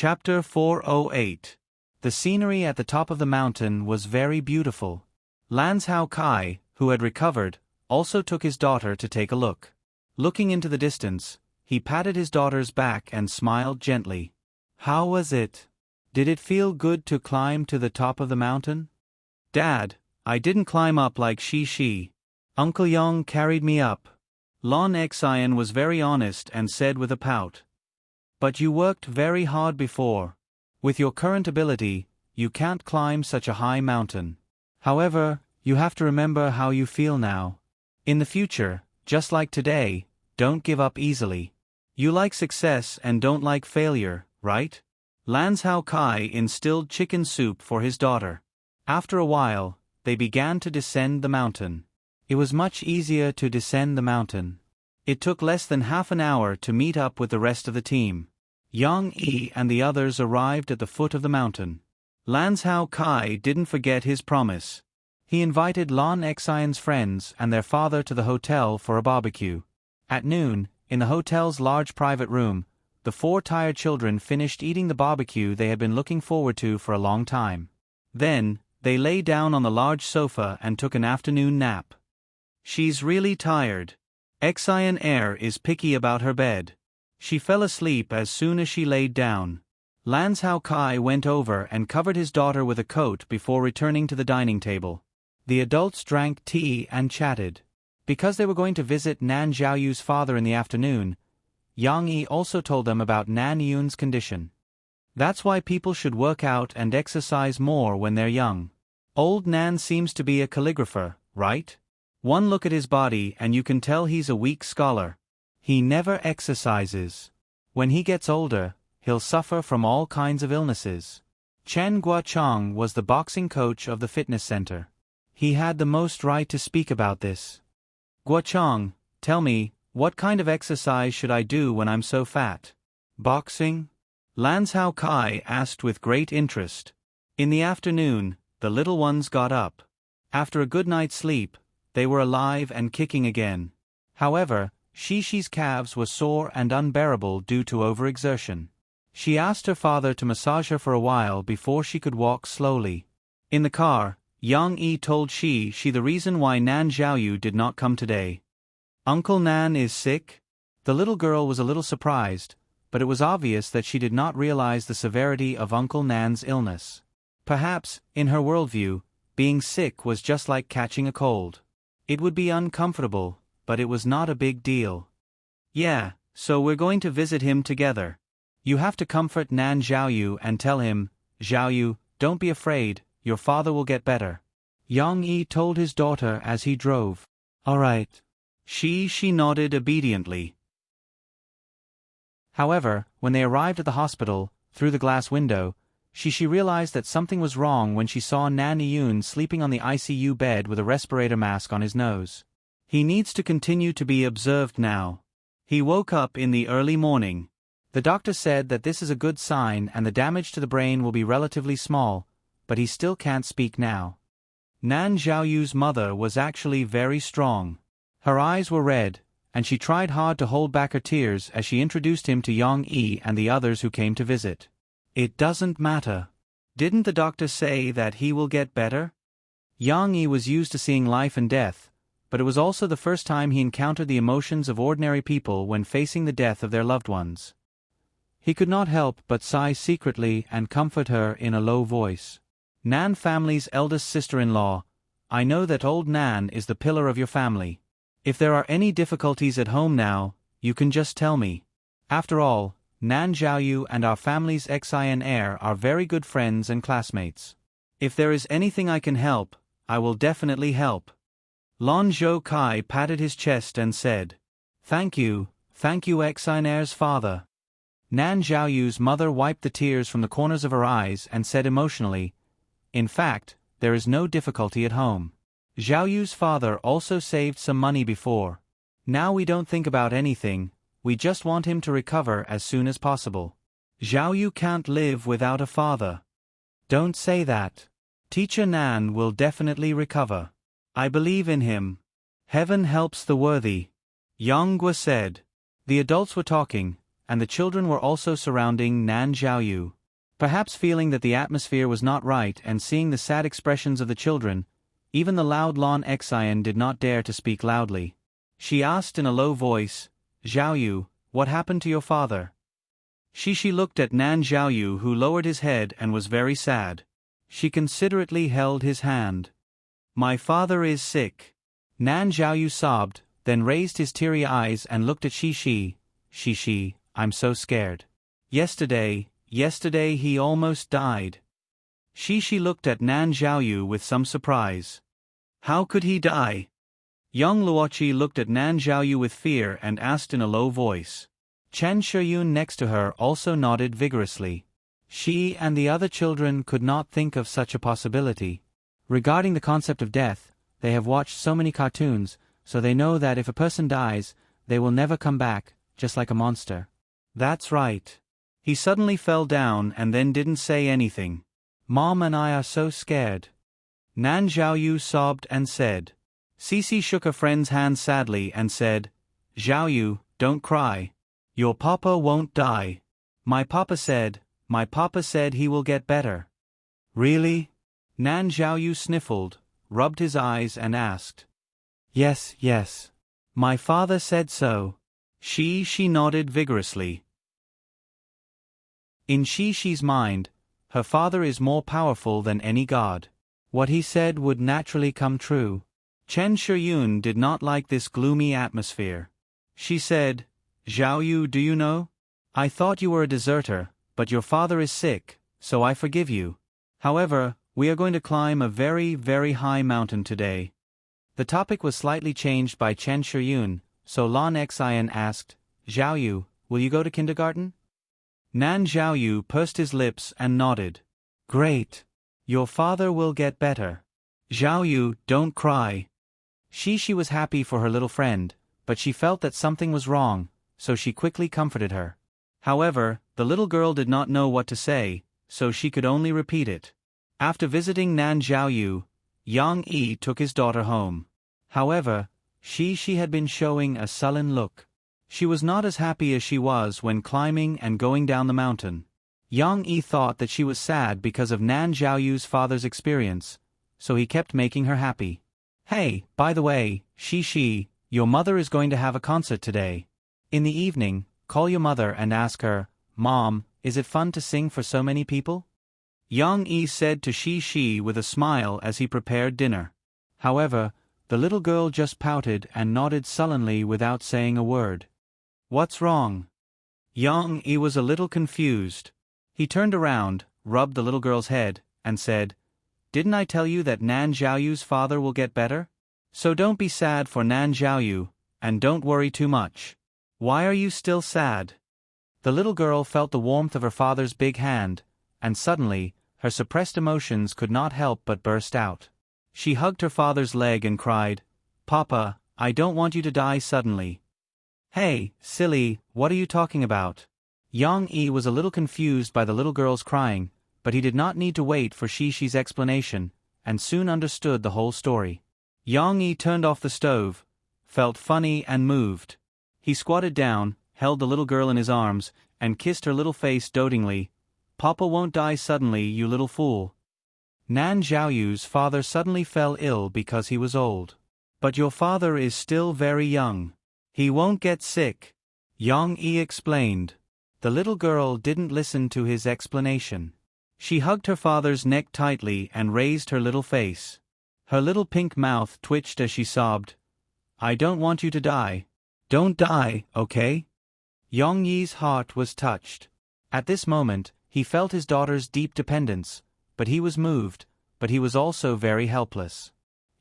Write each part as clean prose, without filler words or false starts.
Chapter 408. The scenery at the top of the mountain was very beautiful. Lan Hao Kai, who had recovered, also took his daughter to take a look. Looking into the distance, he patted his daughter's back and smiled gently. How was it? Did it feel good to climb to the top of the mountain? Dad, I didn't climb up like she. Uncle Yong carried me up. Lon Xian was very honest and said with a pout. But you worked very hard before. With your current ability, you can't climb such a high mountain. However, you have to remember how you feel now. In the future, just like today, don't give up easily. You like success and don't like failure, right? Lan Hao Kai instilled chicken soup for his daughter. After a while, they began to descend the mountain. It was much easier to descend the mountain. It took less than half an hour to meet up with the rest of the team. Yang Yi and the others arrived at the foot of the mountain. Lan Hao Kai didn't forget his promise. He invited Lon Xian's friends and their father to the hotel for a barbecue. At noon, in the hotel's large private room, the four tired children finished eating the barbecue they had been looking forward to for a long time. Then, they lay down on the large sofa and took an afternoon nap. She's really tired. Xian Air is picky about her bed. She fell asleep as soon as she laid down. Lan Hao Kai went over and covered his daughter with a coat before returning to the dining table. The adults drank tea and chatted. Because they were going to visit Nan Xiaoyu's father in the afternoon, Yang Yi also told them about Nan Yun's condition. That's why people should work out and exercise more when they're young. Old Nan seems to be a calligrapher, right? One look at his body and you can tell he's a weak scholar. He never exercises. When he gets older, he'll suffer from all kinds of illnesses. Chen Guochang was the boxing coach of the fitness center. He had the most right to speak about this. Guochang, tell me, what kind of exercise should I do when I'm so fat? Boxing? Lan Hao Kai asked with great interest. In the afternoon, the little ones got up. After a good night's sleep, they were alive and kicking again. However, Shishi's calves were sore and unbearable due to overexertion. She asked her father to massage her for a while before she could walk slowly. In the car, Yang Yi told she the reason why Nan Xiaoyu did not come today. Uncle Nan is sick? The little girl was a little surprised, but it was obvious that she did not realize the severity of Uncle Nan's illness. Perhaps, in her worldview, being sick was just like catching a cold. It would be uncomfortable, but it was not a big deal. Yeah, so we're going to visit him together. You have to comfort Nan Xiaoyu and tell him, Xiaoyu, don't be afraid, your father will get better. Yang Yi told his daughter as he drove. All right. She nodded obediently. However, when they arrived at the hospital, through the glass window, she realized that something was wrong when she saw Nan Yun sleeping on the ICU bed with a respirator mask on his nose. He needs to continue to be observed now. He woke up in the early morning. The doctor said that this is a good sign and the damage to the brain will be relatively small, but he still can't speak now. Nan Xiaoyu's mother was actually very strong. Her eyes were red, and she tried hard to hold back her tears as she introduced him to Yang Yi and the others who came to visit. It doesn't matter. Didn't the doctor say that he will get better? Yang Yi was used to seeing life and death, but it was also the first time he encountered the emotions of ordinary people when facing the death of their loved ones. He could not help but sigh secretly and comfort her in a low voice. Nan family's eldest sister-in-law, I know that old Nan is the pillar of your family. If there are any difficulties at home now, you can just tell me. After all, Nan Xiaoyu and our family's Xian Air are very good friends and classmates. If there is anything I can help, I will definitely help. Lon Zhou Kai patted his chest and said, Thank you Xian Air's father. Nan Xiaoyu's mother wiped the tears from the corners of her eyes and said emotionally, In fact, there is no difficulty at home. Xiaoyu's father also saved some money before. Now we don't think about anything, we just want him to recover as soon as possible. Xiaoyu can't live without a father. Don't say that. Teacher Nan will definitely recover. I believe in him. Heaven helps the worthy. Yang Gua said. The adults were talking, and the children were also surrounding Nan Xiaoyu. Perhaps feeling that the atmosphere was not right and seeing the sad expressions of the children, even the loud Lan Xian did not dare to speak loudly. She asked in a low voice, "Xiaoyu, what happened to your father?" She looked at Nan Xiaoyu, who lowered his head and was very sad. She considerately held his hand. "My father is sick." Nan Xiaoyu sobbed, then raised his teary eyes and looked at Shi. Shi, I'm so scared. Yesterday he almost died. Shi looked at Nan Xiaoyu with some surprise. How could he die? Young Luoqi looked at Nan Xiaoyu with fear and asked in a low voice. Chen Shiyun next to her also nodded vigorously. She and the other children could not think of such a possibility. Regarding the concept of death, they have watched so many cartoons, so they know that if a person dies, they will never come back, just like a monster. That's right. He suddenly fell down and then didn't say anything. Mom and I are so scared. Nan Xiaoyu sobbed and said. Cici shook her friend's hand sadly and said, Xiaoyu, don't cry. Your papa won't die. My papa said he will get better. Really? Nan Xiaoyu sniffled, rubbed his eyes and asked. Yes. My father said so. She nodded vigorously. In Shi's mind, her father is more powerful than any god. What he said would naturally come true. Chen Shiyun did not like this gloomy atmosphere. She said, Xiaoyu, do you know? I thought you were a deserter, but your father is sick, so I forgive you. However, we are going to climb a very, very high mountain today. The topic was slightly changed by Chen Shiyun, so Lan Xian asked, Xiaoyu, will you go to kindergarten? Nan Xiaoyu pursed his lips and nodded. Great. Your father will get better. Xiaoyu, don't cry. She was happy for her little friend, but she felt that something was wrong, so she quickly comforted her. However, the little girl did not know what to say, so she could only repeat it. After visiting Nan Xiaoyu, Yang Yi took his daughter home. However, she had been showing a sullen look. She was not as happy as she was when climbing and going down the mountain. Yang Yi thought that she was sad because of Nan Xiaoyu's father's experience, so he kept making her happy. Hey, by the way, Shi, your mother is going to have a concert today. In the evening, call your mother and ask her, Mom, is it fun to sing for so many people? Yang Yi said to Shi with a smile as he prepared dinner. However, the little girl just pouted and nodded sullenly without saying a word. What's wrong? Yang Yi was a little confused. He turned around, rubbed the little girl's head, and said, Didn't I tell you that Nan Xiaoyu's father will get better? So don't be sad for Nan Xiaoyu, and don't worry too much. Why are you still sad? The little girl felt the warmth of her father's big hand, and suddenly, her suppressed emotions could not help but burst out. She hugged her father's leg and cried, Papa, I don't want you to die suddenly. Hey, silly, what are you talking about? Yang Yi was a little confused by the little girl's crying, but he did not need to wait for Shi's explanation, and soon understood the whole story. Yang Yi turned off the stove, felt funny and moved. He squatted down, held the little girl in his arms, and kissed her little face dotingly. Papa won't die suddenly, you little fool. Nan Xiaoyu's father suddenly fell ill because he was old. But your father is still very young. He won't get sick. Yang Yi explained. The little girl didn't listen to his explanation. She hugged her father's neck tightly and raised her little face. Her little pink mouth twitched as she sobbed. I don't want you to die. Don't die, okay? Yang Yi's heart was touched. At this moment, he felt his daughter's deep dependence, but he was moved, but he was also very helpless.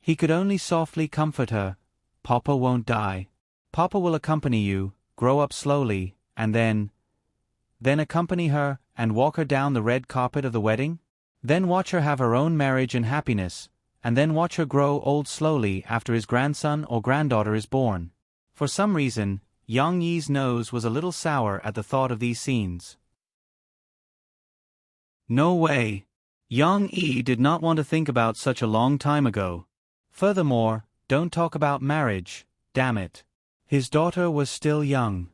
He could only softly comfort her. Papa won't die. Papa will accompany you, grow up slowly, and then accompany her and walk her down the red carpet of the wedding? Then watch her have her own marriage and happiness, and then watch her grow old slowly after his grandson or granddaughter is born. For some reason, Yang Yi's nose was a little sour at the thought of these scenes. No way. Yang Yi did not want to think about such a long time ago. Furthermore, don't talk about marriage, damn it. His daughter was still young.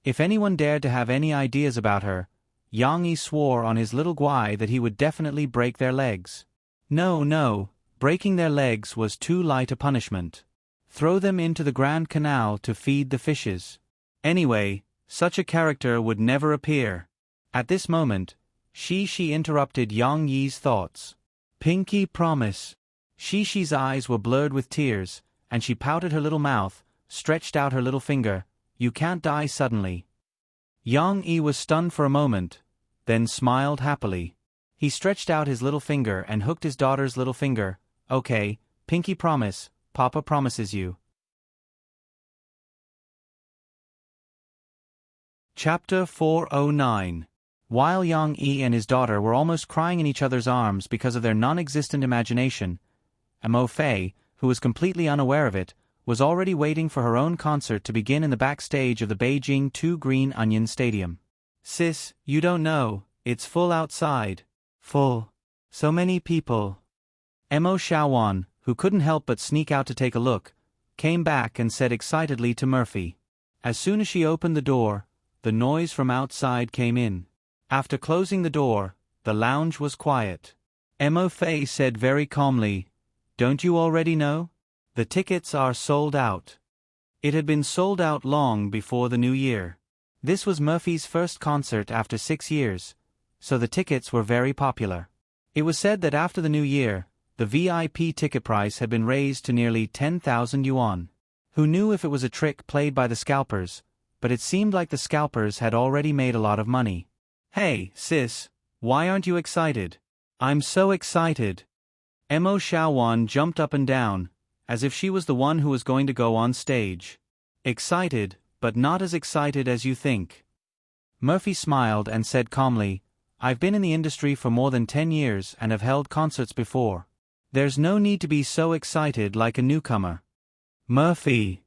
If anyone dared to have any ideas about her, Yang Yi swore on his little guai that he would definitely break their legs. No, breaking their legs was too light a punishment. Throw them into the Grand Canal to feed the fishes. Anyway, such a character would never appear. At this moment, Shi interrupted Yang Yi's thoughts. Pinky promise. Shi's eyes were blurred with tears, and she pouted her little mouth, stretched out her little finger. You can't die suddenly. Yang Yi was stunned for a moment, then smiled happily. He stretched out his little finger and hooked his daughter's little finger. Okay, Pinky promise, Papa promises you. Chapter 409. While Yang Yi and his daughter were almost crying in each other's arms because of their non-existent imagination, Mo Fei, who was completely unaware of it, was already waiting for her own concert to begin in the backstage of the Beijing 2 Green Onion Stadium. Sis, you don't know, it's full outside. Full. So many people. Mo Xiaowan, who couldn't help but sneak out to take a look, came back and said excitedly to Murphy. As soon as she opened the door, the noise from outside came in. After closing the door, the lounge was quiet. Mo Fei said very calmly, Don't you already know? The tickets are sold out. It had been sold out long before the new year. This was Murphy's first concert after 6 years, so the tickets were very popular. It was said that after the new year, the VIP ticket price had been raised to nearly 10,000 yuan. Who knew if it was a trick played by the scalpers, but it seemed like the scalpers had already made a lot of money. Hey, sis, why aren't you excited? I'm so excited. Mo Xiaowan jumped up and down, as if she was the one who was going to go on stage. Excited, but not as excited as you think. Murphy smiled and said calmly, I've been in the industry for more than 10 years and have held concerts before. There's no need to be so excited like a newcomer. Murphy.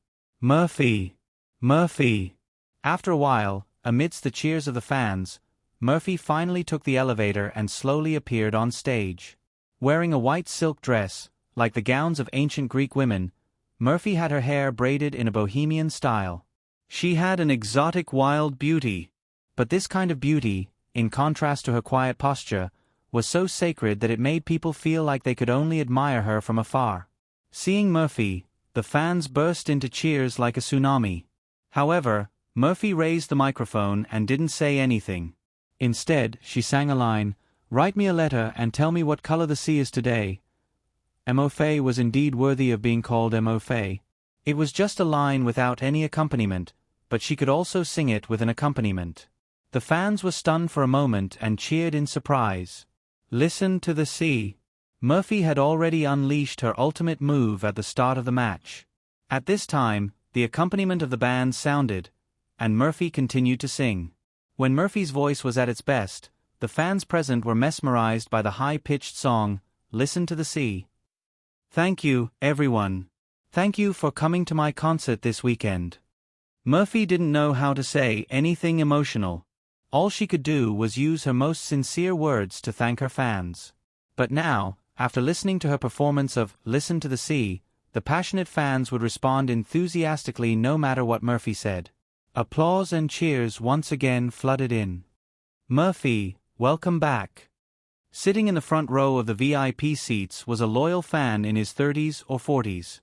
After a while, amidst the cheers of the fans, Murphy finally took the elevator and slowly appeared on stage. Wearing a white silk dress, like the gowns of ancient Greek women, Murphy had her hair braided in a bohemian style. She had an exotic wild beauty. But this kind of beauty, in contrast to her quiet posture, was so sacred that it made people feel like they could only admire her from afar. Seeing Murphy, the fans burst into cheers like a tsunami. However, Murphy raised the microphone and didn't say anything. Instead, she sang a line, Write me a letter and tell me what color the sea is today. Mo Fei was indeed worthy of being called Mo Fei. It was just a line without any accompaniment, but she could also sing it with an accompaniment. The fans were stunned for a moment and cheered in surprise. Listen to the sea. Murphy had already unleashed her ultimate move at the start of the match. At this time, the accompaniment of the band sounded, and Murphy continued to sing. When Murphy's voice was at its best, the fans present were mesmerized by the high-pitched song, Listen to the Sea. Thank you, everyone. Thank you for coming to my concert this weekend. Murphy didn't know how to say anything emotional. All she could do was use her most sincere words to thank her fans. But now, after listening to her performance of Listen to the Sea, the passionate fans would respond enthusiastically no matter what Murphy said. Applause and cheers once again flooded in. Murphy, welcome back. Sitting in the front row of the VIP seats was a loyal fan in his 30s or 40s.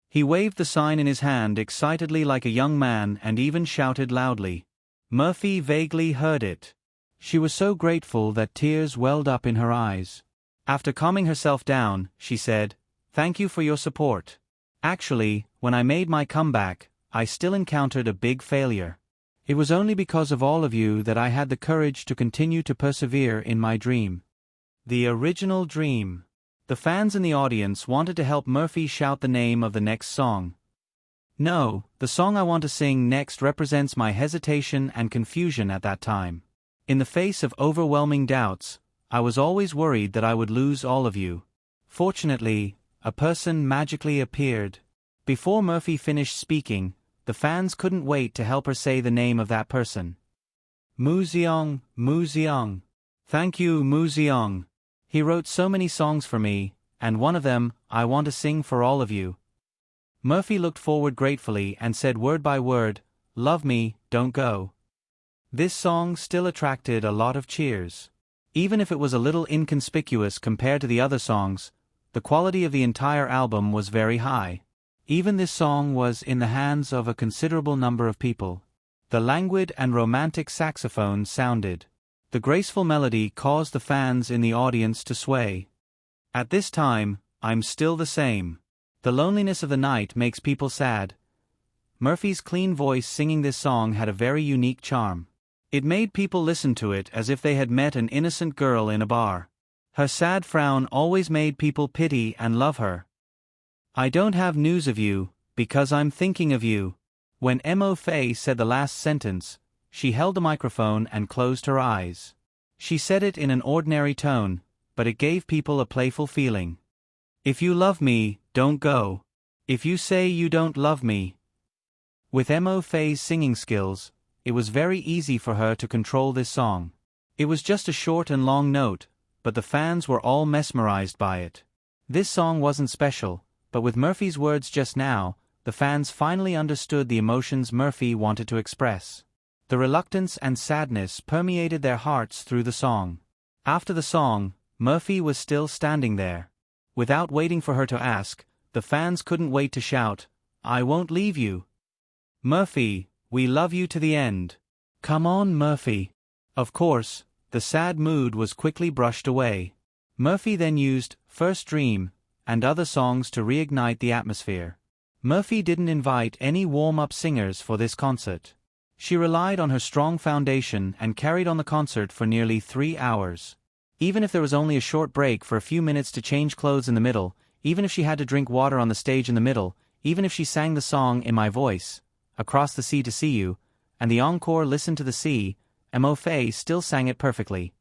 He waved the sign in his hand excitedly like a young man and even shouted loudly. Murphy vaguely heard it. She was so grateful that tears welled up in her eyes. After calming herself down, she said, Thank you for your support. Actually, when I made my comeback, I still encountered a big failure. It was only because of all of you that I had the courage to continue to persevere in my dream. The original dream. The fans in the audience wanted to help Murphy shout the name of the next song. No, the song I want to sing next represents my hesitation and confusion at that time. In the face of overwhelming doubts, I was always worried that I would lose all of you. Fortunately, a person magically appeared. Before Murphy finished speaking, the fans couldn't wait to help her say the name of that person. Mu Xiong. Thank you, Mu Xiong. He wrote so many songs for me, and one of them, I Want to Sing for All of You. Murphy looked forward gratefully and said word by word, "Love me, don't go." This song still attracted a lot of cheers. Even if it was a little inconspicuous compared to the other songs, the quality of the entire album was very high. Even this song was in the hands of a considerable number of people. The languid and romantic saxophone sounded. The graceful melody caused the fans in the audience to sway. At this time, I'm still the same. The loneliness of the night makes people sad. Murphy's clean voice singing this song had a very unique charm. It made people listen to it as if they had met an innocent girl in a bar. Her sad frown always made people pity and love her. I don't have news of you, because I'm thinking of you. When Mo Fay said the last sentence, she held the microphone and closed her eyes. She said it in an ordinary tone, but it gave people a playful feeling. If you love me, don't go. If you say you don't love me. With Mo Fay's singing skills, it was very easy for her to control this song. It was just a short and long note, but the fans were all mesmerized by it. This song wasn't special, but with Murphy's words just now, the fans finally understood the emotions Murphy wanted to express. The reluctance and sadness permeated their hearts through the song. After the song, Murphy was still standing there. Without waiting for her to ask, the fans couldn't wait to shout, "I won't leave you. Murphy, we love you to the end. Come on, Murphy." Of course, the sad mood was quickly brushed away. Murphy then used "First Dream" and other songs to reignite the atmosphere. Murphy didn't invite any warm-up singers for this concert. She relied on her strong foundation and carried on the concert for nearly 3 hours. Even if there was only a short break for a few minutes to change clothes in the middle, even if she had to drink water on the stage in the middle, even if she sang the song "In My Voice," "Across the Sea to See You," and the encore "Listen to the Sea," Mo Fay still sang it perfectly.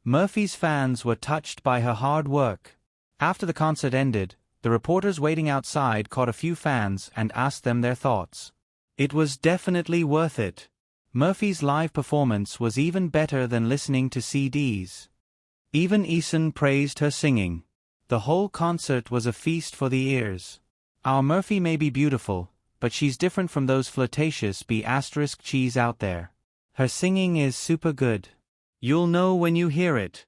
Murphy's fans were touched by her hard work. After the concert ended, the reporters waiting outside caught a few fans and asked them their thoughts. It was definitely worth it. Murphy's live performance was even better than listening to CDs. Even Eason praised her singing. The whole concert was a feast for the ears. Our Murphy may be beautiful, but she's different from those flirtatious B*cheese out there. Her singing is super good. You'll know when you hear it.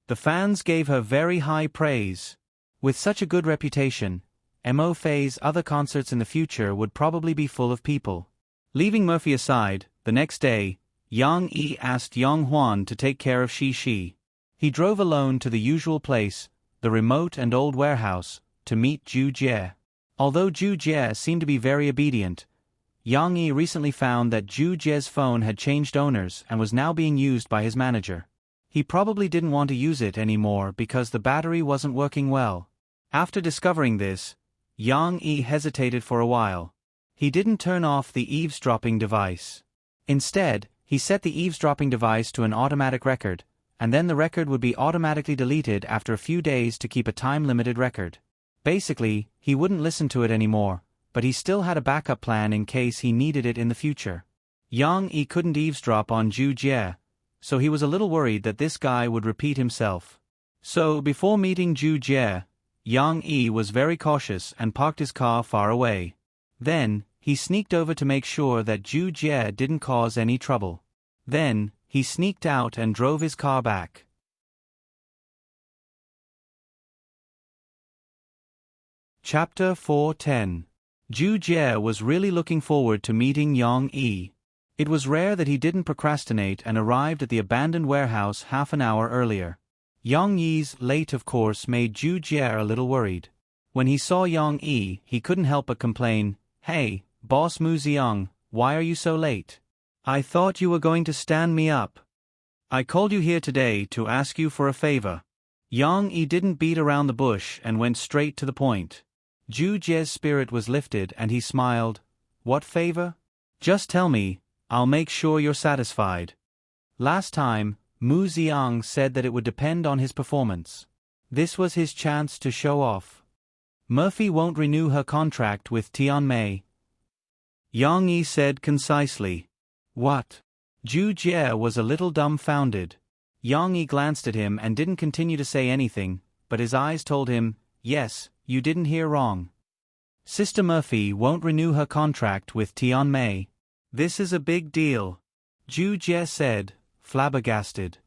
The fans gave her very high praise. With such a good reputation, Mo Fay's other concerts in the future would probably be full of people. Leaving Murphy aside, the next day, Yang Yi asked Yang Huan to take care of Shi. He drove alone to the usual place, the remote and old warehouse, to meet Zhu Jie. Although Zhu Jie seemed to be very obedient, Yang Yi recently found that Zhu Jie's phone had changed owners and was now being used by his manager. He probably didn't want to use it anymore because the battery wasn't working well. After discovering this, Yang Yi hesitated for a while. He didn't turn off the eavesdropping device. Instead, he set the eavesdropping device to an automatic record, and then the record would be automatically deleted after a few days to keep a time-limited record. Basically, he wouldn't listen to it anymore, but he still had a backup plan in case he needed it in the future. Yang Yi couldn't eavesdrop on Zhu Jie, so he was a little worried that this guy would repeat himself. So, before meeting Zhu Jie, Yang Yi was very cautious and parked his car far away. Then, he sneaked over to make sure that Zhu Jie didn't cause any trouble. Then, he sneaked out and drove his car back. Chapter 4:10. Zhu Jie was really looking forward to meeting Yang Yi. It was rare that he didn't procrastinate and arrived at the abandoned warehouse half an hour earlier. Yang Yi's late of course made Zhu Jie a little worried. When he saw Yang Yi, he couldn't help but complain, "Hey, Boss Mu Ziang, why are you so late? I thought you were going to stand me up. I called you here today to ask you for a favor." Yang Yi didn't beat around the bush and went straight to the point. Zhu Jie's spirit was lifted and he smiled. "What favor? Just tell me, I'll make sure you're satisfied." Last time, Mu Ziang said that it would depend on his performance. This was his chance to show off. Murphy won't renew her contract with Tianmei. Yang Yi said concisely. "What?" Zhu Jie was a little dumbfounded. Yang Yi glanced at him and didn't continue to say anything, but his eyes told him, "Yes, you didn't hear wrong. Sister Murphy won't renew her contract with Tian Mei. This is a big deal, Zhu Jie said, flabbergasted.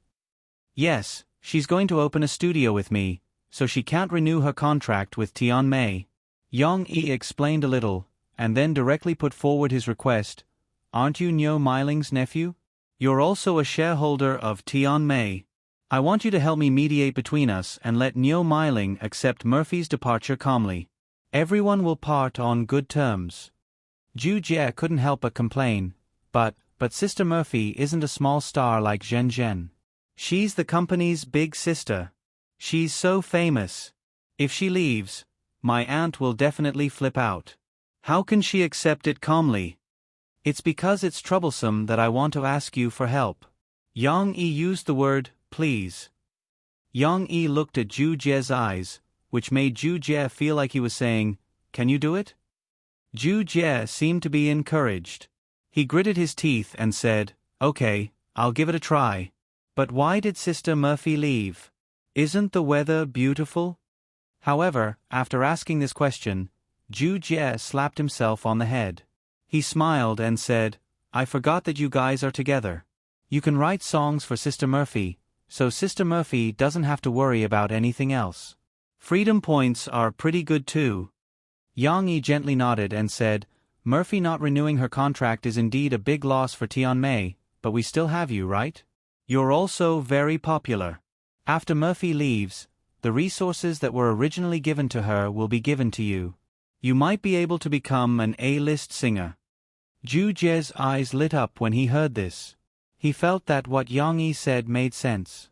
Yes, she's going to open a studio with me, so she can't renew her contract with Tian Mei. Yang Yi explained a little, and then directly put forward his request. Aren't you Niu Meiling's nephew? You're also a shareholder of Tian Mei. I want you to help me mediate between us and let Niu Meiling accept Murphy's departure calmly. Everyone will part on good terms. Zhu Jie couldn't help but complain, but Sister Murphy isn't a small star like Zhen Zhen. She's the company's big sister. She's so famous. If she leaves, my aunt will definitely flip out. How can she accept it calmly? It's because it's troublesome that I want to ask you for help. Yang Yi used the word, please. Yang Yi looked at Zhu Jie's eyes, which made Zhu Jie feel like he was saying, can you do it? Zhu Jie seemed to be encouraged. He gritted his teeth and said, okay, I'll give it a try. But why did Sister Murphy leave? Isn't the weather beautiful? However, after asking this question, Zhu Jie slapped himself on the head. He smiled and said, I forgot that you guys are together. You can write songs for Sister Murphy, so Sister Murphy doesn't have to worry about anything else. Freedom points are pretty good too. Yang Yi gently nodded and said, Murphy not renewing her contract is indeed a big loss for Tian Mei, but we still have you, right? You're also very popular. After Murphy leaves, the resources that were originally given to her will be given to you. You might be able to become an A-list singer. Zhu Jie's eyes lit up when he heard this. He felt that what Yang Yi said made sense.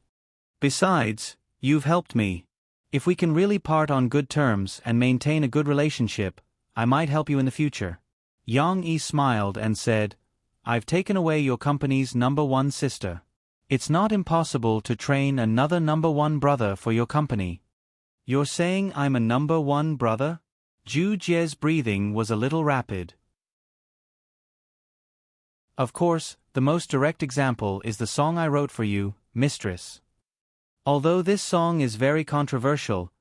Besides, you've helped me. If we can really part on good terms and maintain a good relationship, I might help you in the future. Yang Yi smiled and said, I've taken away your company's #1 sister. It's not impossible to train another #1 brother for your company. You're saying I'm a #1 brother? Zhu Jie's breathing was a little rapid. Of course, the most direct example is the song I wrote for you, Mistress. Although this song is very controversial,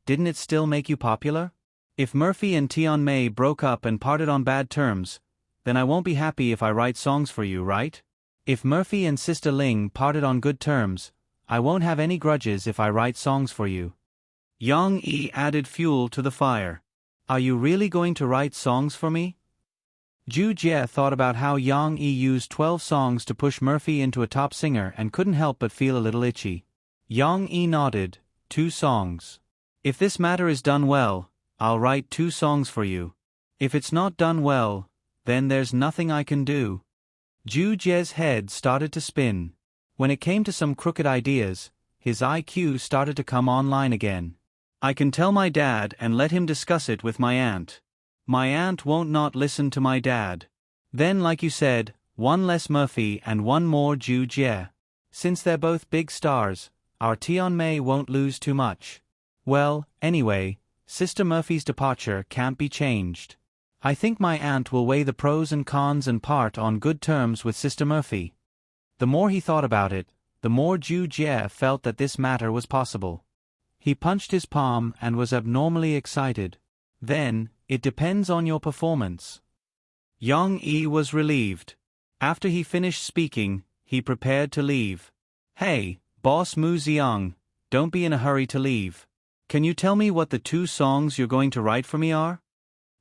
didn't it still make you popular? If Murphy and Tian Mei broke up and parted on bad terms, then I won't be happy if I write songs for you, right? If Murphy and Sister Ling parted on good terms, I won't have any grudges if I write songs for you. Yang Yi added fuel to the fire. Are you really going to write songs for me? Zhu Jie thought about how Yang Yi used 12 songs to push Murphy into a top singer and couldn't help but feel a little itchy. Yang Yi nodded, 2 songs. If this matter is done well, I'll write 2 songs for you. If it's not done well, then there's nothing I can do. Zhu Jie's head started to spin. When it came to some crooked ideas, his IQ started to come online again. I can tell my dad and let him discuss it with my aunt. My aunt won't not listen to my dad. Then, like you said, 1 less Murphy and 1 more Zhu Jie. Since they're both big stars, our Tian Mei won't lose too much. Well, anyway, Sister Murphy's departure can't be changed. I think my aunt will weigh the pros and cons and part on good terms with Sister Murphy. The more he thought about it, the more Zhu Jie felt that this matter was possible. He punched his palm and was abnormally excited. Then, it depends on your performance. Yang Yi was relieved. After he finished speaking, he prepared to leave. Hey, Boss Mu Xiang, don't be in a hurry to leave. Can you tell me what the 2 songs you're going to write for me are?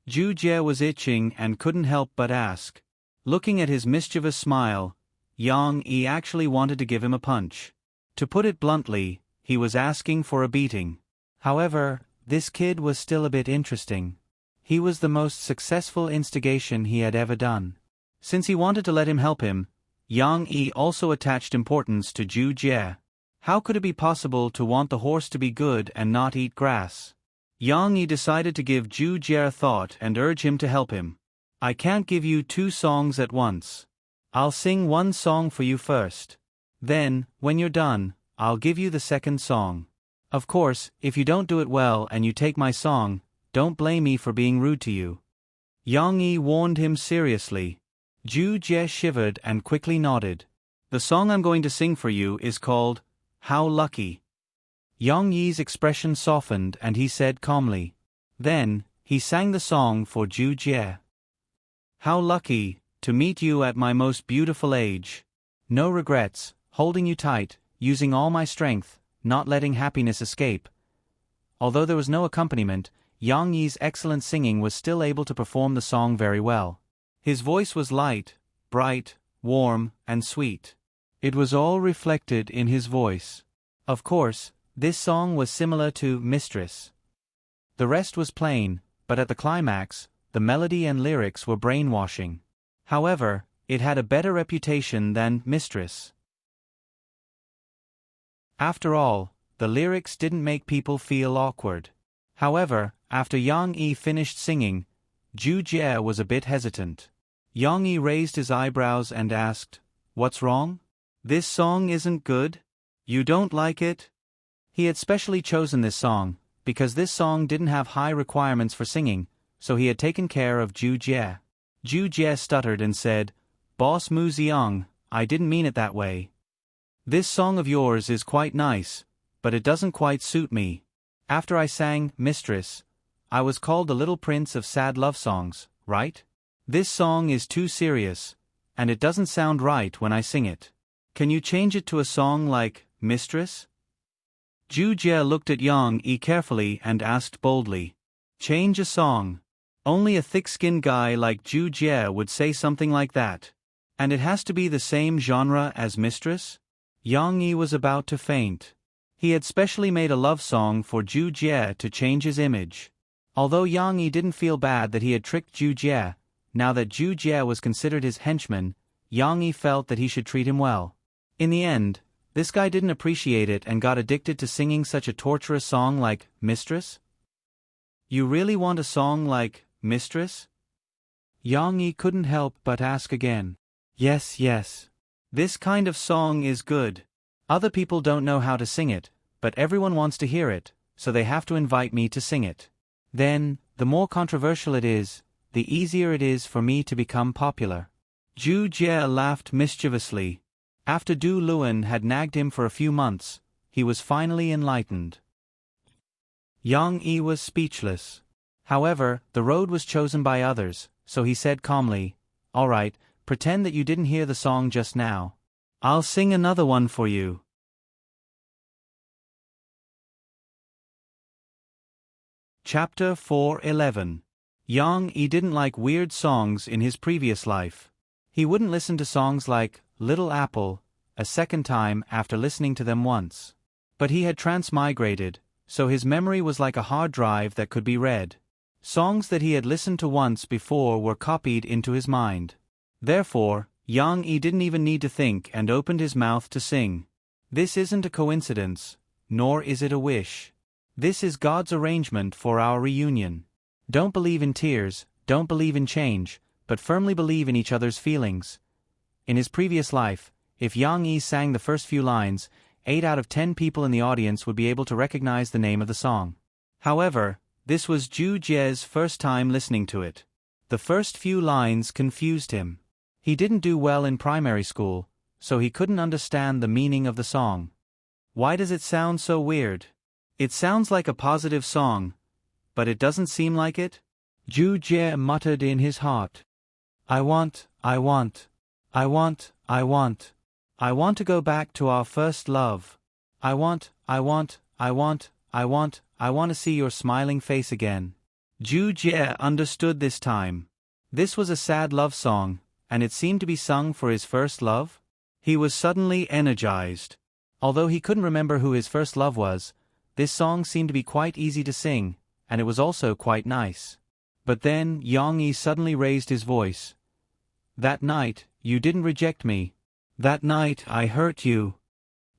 Zhu Jie was itching and couldn't help but ask. Looking at his mischievous smile, Yang Yi actually wanted to give him a punch. To put it bluntly, he was asking for a beating. However, this kid was still a bit interesting. He was the most successful instigation he had ever done. Since he wanted to let him help him, Yang Yi also attached importance to Zhu Jie. How could it be possible to want the horse to be good and not eat grass? Yang Yi decided to give Zhu Jie a thought and urge him to help him. I can't give you 2 songs at once. I'll sing 1 song for you first. Then, when you're done, I'll give you the 2nd song. Of course, if you don't do it well and you take my song, don't blame me for being rude to you. Yang Yi warned him seriously. Zhu Jie shivered and quickly nodded. The song I'm going to sing for you is called, How Lucky. Yang Yi's expression softened and he said calmly, Then, he sang the song for Ju Jie. How lucky to meet you at my most beautiful age. No regrets, holding you tight, using all my strength, not letting happiness escape. Although there was no accompaniment, Yang Yi's excellent singing was still able to perform the song very well. His voice was light, bright, warm, and sweet. It was all reflected in his voice. Of course, this song was similar to Mistress. The rest was plain, but at the climax, the melody and lyrics were brainwashing. However, it had a better reputation than Mistress. After all, the lyrics didn't make people feel awkward. However, after Yang Yi finished singing, Ju Jie was a bit hesitant. Yang Yi raised his eyebrows and asked, "What's wrong? This song isn't good? You don't like it?" He had specially chosen this song, because this song didn't have high requirements for singing, so he had taken care of Ju Jie. Ju Jie stuttered and said, "Boss Mu Xiang, I didn't mean it that way. This song of yours is quite nice, but it doesn't quite suit me. After I sang Mistress, I was called the little prince of sad love songs, right? This song is too serious, and it doesn't sound right when I sing it. Can you change it to a song like Mistress?" Ju Jie looked at Yang Yi carefully and asked boldly, "Change a song? Only a thick-skinned guy like Ju Jie would say something like that. And it has to be the same genre as Mistress?" Yang Yi was about to faint. He had specially made a love song for Ju Jie to change his image. Although Yang Yi didn't feel bad that he had tricked Ju Jie, now that Ju Jie was considered his henchman, Yang Yi felt that he should treat him well. In the end, this guy didn't appreciate it and got addicted to singing such a torturous song like Mistress? "You really want a song like Mistress?" Yang Yi couldn't help but ask again. "Yes, yes. This kind of song is good. Other people don't know how to sing it, but everyone wants to hear it, so they have to invite me to sing it. Then, the more controversial it is, the easier it is for me to become popular." Ju Jie laughed mischievously. After Du Luan had nagged him for a few months, he was finally enlightened. Yang Yi was speechless. However, the road was chosen by others, so he said calmly, "All right, pretend that you didn't hear the song just now. I'll sing another one for you." Chapter 4:11. Yang Yi didn't like weird songs in his previous life. He wouldn't listen to songs like Little Apple a second time after listening to them once. But he had transmigrated, so his memory was like a hard drive that could be read. Songs that he had listened to once before were copied into his mind. Therefore, Yang Yi didn't even need to think and opened his mouth to sing. This isn't a coincidence, nor is it a wish. This is God's arrangement for our reunion. Don't believe in tears, don't believe in change, but firmly believe in each other's feelings. In his previous life, if Yang Yi sang the first few lines, 8 out of 10 people in the audience would be able to recognize the name of the song. However, this was Ju Jie's first time listening to it. The first few lines confused him. He didn't do well in primary school, so he couldn't understand the meaning of the song. Why does it sound so weird? It sounds like a positive song, but it doesn't seem like it? Ju Jie muttered in his heart. I want to go back to our first love. I want to see your smiling face again." Ju Jie understood this time. This was a sad love song, and it seemed to be sung for his first love. He was suddenly energized. Although he couldn't remember who his first love was, this song seemed to be quite easy to sing, and it was also quite nice. But then Yang Yi suddenly raised his voice. "That night, you didn't reject me. That night I hurt you."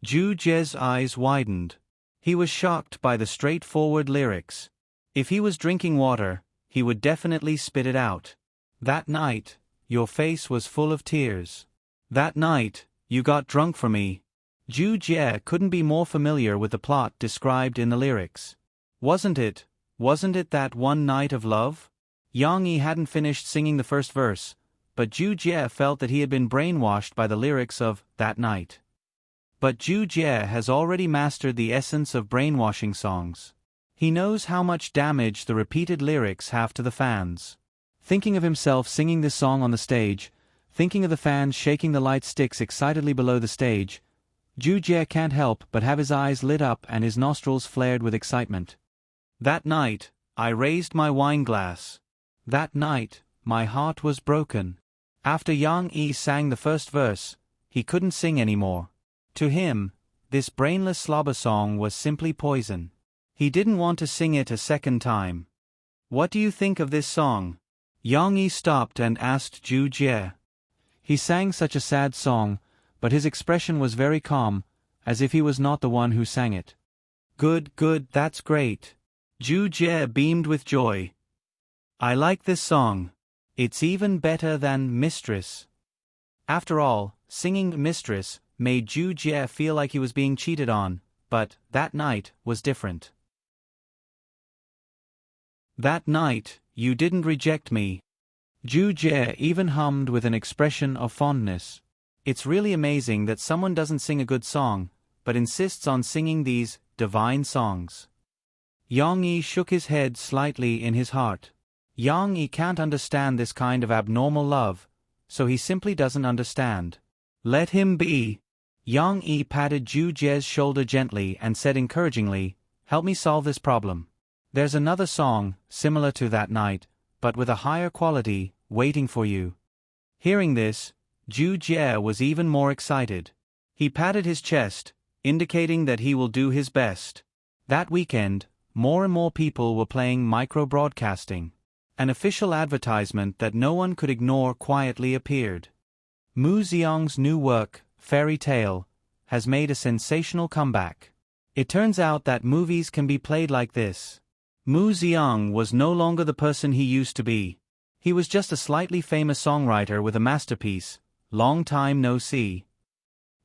Ju Jie's eyes widened. He was shocked by the straightforward lyrics. If he was drinking water, he would definitely spit it out. "That night, your face was full of tears. That night, you got drunk for me." Ju Jie couldn't be more familiar with the plot described in the lyrics. Wasn't it that one night of love? Yang Yi hadn't finished singing the first verse, but Ju Jie felt that he had been brainwashed by the lyrics of That Night. But Ju Jie has already mastered the essence of brainwashing songs. He knows how much damage the repeated lyrics have to the fans. Thinking of himself singing this song on the stage, thinking of the fans shaking the light sticks excitedly below the stage, Ju Jie can't help but have his eyes lit up and his nostrils flared with excitement. That night, I raised my wine glass. That night, my heart was broken. After Yang Yi sang the first verse, he couldn't sing anymore. To him, this brainless slobber song was simply poison. He didn't want to sing it a second time. What do you think of this song? Yang Yi stopped and asked Ju Jie. He sang such a sad song, but his expression was very calm, as if he was not the one who sang it. Good, that's great. Ju Jie beamed with joy. I like this song. It's even better than Mistress. After all, singing Mistress made Ju Jie feel like he was being cheated on, but that night was different. That night, you didn't reject me. Ju Jie even hummed with an expression of fondness. It's really amazing that someone doesn't sing a good song, but insists on singing these divine songs. Yang Yi shook his head slightly in his heart. Yang Yi can't understand this kind of abnormal love, so he simply doesn't understand. Let him be. Yang Yi patted Ju Jie's shoulder gently and said encouragingly, help me solve this problem. There's another song, similar to that night, but with a higher quality, waiting for you. Hearing this, Ju Jie was even more excited. He patted his chest, indicating that he will do his best. That weekend, more and more people were playing micro-broadcasting. An official advertisement that no one could ignore quietly appeared. Mu Xiang's new work, Fairy Tale, has made a sensational comeback. It turns out that movies can be played like this. Mu Xiang was no longer the person he used to be. He was just a slightly famous songwriter with a masterpiece, Long Time No See.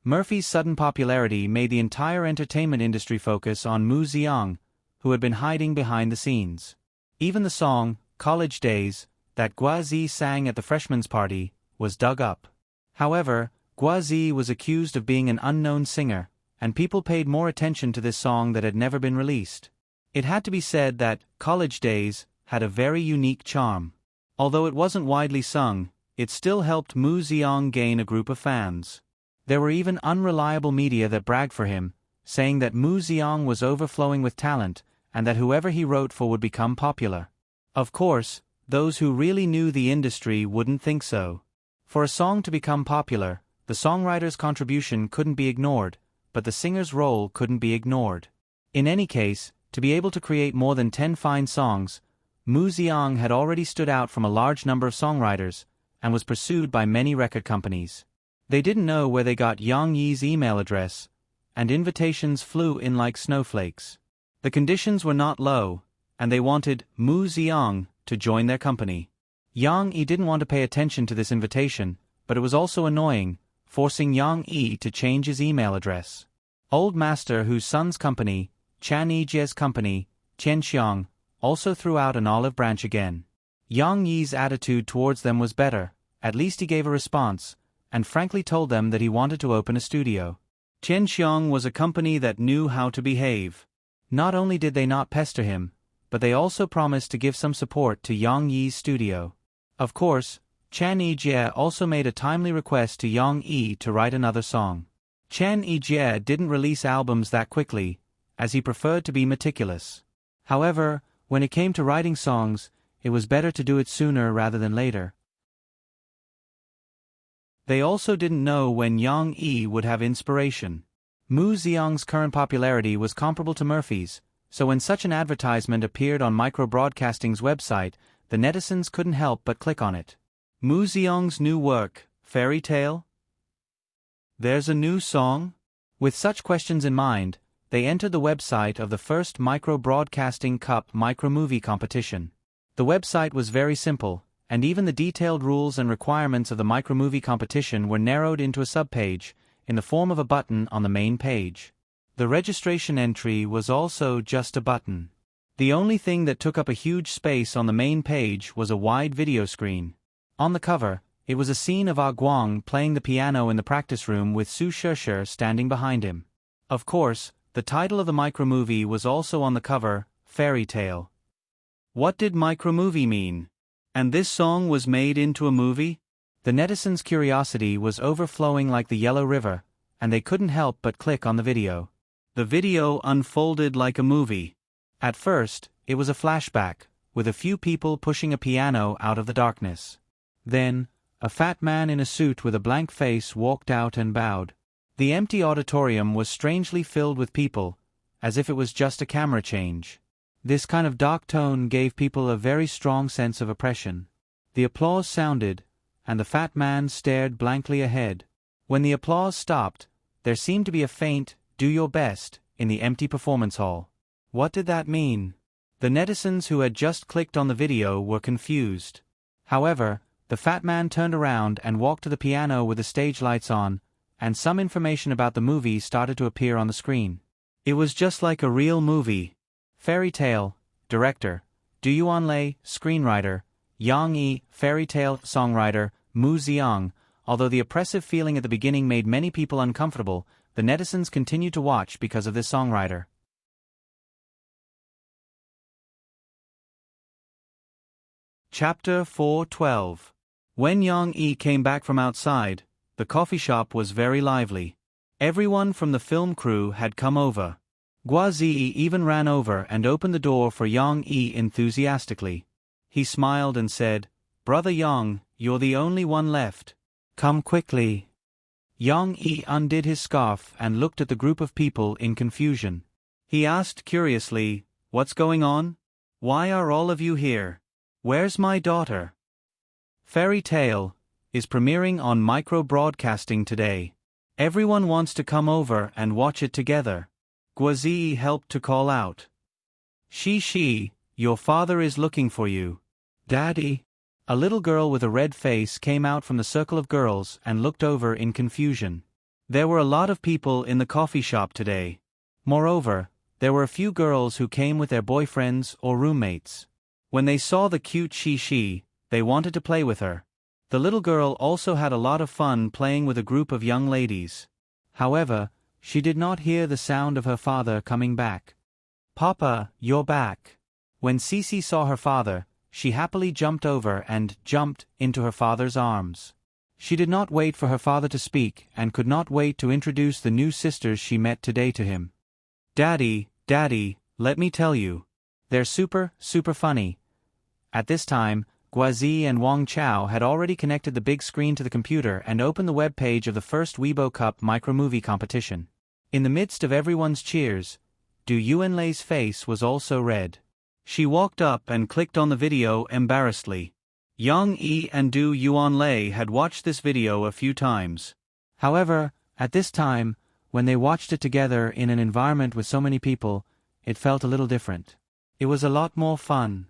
Murphy's sudden popularity made the entire entertainment industry focus on Mu Xiang, who had been hiding behind the scenes. Even the song, College Days, that Guazi sang at the freshman's party, was dug up. However, Guazi was accused of being an unknown singer, and people paid more attention to this song that had never been released. It had to be said that College Days had a very unique charm. Although it wasn't widely sung, it still helped Mu Xiang gain a group of fans. There were even unreliable media that bragged for him, saying that Mu Xiang was overflowing with talent and that whoever he wrote for would become popular. Of course, those who really knew the industry wouldn't think so. For a song to become popular, the songwriter's contribution couldn't be ignored, but the singer's role couldn't be ignored. In any case, to be able to create more than 10 fine songs, Mu Xiang had already stood out from a large number of songwriters, and was pursued by many record companies. They didn't know where they got Yang Yi's email address, and invitations flew in like snowflakes. The conditions were not low, and they wanted Mu Xiang to join their company. Yang Yi didn't want to pay attention to this invitation, but it was also annoying, forcing Yang Yi to change his email address. Old Master, whose son's company, Chan Yijie's company, Qianxiang, also threw out an olive branch again. Yang Yi's attitude towards them was better, at least he gave a response, and frankly told them that he wanted to open a studio. Qianxiang was a company that knew how to behave. Not only did they not pester him, but they also promised to give some support to Yang Yi's studio. Of course, Chan Yijie also made a timely request to Yang Yi to write another song. Chan Yijie didn't release albums that quickly, as he preferred to be meticulous. However, when it came to writing songs, it was better to do it sooner rather than later. They also didn't know when Yang Yi would have inspiration. Mu Xiang's current popularity was comparable to Murphy's, so when such an advertisement appeared on Micro-Broadcasting's website, the netizens couldn't help but click on it. Mu Xiang's new work, Fairy Tale? There's a new song? With such questions in mind, they entered the website of the first Micro-Broadcasting Cup micromovie competition. The website was very simple, and even the detailed rules and requirements of the micromovie competition were narrowed into a subpage, in the form of a button on the main page. The registration entry was also just a button. The only thing that took up a huge space on the main page was a wide video screen. On the cover, it was a scene of Ah Guang playing the piano in the practice room with Su Sheshe standing behind him. Of course, the title of the micromovie was also on the cover, fairy tale. What did micromovie mean? And this song was made into a movie? The netizens' curiosity was overflowing like the Yellow River, and they couldn't help but click on the video. The video unfolded like a movie. At first, it was a flashback, with a few people pushing a piano out of the darkness. Then, a fat man in a suit with a blank face walked out and bowed. The empty auditorium was strangely filled with people, as if it was just a camera change. This kind of dark tone gave people a very strong sense of oppression. The applause sounded, and the fat man stared blankly ahead. When the applause stopped, there seemed to be a faint, "do your best," in the empty performance hall. What did that mean? The netizens who had just clicked on the video were confused. However, the fat man turned around and walked to the piano with the stage lights on, and some information about the movie started to appear on the screen. It was just like a real movie. Fairy tale, director, Du Yuanlei, screenwriter, Yang Yi, fairy tale songwriter, Mu Xiang. Although the oppressive feeling at the beginning made many people uncomfortable, the netizens continued to watch because of this songwriter. Chapter 4:12. When Yang Yi came back from outside, the coffee shop was very lively. Everyone from the film crew had come over. Guazi even ran over and opened the door for Yang Yi enthusiastically. He smiled and said, "Brother Yang, you're the only one left. Come quickly." Yang Yi undid his scarf and looked at the group of people in confusion. He asked curiously, "What's going on? Why are all of you here? Where's my daughter?" Fairy Tale is premiering on micro-broadcasting today. Everyone wants to come over and watch it together. Guazi helped to call out. Shi, your father is looking for you. Daddy. A little girl with a red face came out from the circle of girls and looked over in confusion. There were a lot of people in the coffee shop today. Moreover, there were a few girls who came with their boyfriends or roommates. When they saw the cute Shi, they wanted to play with her. The little girl also had a lot of fun playing with a group of young ladies. However, she did not hear the sound of her father coming back. "Papa, you're back." When Cici saw her father, she happily jumped over and jumped into her father's arms. She did not wait for her father to speak and could not wait to introduce the new sisters she met today to him. Daddy, let me tell you. They're super funny." At this time, Guazi and Wang Chao had already connected the big screen to the computer and opened the web page of the first Weibo Cup micromovie competition. In the midst of everyone's cheers, Du Yuanlei's face was also red. She walked up and clicked on the video embarrassedly. Yang Yi and Du Yuanlei had watched this video a few times. However, at this time, when they watched it together in an environment with so many people, it felt a little different. It was a lot more fun.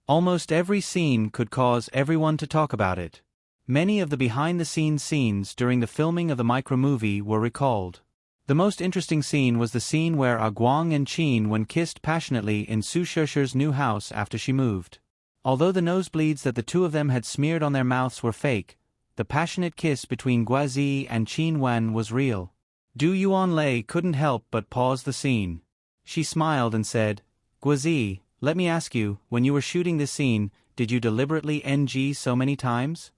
Almost every scene could cause everyone to talk about it. Many of the behind-the-scenes scenes during the filming of the micromovie were recalled. The most interesting scene was the scene where Guang and Qin when kissed passionately in Su Shesher's new house after she moved. Although the nosebleeds that the two of them had smeared on their mouths were fake, the passionate kiss between Guazi and Qin Wen was real. Du Yuanlei couldn't help but pause the scene. She smiled and said, "Guazi, let me ask you, when you were shooting this scene, did you deliberately NG so many times?"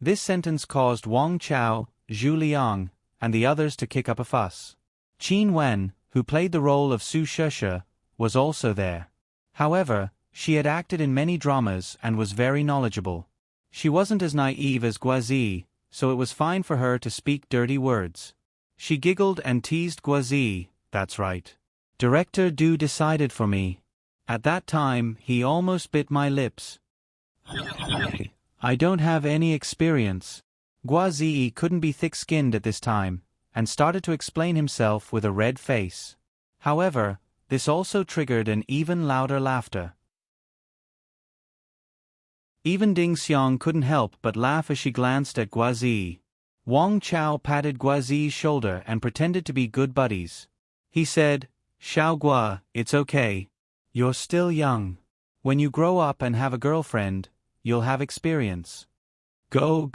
This sentence caused Wang Chao, Zhu Liang, and the others to kick up a fuss. Qin Wen, who played the role of Su Sheshe, was also there. However, she had acted in many dramas and was very knowledgeable. She wasn't as naive as Guazi, so it was fine for her to speak dirty words. She giggled and teased Guazi, "That's right. Director Du decided for me. At that time, he almost bit my lips. I don't have any experience." Guazi couldn't be thick-skinned at this time, and started to explain himself with a red face. However, this also triggered an even louder laughter. Even Ding Xiang couldn't help but laugh as she glanced at Guazi. Wang Chao patted Guazi's shoulder and pretended to be good buddies. He said, "Xiao Gua, it's okay. You're still young. When you grow up and have a girlfriend, you'll have experience. Go.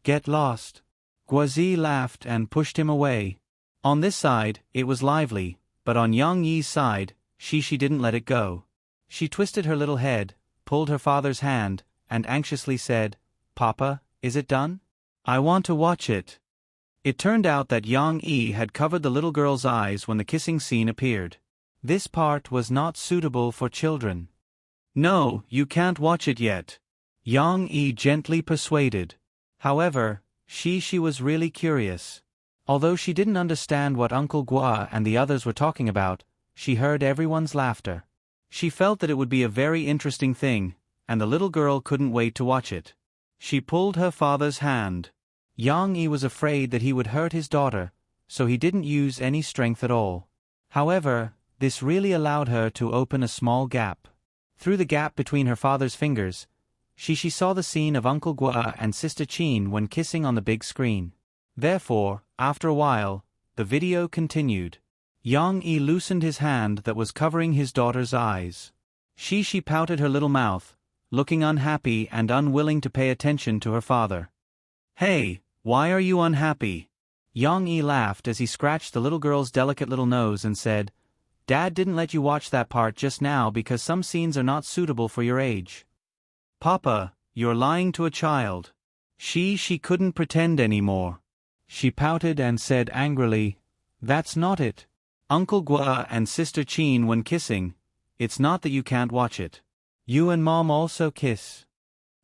Get lost." Guazi laughed and pushed him away. On this side, it was lively, but on Yang Yi's side, she didn't let it go. She twisted her little head, pulled her father's hand, and anxiously said, "Papa, is it done? I want to watch it." It turned out that Yang Yi had covered the little girl's eyes when the kissing scene appeared. This part was not suitable for children. "No, you can't watch it yet," Yang Yi gently persuaded. However, she was really curious. Although she didn't understand what Uncle Gua and the others were talking about, she heard everyone's laughter. She felt that it would be a very interesting thing, and the little girl couldn't wait to watch it. She pulled her father's hand. Yang Yi was afraid that he would hurt his daughter, so he didn't use any strength at all. However, this really allowed her to open a small gap. Through the gap between her father's fingers, she saw the scene of Uncle Gua and Sister Qin when kissing on the big screen. Therefore, after a while, the video continued. Yang Yi loosened his hand that was covering his daughter's eyes. She pouted her little mouth, looking unhappy and unwilling to pay attention to her father. "Hey, why are you unhappy?" Yang Yi laughed as he scratched the little girl's delicate little nose and said, "Dad didn't let you watch that part just now because some scenes are not suitable for your age." "Papa, you're lying to a child." She couldn't pretend anymore. She pouted and said angrily, "That's not it. Uncle Gua and Sister Qin when kissing, it's not that you can't watch it. You and Mom also kiss."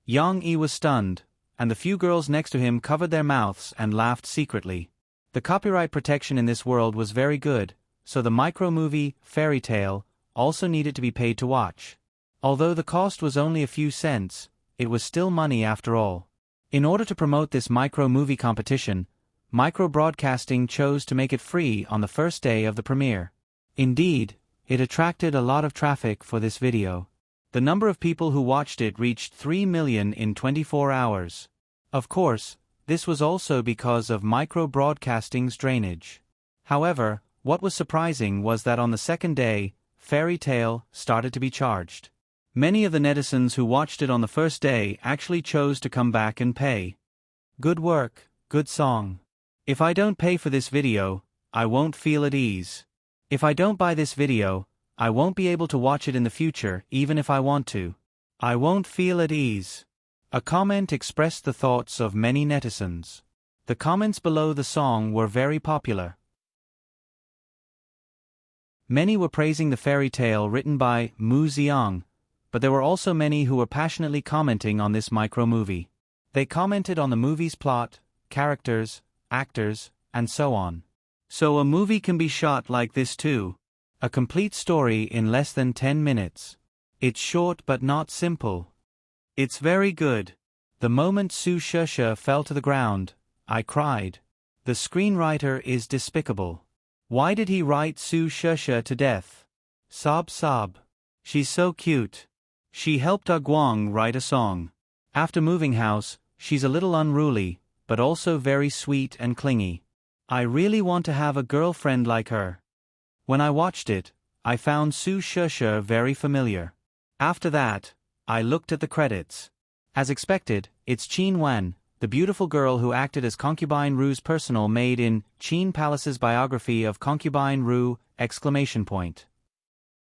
Yang Yi was stunned, and the few girls next to him covered their mouths and laughed secretly. The copyright protection in this world was very good, so the micro-movie, Fairy Tale, also needed to be paid to watch. Although the cost was only a few cents, it was still money after all. In order to promote this micro-movie competition, Micro-Broadcasting chose to make it free on the first day of the premiere. Indeed, it attracted a lot of traffic for this video. The number of people who watched it reached 3 million in 24 hours. Of course, this was also because of Micro-Broadcasting's drainage. However, what was surprising was that on the second day, Fairy Tale started to be charged. Many of the netizens who watched it on the first day actually chose to come back and pay. Good work, good song. If I don't pay for this video, I won't feel at ease. If I don't buy this video, I won't be able to watch it in the future even if I want to. I won't feel at ease. A comment expressed the thoughts of many netizens. The comments below the song were very popular. Many were praising the fairy tale written by Mu Xiang, but there were also many who were passionately commenting on this micro-movie. They commented on the movie's plot, characters, actors, and so on. So a movie can be shot like this too. A complete story in less than 10 minutes. It's short but not simple. It's very good. The moment Su Sheshe fell to the ground, I cried. The screenwriter is despicable. Why did he write Su Sheshe to death? Sob sob. She's so cute. She helped Guang write a song. After moving house, she's a little unruly, but also very sweet and clingy. I really want to have a girlfriend like her. When I watched it, I found Su Sheshe very familiar. After that, I looked at the credits. As expected, it's Qin Wan, the beautiful girl who acted as Concubine Ru's personal maid in Qin Palace's biography of Concubine Ru!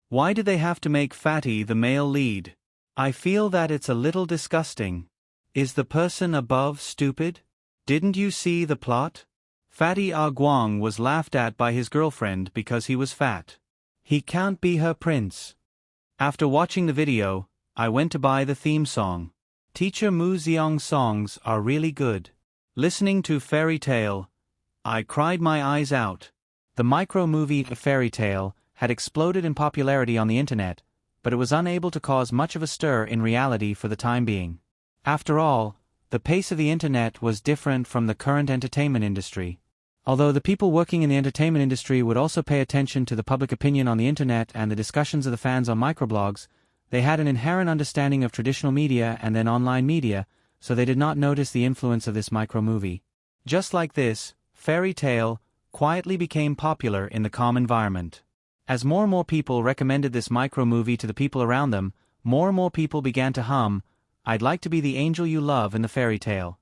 Why did they have to make Fatty the male lead? I feel that it's a little disgusting. Is the person above stupid? Didn't you see the plot? Fatty Guang was laughed at by his girlfriend because he was fat. He can't be her prince. After watching the video, I went to buy the theme song. Teacher Mu Xiang's songs are really good. Listening to Fairy Tale, I cried my eyes out. The micro-movie Fairy Tale had exploded in popularity on the internet, but it was unable to cause much of a stir in reality for the time being. After all, the pace of the internet was different from the current entertainment industry. Although the people working in the entertainment industry would also pay attention to the public opinion on the internet and the discussions of the fans on microblogs, they had an inherent understanding of traditional media and then online media, so they did not notice the influence of this micro-movie. Just like this, Fairy Tale quietly became popular in the calm environment. As more and more people recommended this micro-movie to the people around them, more and more people began to hum, "I'd like to be the angel you love in the fairy tale."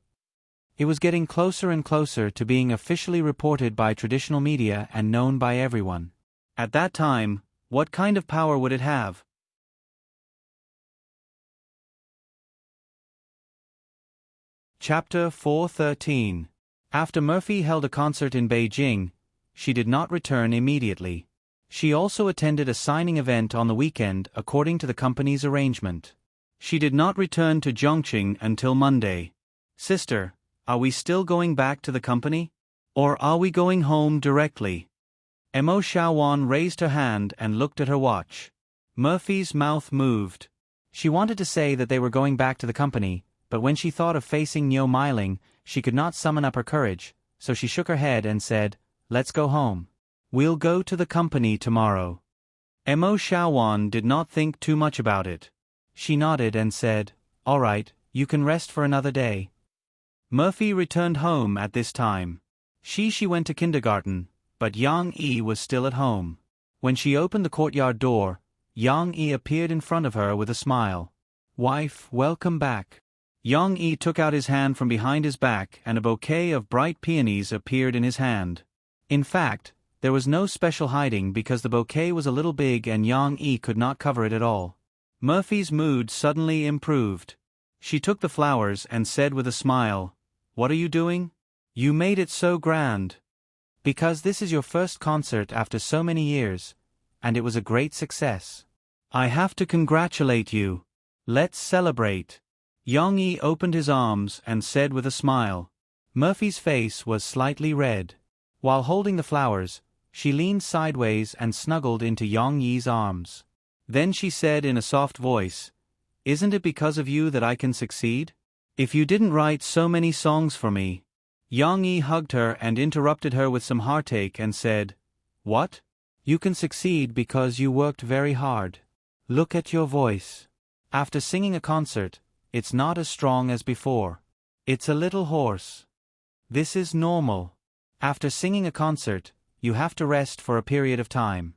It was getting closer and closer to being officially reported by traditional media and known by everyone. At that time, What kind of power would it have? Chapter 4:13. After Murphy held a concert in Beijing, she did not return immediately. She also attended a signing event on the weekend according to the company's arrangement. She did not return to Zhongqing until Monday. Sister, are we still going back to the company? Or are we going home directly? Mo Xiaowan raised her hand and looked at her watch. Murphy's mouth moved. She wanted to say that they were going back to the company, but when she thought of facing Niu Meiling, she could not summon up her courage, so she shook her head and said, "Let's go home. We'll go to the company tomorrow." Mo Xiaowan did not think too much about it. She nodded and said, "All right, you can rest for another day." Murphy returned home at this time. She went to kindergarten, but Yang Yi was still at home. When she opened the courtyard door, Yang Yi appeared in front of her with a smile. "Wife, welcome back." Yang Yi took out his hand from behind his back and a bouquet of bright peonies appeared in his hand. In fact, there was no special hiding because the bouquet was a little big and Yang Yi could not cover it at all. Murphy's mood suddenly improved. She took the flowers and said with a smile, "What are you doing? You made it so grand." "Because this is your first concert after so many years, and it was a great success. I have to congratulate you. Let's celebrate." Yang Yi opened his arms and said with a smile. Murphy's face was slightly red. While holding the flowers, she leaned sideways and snuggled into Yang Yi's arms. Then she said in a soft voice, "Isn't it because of you that I can succeed? If you didn't write so many songs for me." Yang Yi hugged her and interrupted her with some heartache and said, "What? You can succeed because you worked very hard. Look at your voice. After singing a concert, it's not as strong as before. It's a little hoarse. This is normal. After singing a concert, you have to rest for a period of time.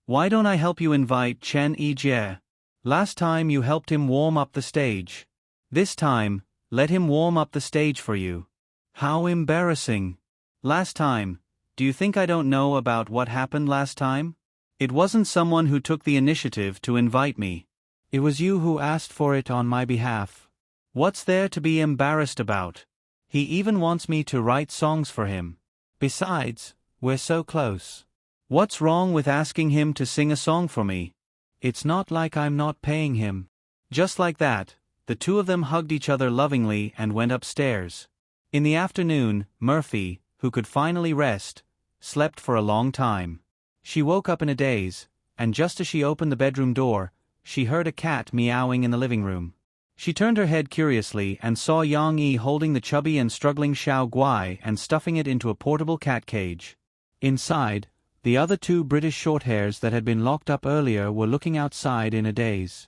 Why don't I help you invite Chen Yijie? Last time you helped him warm up the stage. This time, let him warm up the stage for you." How embarrassing. Last time, do you think I don't know about what happened last time? It wasn't someone who took the initiative to invite me. It was you who asked for it on my behalf. What's there to be embarrassed about? He even wants me to write songs for him. Besides, we're so close. What's wrong with asking him to sing a song for me? It's not like I'm not paying him. Just like that, the two of them hugged each other lovingly and went upstairs. In the afternoon, Murphy, who could finally rest, slept for a long time. She woke up in a daze, and just as she opened the bedroom door, she heard a cat meowing in the living room. She turned her head curiously and saw Yang Yi holding the chubby and struggling Xiao Guai and stuffing it into a portable cat cage. Inside, the other two British Shorthairs that had been locked up earlier were looking outside in a daze.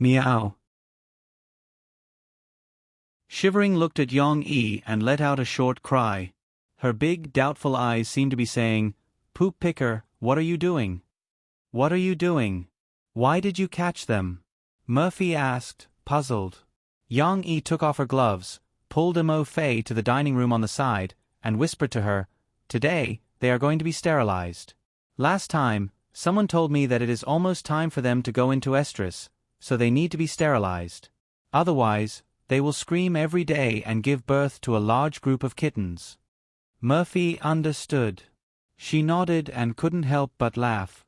Meow. Shivering looked at Yang Yi and let out a short cry. Her big, doubtful eyes seemed to be saying, "Poop picker, what are you doing? What are you doing? Why did you catch them?" Murphy asked, puzzled. Yang Yi took off her gloves, pulled Mo Fei to the dining room on the side, and whispered to her, "Today, they are going to be sterilized. Last time, someone told me that it is almost time for them to go into estrus, so they need to be sterilized. Otherwise, they will scream every day and give birth to a large group of kittens." Murphy understood. She nodded and couldn't help but laugh.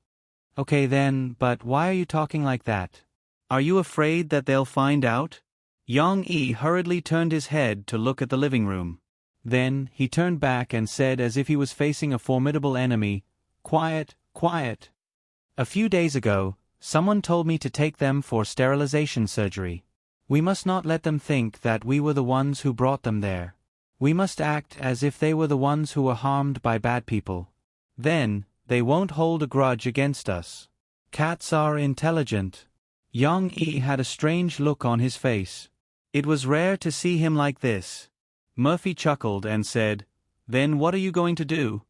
"Okay then, but why are you talking like that? Are you afraid that they'll find out?" Yang Yi hurriedly turned his head to look at the living room. Then, he turned back and said as if he was facing a formidable enemy, "Quiet, quiet. A few days ago, someone told me to take them for sterilization surgery. We must not let them think that we were the ones who brought them there. We must act as if they were the ones who were harmed by bad people. Then, they won't hold a grudge against us. Cats are intelligent." Yang Yi had a strange look on his face. It was rare to see him like this. Murphy chuckled and said, "Then what are you going to do?"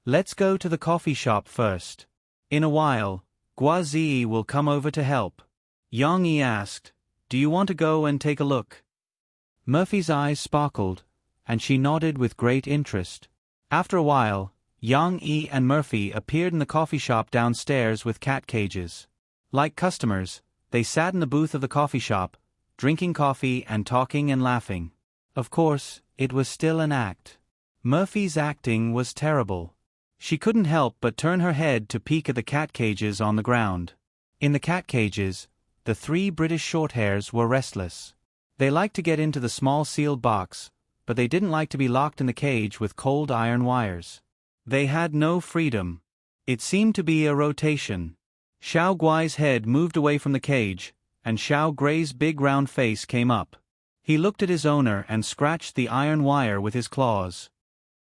"Let's go to the coffee shop first. In a while, Guazi will come over to help." Yang Yi asked, "Do you want to go and take a look?" Murphy's eyes sparkled, and she nodded with great interest. After a while, Yang Yi and Murphy appeared in the coffee shop downstairs with cat cages. Like customers, they sat in the booth of the coffee shop, drinking coffee and talking and laughing. Of course, it was still an act. Murphy's acting was terrible. She couldn't help but turn her head to peek at the cat cages on the ground. In the cat cages, the 3 British Shorthairs were restless. They liked to get into the small sealed box, but they didn't like to be locked in the cage with cold iron wires. They had no freedom. It seemed to be a rotation. Xiao Guai's head moved away from the cage, and Xiao Gray's big round face came up. He looked at his owner and scratched the iron wire with his claws.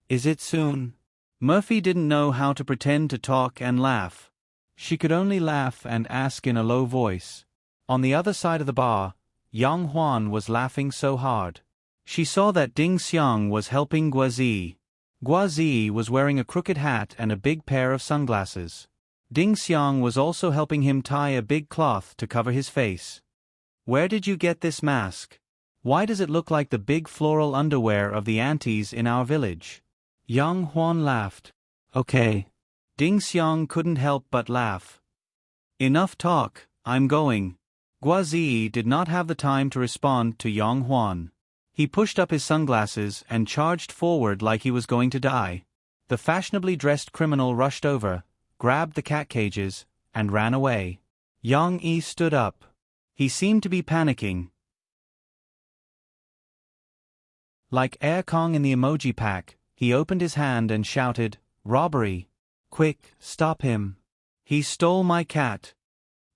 Is it soon? Murphy didn't know how to pretend to talk and laugh. She could only laugh and ask in a low voice. On the other side of the bar, Yang Huan was laughing so hard. She saw that Ding Xiang was helping Guazi. Guazi was wearing a crooked hat and a big pair of sunglasses. Ding Xiang was also helping him tie a big cloth to cover his face. Where did you get this mask? Why does it look like the big floral underwear of the aunties in our village? Yang Huan laughed. Okay. Ding Xiang couldn't help but laugh. Enough talk, I'm going. Guazi did not have the time to respond to Yang Huan. He pushed up his sunglasses and charged forward like he was going to die. The fashionably dressed criminal rushed over, grabbed the cat cages, and ran away. Yang Yi stood up. He seemed to be panicking. Like Air Kong in the emoji pack, he opened his hand and shouted, "Robbery! Quick, stop him! He stole my cat!"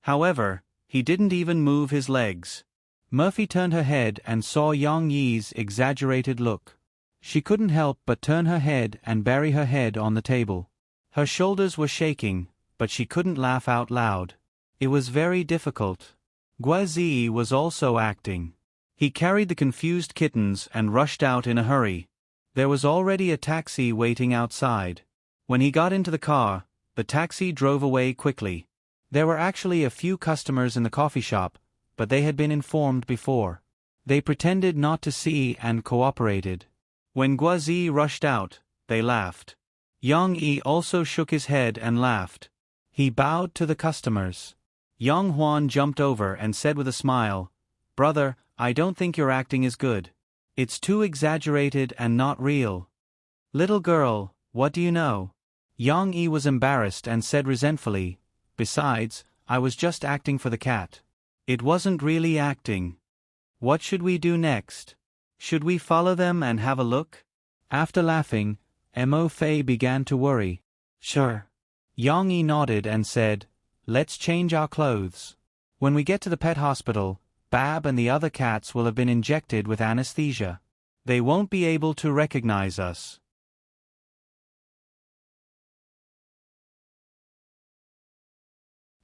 However, he didn't even move his legs. Murphy turned her head and saw Yang Yi's exaggerated look. She couldn't help but turn her head and bury her head on the table. Her shoulders were shaking, but she couldn't laugh out loud. It was very difficult. Guazi was also acting. He carried the confused kittens and rushed out in a hurry. There was already a taxi waiting outside. When he got into the car, the taxi drove away quickly. There were actually a few customers in the coffee shop, but they had been informed before. They pretended not to see and cooperated. When Guazi rushed out, they laughed. Yang Yi also shook his head and laughed. He bowed to the customers. Yang Huan jumped over and said with a smile, "Brother, I don't think your acting is good. It's too exaggerated and not real." "Little girl, what do you know?" Yang Yi was embarrassed and said resentfully, "Besides, I was just acting for the cat. It wasn't really acting. What should we do next? Should we follow them and have a look?" After laughing, Mo Fei began to worry. "Sure." Yang Yi nodded and said, "Let's change our clothes. When we get to the pet hospital, Bab and the other cats will have been injected with anesthesia. They won't be able to recognize us."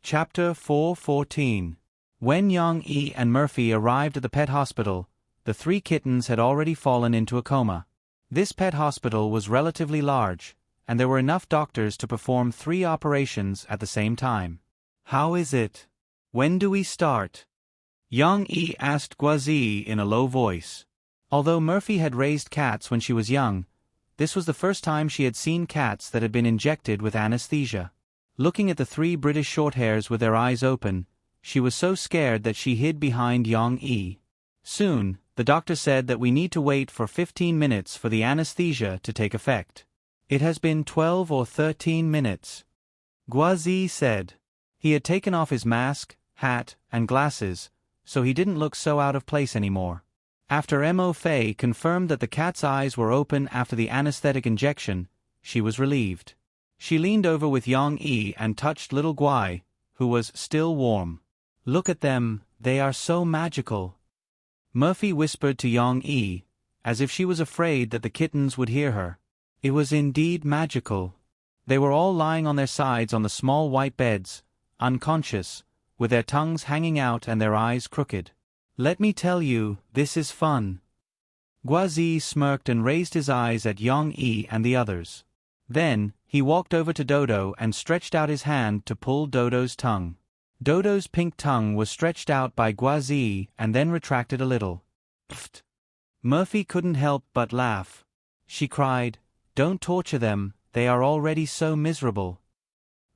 Chapter 4:14. When Yang Yi and Murphy arrived at the pet hospital, the 3 kittens had already fallen into a coma. This pet hospital was relatively large, and there were enough doctors to perform 3 operations at the same time. "How is it? When do we start?" Yang Yi asked Guazi in a low voice. Although Murphy had raised cats when she was young, this was the first time she had seen cats that had been injected with anesthesia. Looking at the 3 British Shorthairs with their eyes open, she was so scared that she hid behind Yang Yi. Soon, the doctor said that we need to wait for 15 minutes for the anesthesia to take effect. "It has been 12 or 13 minutes. Guazi said. He had taken off his mask, hat, and glasses, so he didn't look so out of place anymore. After Mo Fei confirmed that the cat's eyes were open after the anesthetic injection, she was relieved. She leaned over with Yang Yi and touched little Guai, who was still warm. "Look at them, they are so magical." Murphy whispered to Yang Yi, as if she was afraid that the kittens would hear her. It was indeed magical. They were all lying on their sides on the small white beds, unconscious, with their tongues hanging out and their eyes crooked. "Let me tell you, this is fun." Guazi smirked and raised his eyes at Yang Yi and the others. Then, he walked over to Dodo and stretched out his hand to pull Dodo's tongue. Dodo's pink tongue was stretched out by Guazi and then retracted a little. Pfft! Murphy couldn't help but laugh. She cried, "Don't torture them, they are already so miserable."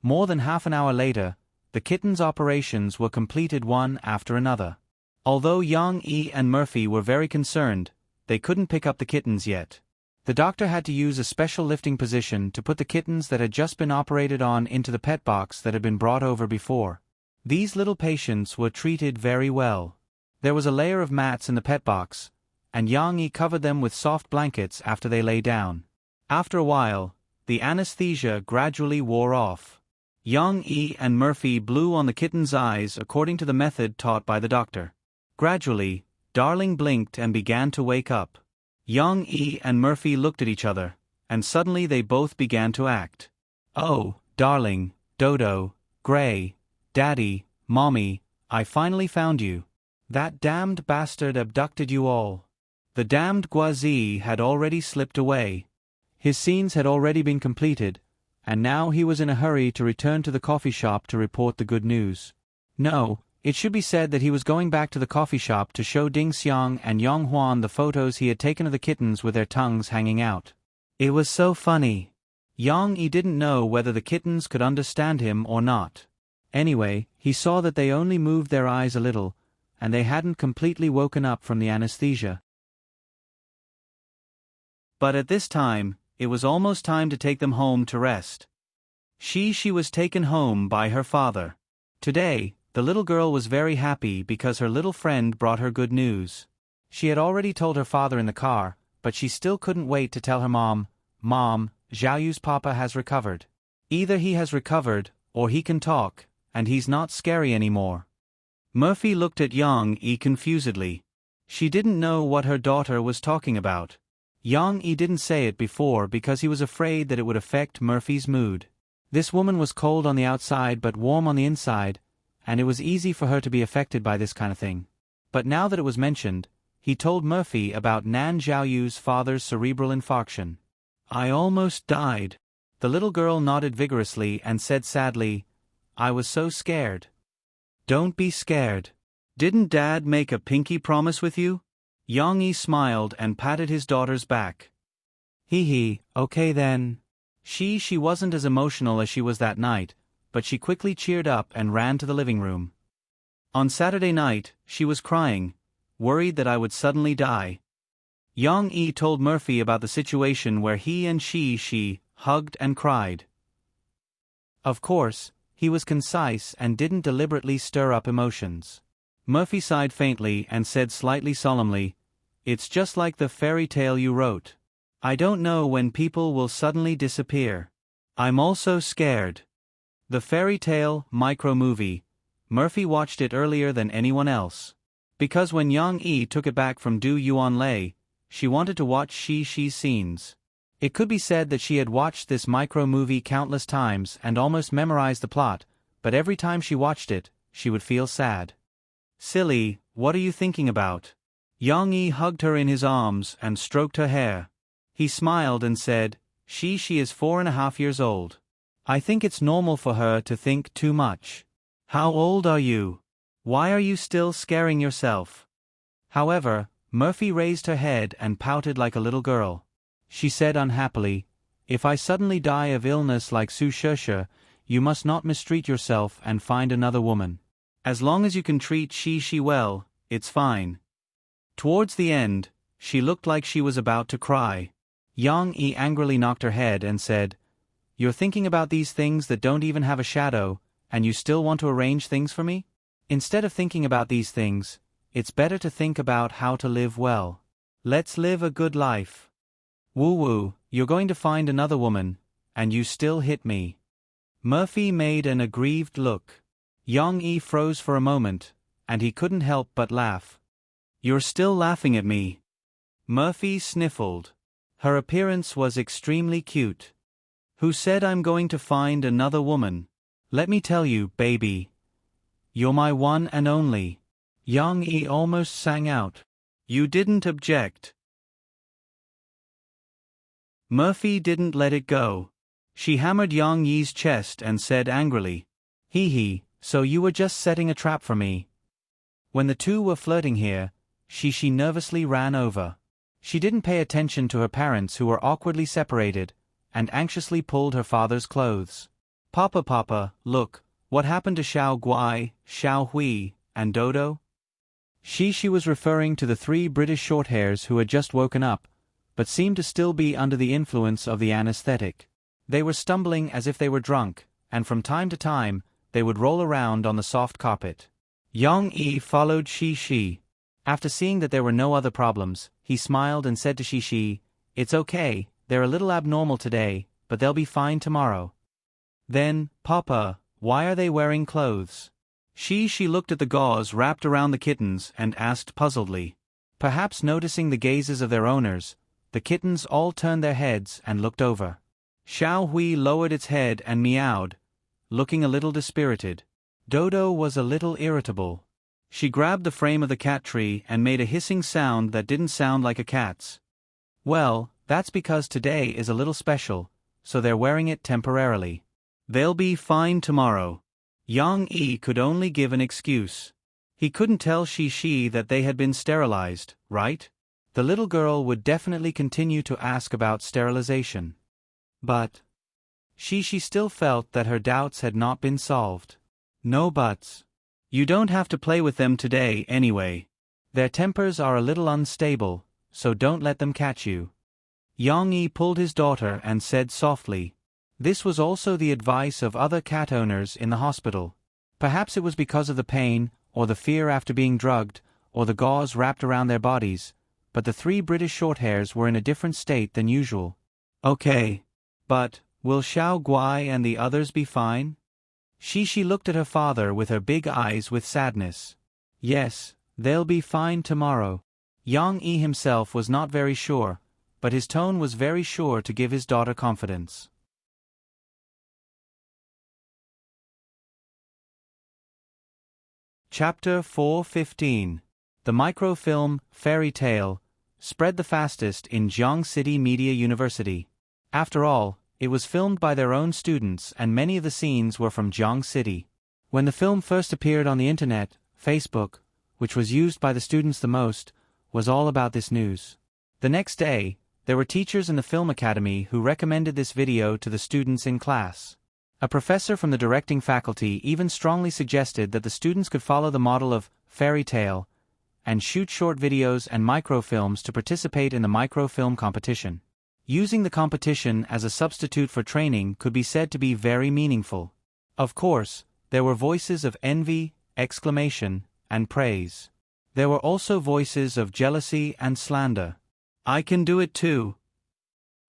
More than half an hour later, the kittens' operations were completed one after another. Although Yang E and Murphy were very concerned, they couldn't pick up the kittens yet. The doctor had to use a special lifting position to put the kittens that had just been operated on into the pet box that had been brought over before. These little patients were treated very well. There was a layer of mats in the pet box, and Yang E covered them with soft blankets after they lay down. After a while, the anesthesia gradually wore off. Yang E and Murphy blew on the kitten's eyes according to the method taught by the doctor. Gradually, Darling blinked and began to wake up. Yang E and Murphy looked at each other, and suddenly they both began to act. "Oh, Darling, Dodo, Gray, Daddy, Mommy, I finally found you. That damned bastard abducted you all." The damned Guazi had already slipped away. His scenes had already been completed, and now he was in a hurry to return to the coffee shop to report the good news. No, it should be said that he was going back to the coffee shop to show Ding Xiang and Yang Huan the photos he had taken of the kittens with their tongues hanging out. It was so funny. Yang Yi didn't know whether the kittens could understand him or not. Anyway, he saw that they only moved their eyes a little, and they hadn't completely woken up from the anesthesia. But at this time, it was almost time to take them home to rest. She was taken home by her father. Today, the little girl was very happy because her little friend brought her good news. She had already told her father in the car, but she still couldn't wait to tell her mom, "Mom, Xiaoyu's papa has recovered. Either he has recovered, or he can talk, and he's not scary anymore." Murphy looked at Yang Yi confusedly. She didn't know what her daughter was talking about. Yang Yi didn't say it before because he was afraid that it would affect Murphy's mood. This woman was cold on the outside but warm on the inside, and it was easy for her to be affected by this kind of thing. But now that it was mentioned, he told Murphy about Nan Xiaoyu's father's cerebral infarction. "I almost died." The little girl nodded vigorously and said sadly, "I was so scared." "Don't be scared. Didn't Dad make a pinky promise with you?" Yang Yi smiled and patted his daughter's back. Hee, okay then." She wasn't as emotional as she was that night, but she quickly cheered up and ran to the living room. On Saturday night, she was crying, worried that I would suddenly die. Yang Yi told Murphy about the situation where he and she hugged and cried. Of course, he was concise and didn't deliberately stir up emotions. Murphy sighed faintly and said slightly solemnly, "It's just like the fairy tale you wrote. I don't know when people will suddenly disappear. I'm also scared." The fairy tale micro-movie. Murphy watched it earlier than anyone else. Because when Yang Yi took it back from Du Yuan Lei, she wanted to watch Shi's scenes. It could be said that she had watched this micro-movie countless times and almost memorized the plot, but every time she watched it, she would feel sad. "Silly, what are you thinking about?" Yang Yi hugged her in his arms and stroked her hair. He smiled and said, She is 4.5 years old. I think it's normal for her to think too much." "How old are you? Why are you still scaring yourself?" However, Murphy raised her head and pouted like a little girl. She said unhappily, "If I suddenly die of illness like Su Sheshe, you must not mistreat yourself and find another woman. As long as you can treat Shi well, it's fine." Towards the end, she looked like she was about to cry. Yang Yi angrily knocked her head and said, "You're thinking about these things that don't even have a shadow, and you still want to arrange things for me? Instead of thinking about these things, it's better to think about how to live well. Let's live a good life. Woo-woo, you're going to find another woman, and you still hit me." Murphy made an aggrieved look. Yang Yi froze for a moment, and he couldn't help but laugh. "You're still laughing at me." Murphy sniffled. Her appearance was extremely cute. "Who said I'm going to find another woman? Let me tell you, baby. You're my one and only." Yang Yi almost sang out. "You didn't object." Murphy didn't let it go. She hammered Yang Yi's chest and said angrily, Hee, so you were just setting a trap for me." When the two were flirting here, she nervously ran over. She didn't pay attention to her parents who were awkwardly separated, and anxiously pulled her father's clothes. Papa, look, what happened to Xiao Guai, Xiao Hui, and Dodo? She was referring to the 3 British shorthairs who had just woken up, but seemed to still be under the influence of the anesthetic. They were stumbling as if they were drunk, and from time to time, they would roll around on the soft carpet. Yang Yi followed Shi. After seeing that there were no other problems, he smiled and said to Shi, "It's okay, they're a little abnormal today, but they'll be fine tomorrow." Then, Papa, why are they wearing clothes? She looked at the gauze wrapped around the kittens and asked puzzledly. Perhaps noticing the gazes of their owners, the kittens all turned their heads and looked over. Xiao Hui lowered its head and meowed, looking a little dispirited. Dodo was a little irritable. She grabbed the frame of the cat tree and made a hissing sound that didn't sound like a cat's. Well, that's because today is a little special, so they're wearing it temporarily. They'll be fine tomorrow. Yang Yi could only give an excuse. He couldn't tell Shi that they had been sterilized, right? The little girl would definitely continue to ask about sterilization. But Shi still felt that her doubts had not been solved. No buts. You don't have to play with them today anyway. Their tempers are a little unstable, so don't let them catch you. Yang Yi pulled his daughter and said softly. This was also the advice of other cat owners in the hospital. Perhaps it was because of the pain, or the fear after being drugged, or the gauze wrapped around their bodies, but the 3 British shorthairs were in a different state than usual. Okay. But, will Xiao Guai and the others be fine? Shi looked at her father with her big eyes with sadness. Yes, they'll be fine tomorrow. Yang Yi himself was not very sure, but his tone was very sure to give his daughter confidence. Chapter 4:15. The microfilm, Fairy Tale, spread the fastest in Jiang City Media University. After all, it was filmed by their own students and many of the scenes were from Jiang City. When the film first appeared on the internet, Facebook, which was used by the students the most, was all about this news. The next day, there were teachers in the film academy who recommended this video to the students in class. A professor from the directing faculty even strongly suggested that the students could follow the model of Fairy Tale and shoot short videos and microfilms to participate in the microfilm competition. Using the competition as a substitute for training could be said to be very meaningful. Of course, there were voices of envy, exclamation, and praise. There were also voices of jealousy and slander. I can do it too.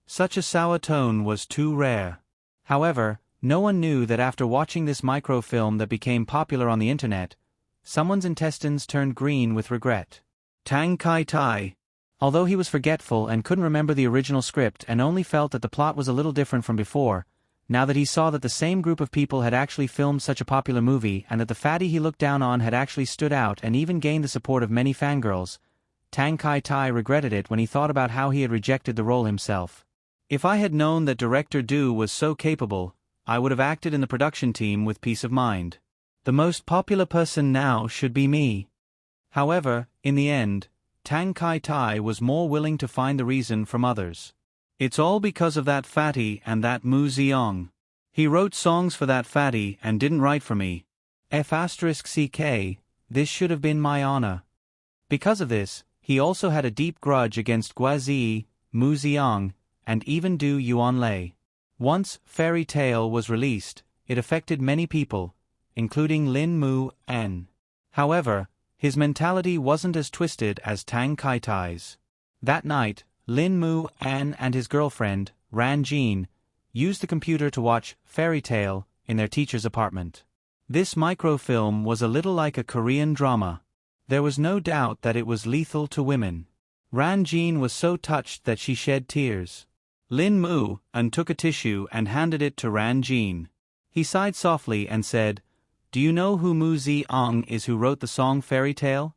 Such a sour tone was too rare. However, no one knew that after watching this microfilm that became popular on the internet, someone's intestines turned green with regret. Tang Kai Tai. Although he was forgetful and couldn't remember the original script and only felt that the plot was a little different from before, now that he saw that the same group of people had actually filmed such a popular movie and that the fatty he looked down on had actually stood out and even gained the support of many fangirls, Tang Kai Tai regretted it when he thought about how he had rejected the role himself. If I had known that director Du was so capable, I would have acted in the production team with peace of mind. The most popular person now should be me. However, in the end, Tang Kai Tai was more willing to find the reason from others. It's all because of that fatty and that Mu Ziong. He wrote songs for that fatty and didn't write for me. F***ck, this should have been my honor. Because of this, he also had a deep grudge against Guazi, Mu Ziong, and even Du Yuanlei. Once Fairy Tale was released, it affected many people, including Lin Mu N. However, his mentality wasn't as twisted as Tang Kai Tai's. That night, Lin Mu An and his girlfriend, Ran Jean, used the computer to watch Fairy Tale in their teacher's apartment. This microfilm was a little like a Korean drama. There was no doubt that it was lethal to women. Ran Jean was so touched that she shed tears. Lin Mu An took a tissue and handed it to Ran Jean. He sighed softly and said, "Do you know who Mu Ziong is who wrote the song Fairy Tale?"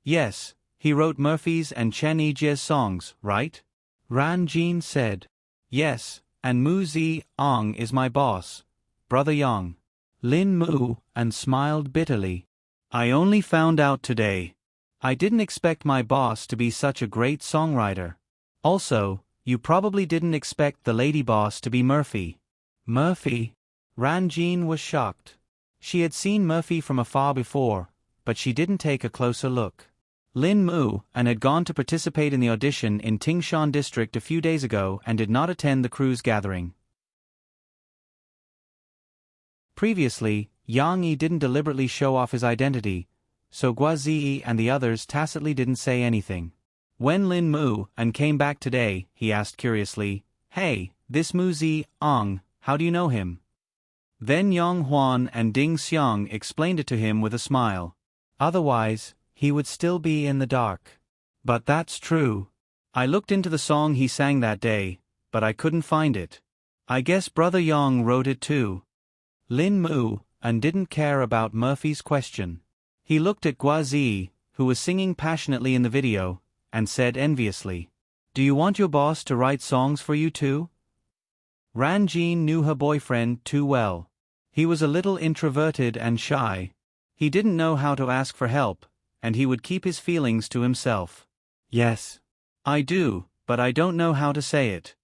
"Yes, he wrote Murphy's and Chen Yijia's songs, right?" Ran Jean said. "Yes, and Mu Ziong is my boss, Brother Yang." Lin Mu An smiled bitterly. "I only found out today. I didn't expect my boss to be such a great songwriter. Also, You probably didn't expect the lady boss to be Murphy. Murphy? Ranjin was shocked. She had seen Murphy from afar before, but she didn't take a closer look. Lin Mu and had gone to participate in the audition in Tingshan district a few days ago and did not attend the crew's gathering. Previously, Yang Yi didn't deliberately show off his identity, so Gua Ziyi and the others tacitly didn't say anything. When Lin Mu and came back today, he asked curiously, "Hey, this Mu Ziong, how do you know him?" Then Yang Huan and Ding Xiang explained it to him with a smile. Otherwise, he would still be in the dark. But that's true. I looked into the song he sang that day, but I couldn't find it. I guess Brother Yang wrote it too. Lin Mu and didn't care about Murphy's question. He looked at Gua Ziyi, who was singing passionately in the video, and said enviously, "Do you want your boss to write songs for you too?" Ranjin knew her boyfriend too well. He was a little introverted and shy. He didn't know how to ask for help, and he would keep his feelings to himself. "Yes. I do, but I don't know how to say it."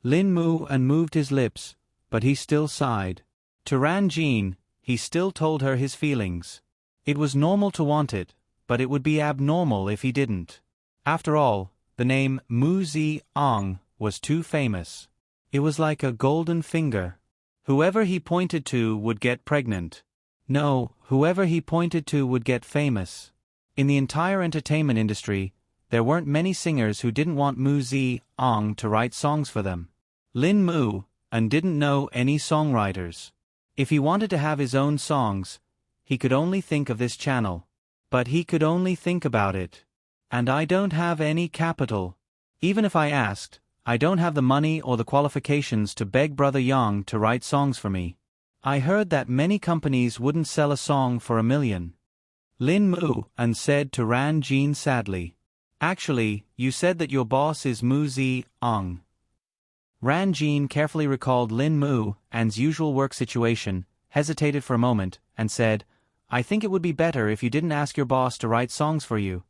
Lin Mu and moved his lips, but he still sighed. To Ranjin, he still told her his feelings. It was normal to want it, but it would be abnormal if he didn't. After all, the name Mu Ziong was too famous. It was like a golden finger. Whoever he pointed to would get pregnant. No, whoever he pointed to would get famous. In the entire entertainment industry, there weren't many singers who didn't want Mu Ziong to write songs for them. Lin Mu and didn't know any songwriters. If he wanted to have his own songs, he could only think of this channel. But he could only think about it. And I don't have any capital. Even if I asked, I don't have the money or the qualifications to beg Brother Yang to write songs for me. I heard that many companies wouldn't sell a song for $1 million. Lin Mu and said to Ranjin sadly, "Actually, you said that your boss is Mu Ziong." Ranjin carefully recalled Lin Mu and's usual work situation, hesitated for a moment, and said, "I think it would be better if you didn't ask your boss to write songs for you."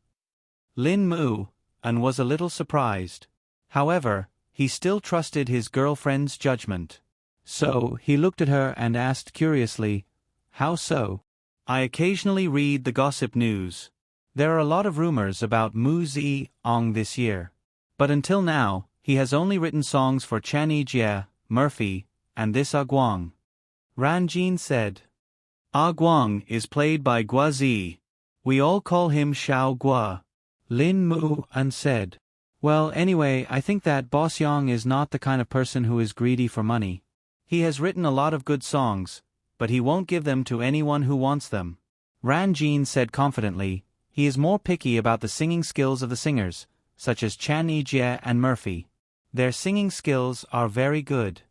Lin Mu and was a little surprised. However, he still trusted his girlfriend's judgment. So he looked at her and asked curiously, "How so?" "I occasionally read the gossip news. There are a lot of rumors about Mu Ziong this year. But until now, he has only written songs for Chan Yijie, Murphy, and this Guang." Ranjin said. Guang is played by Gua Ziyi. We all call him Xiao Gua. Lin Mu and said, "Well, anyway, I think that Boss Yang is not the kind of person who is greedy for money. He has written a lot of good songs, but he won't give them to anyone who wants them." Ranjin said confidently, "He is more picky about the singing skills of the singers, such as Chan Yijie and Murphy. Their singing skills are very good."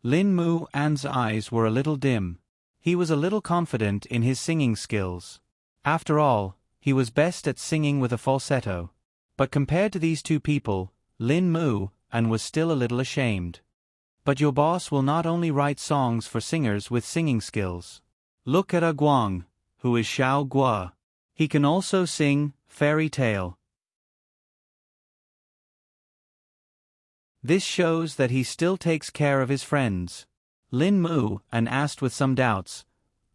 Lin Mu An's eyes were a little dim. He was a little confident in his singing skills. After all, he was best at singing with a falsetto. But compared to these two people, Lin Mu An was still a little ashamed. "But your boss will not only write songs for singers with singing skills. Look at Guang, who is Xiao Gua. He can also sing fairy tale. This shows that he still takes care of his friends." Lin Mu An asked with some doubts,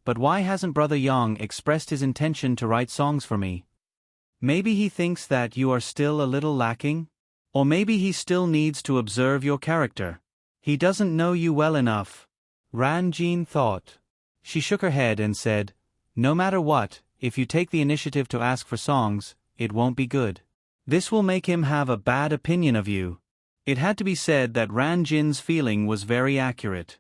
"But why hasn't Brother Yang expressed his intention to write songs for me? Maybe he thinks that you are still a little lacking? Or maybe he still needs to observe your character. He doesn't know you well enough." Ranjin thought. She shook her head and said, "No matter what, if you take the initiative to ask for songs, it won't be good. This will make him have a bad opinion of you." It had to be said that Ranjin's feeling was very accurate.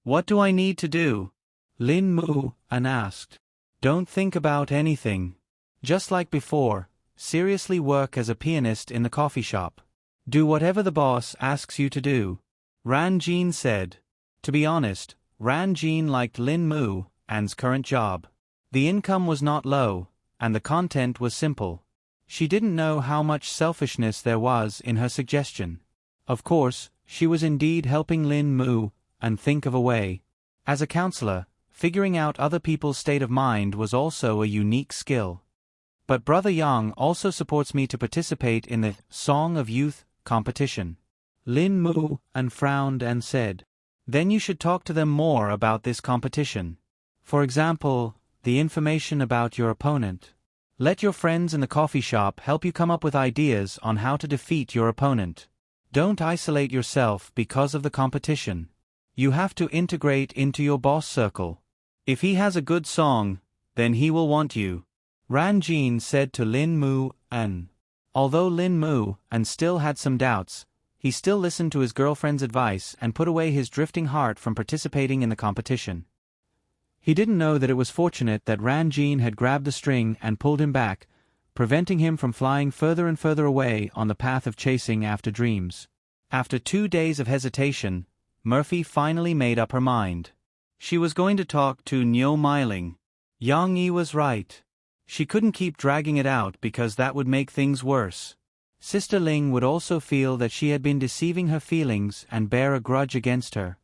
"What do I need to do?" Lin Mu An asked. "Don't think about anything. Just like before, seriously work as a pianist in the coffee shop. Do whatever the boss asks you to do." Ranjin said. To be honest, Ranjin liked Lin Mu An's current job. The income was not low, and the content was simple. She didn't know how much selfishness there was in her suggestion. Of course, she was indeed helping Lin Mu An think of a way. As a counselor, figuring out other people's state of mind was also a unique skill. But Brother Yang also supports me to participate in the Song of Youth competition. Lin Mu and frowned and said, "Then you should talk to them more about this competition. For example, the information about your opponent. Let your friends in the coffee shop help you come up with ideas on how to defeat your opponent. Don't isolate yourself because of the competition. You have to integrate into your boss circle. If he has a good song, then he will want you," Ran Jin said to Lin Mu An. Although Lin Mu An still had some doubts, he still listened to his girlfriend's advice and put away his drifting heart from participating in the competition. He didn't know that it was fortunate that Ran Jin had grabbed the string and pulled him back, preventing him from flying further and further away on the path of chasing after dreams. After 2 days of hesitation, Murphy finally made up her mind. She was going to talk to Niu Meiling. Yang Yi was right. She couldn't keep dragging it out because that would make things worse. Sister Ling would also feel that she had been deceiving her feelings and bear a grudge against her.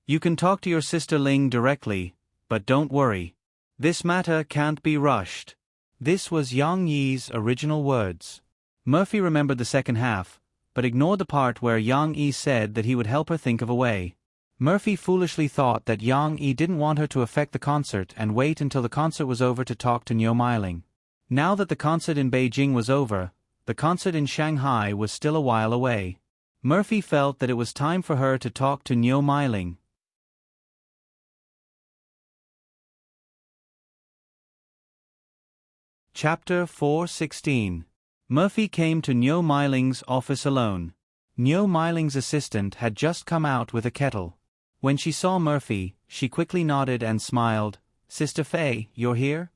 "You can talk to your sister Ling directly, but don't worry. This matter can't be rushed." This was Yang Yi's original words. Murphy remembered the second half, but ignored the part where Yang Yi said that he would help her think of a way. Murphy foolishly thought that Yang Yi didn't want her to affect the concert and wait until the concert was over to talk to Niu Meiling. Now that the concert in Beijing was over, the concert in Shanghai was still a while away. Murphy felt that it was time for her to talk to Niu Meiling. Chapter 4:16. Murphy came to Niu Meiling's office alone. Niu Meiling's assistant had just come out with a kettle. When she saw Murphy, she quickly nodded and smiled. "Sister Fei, you're here?"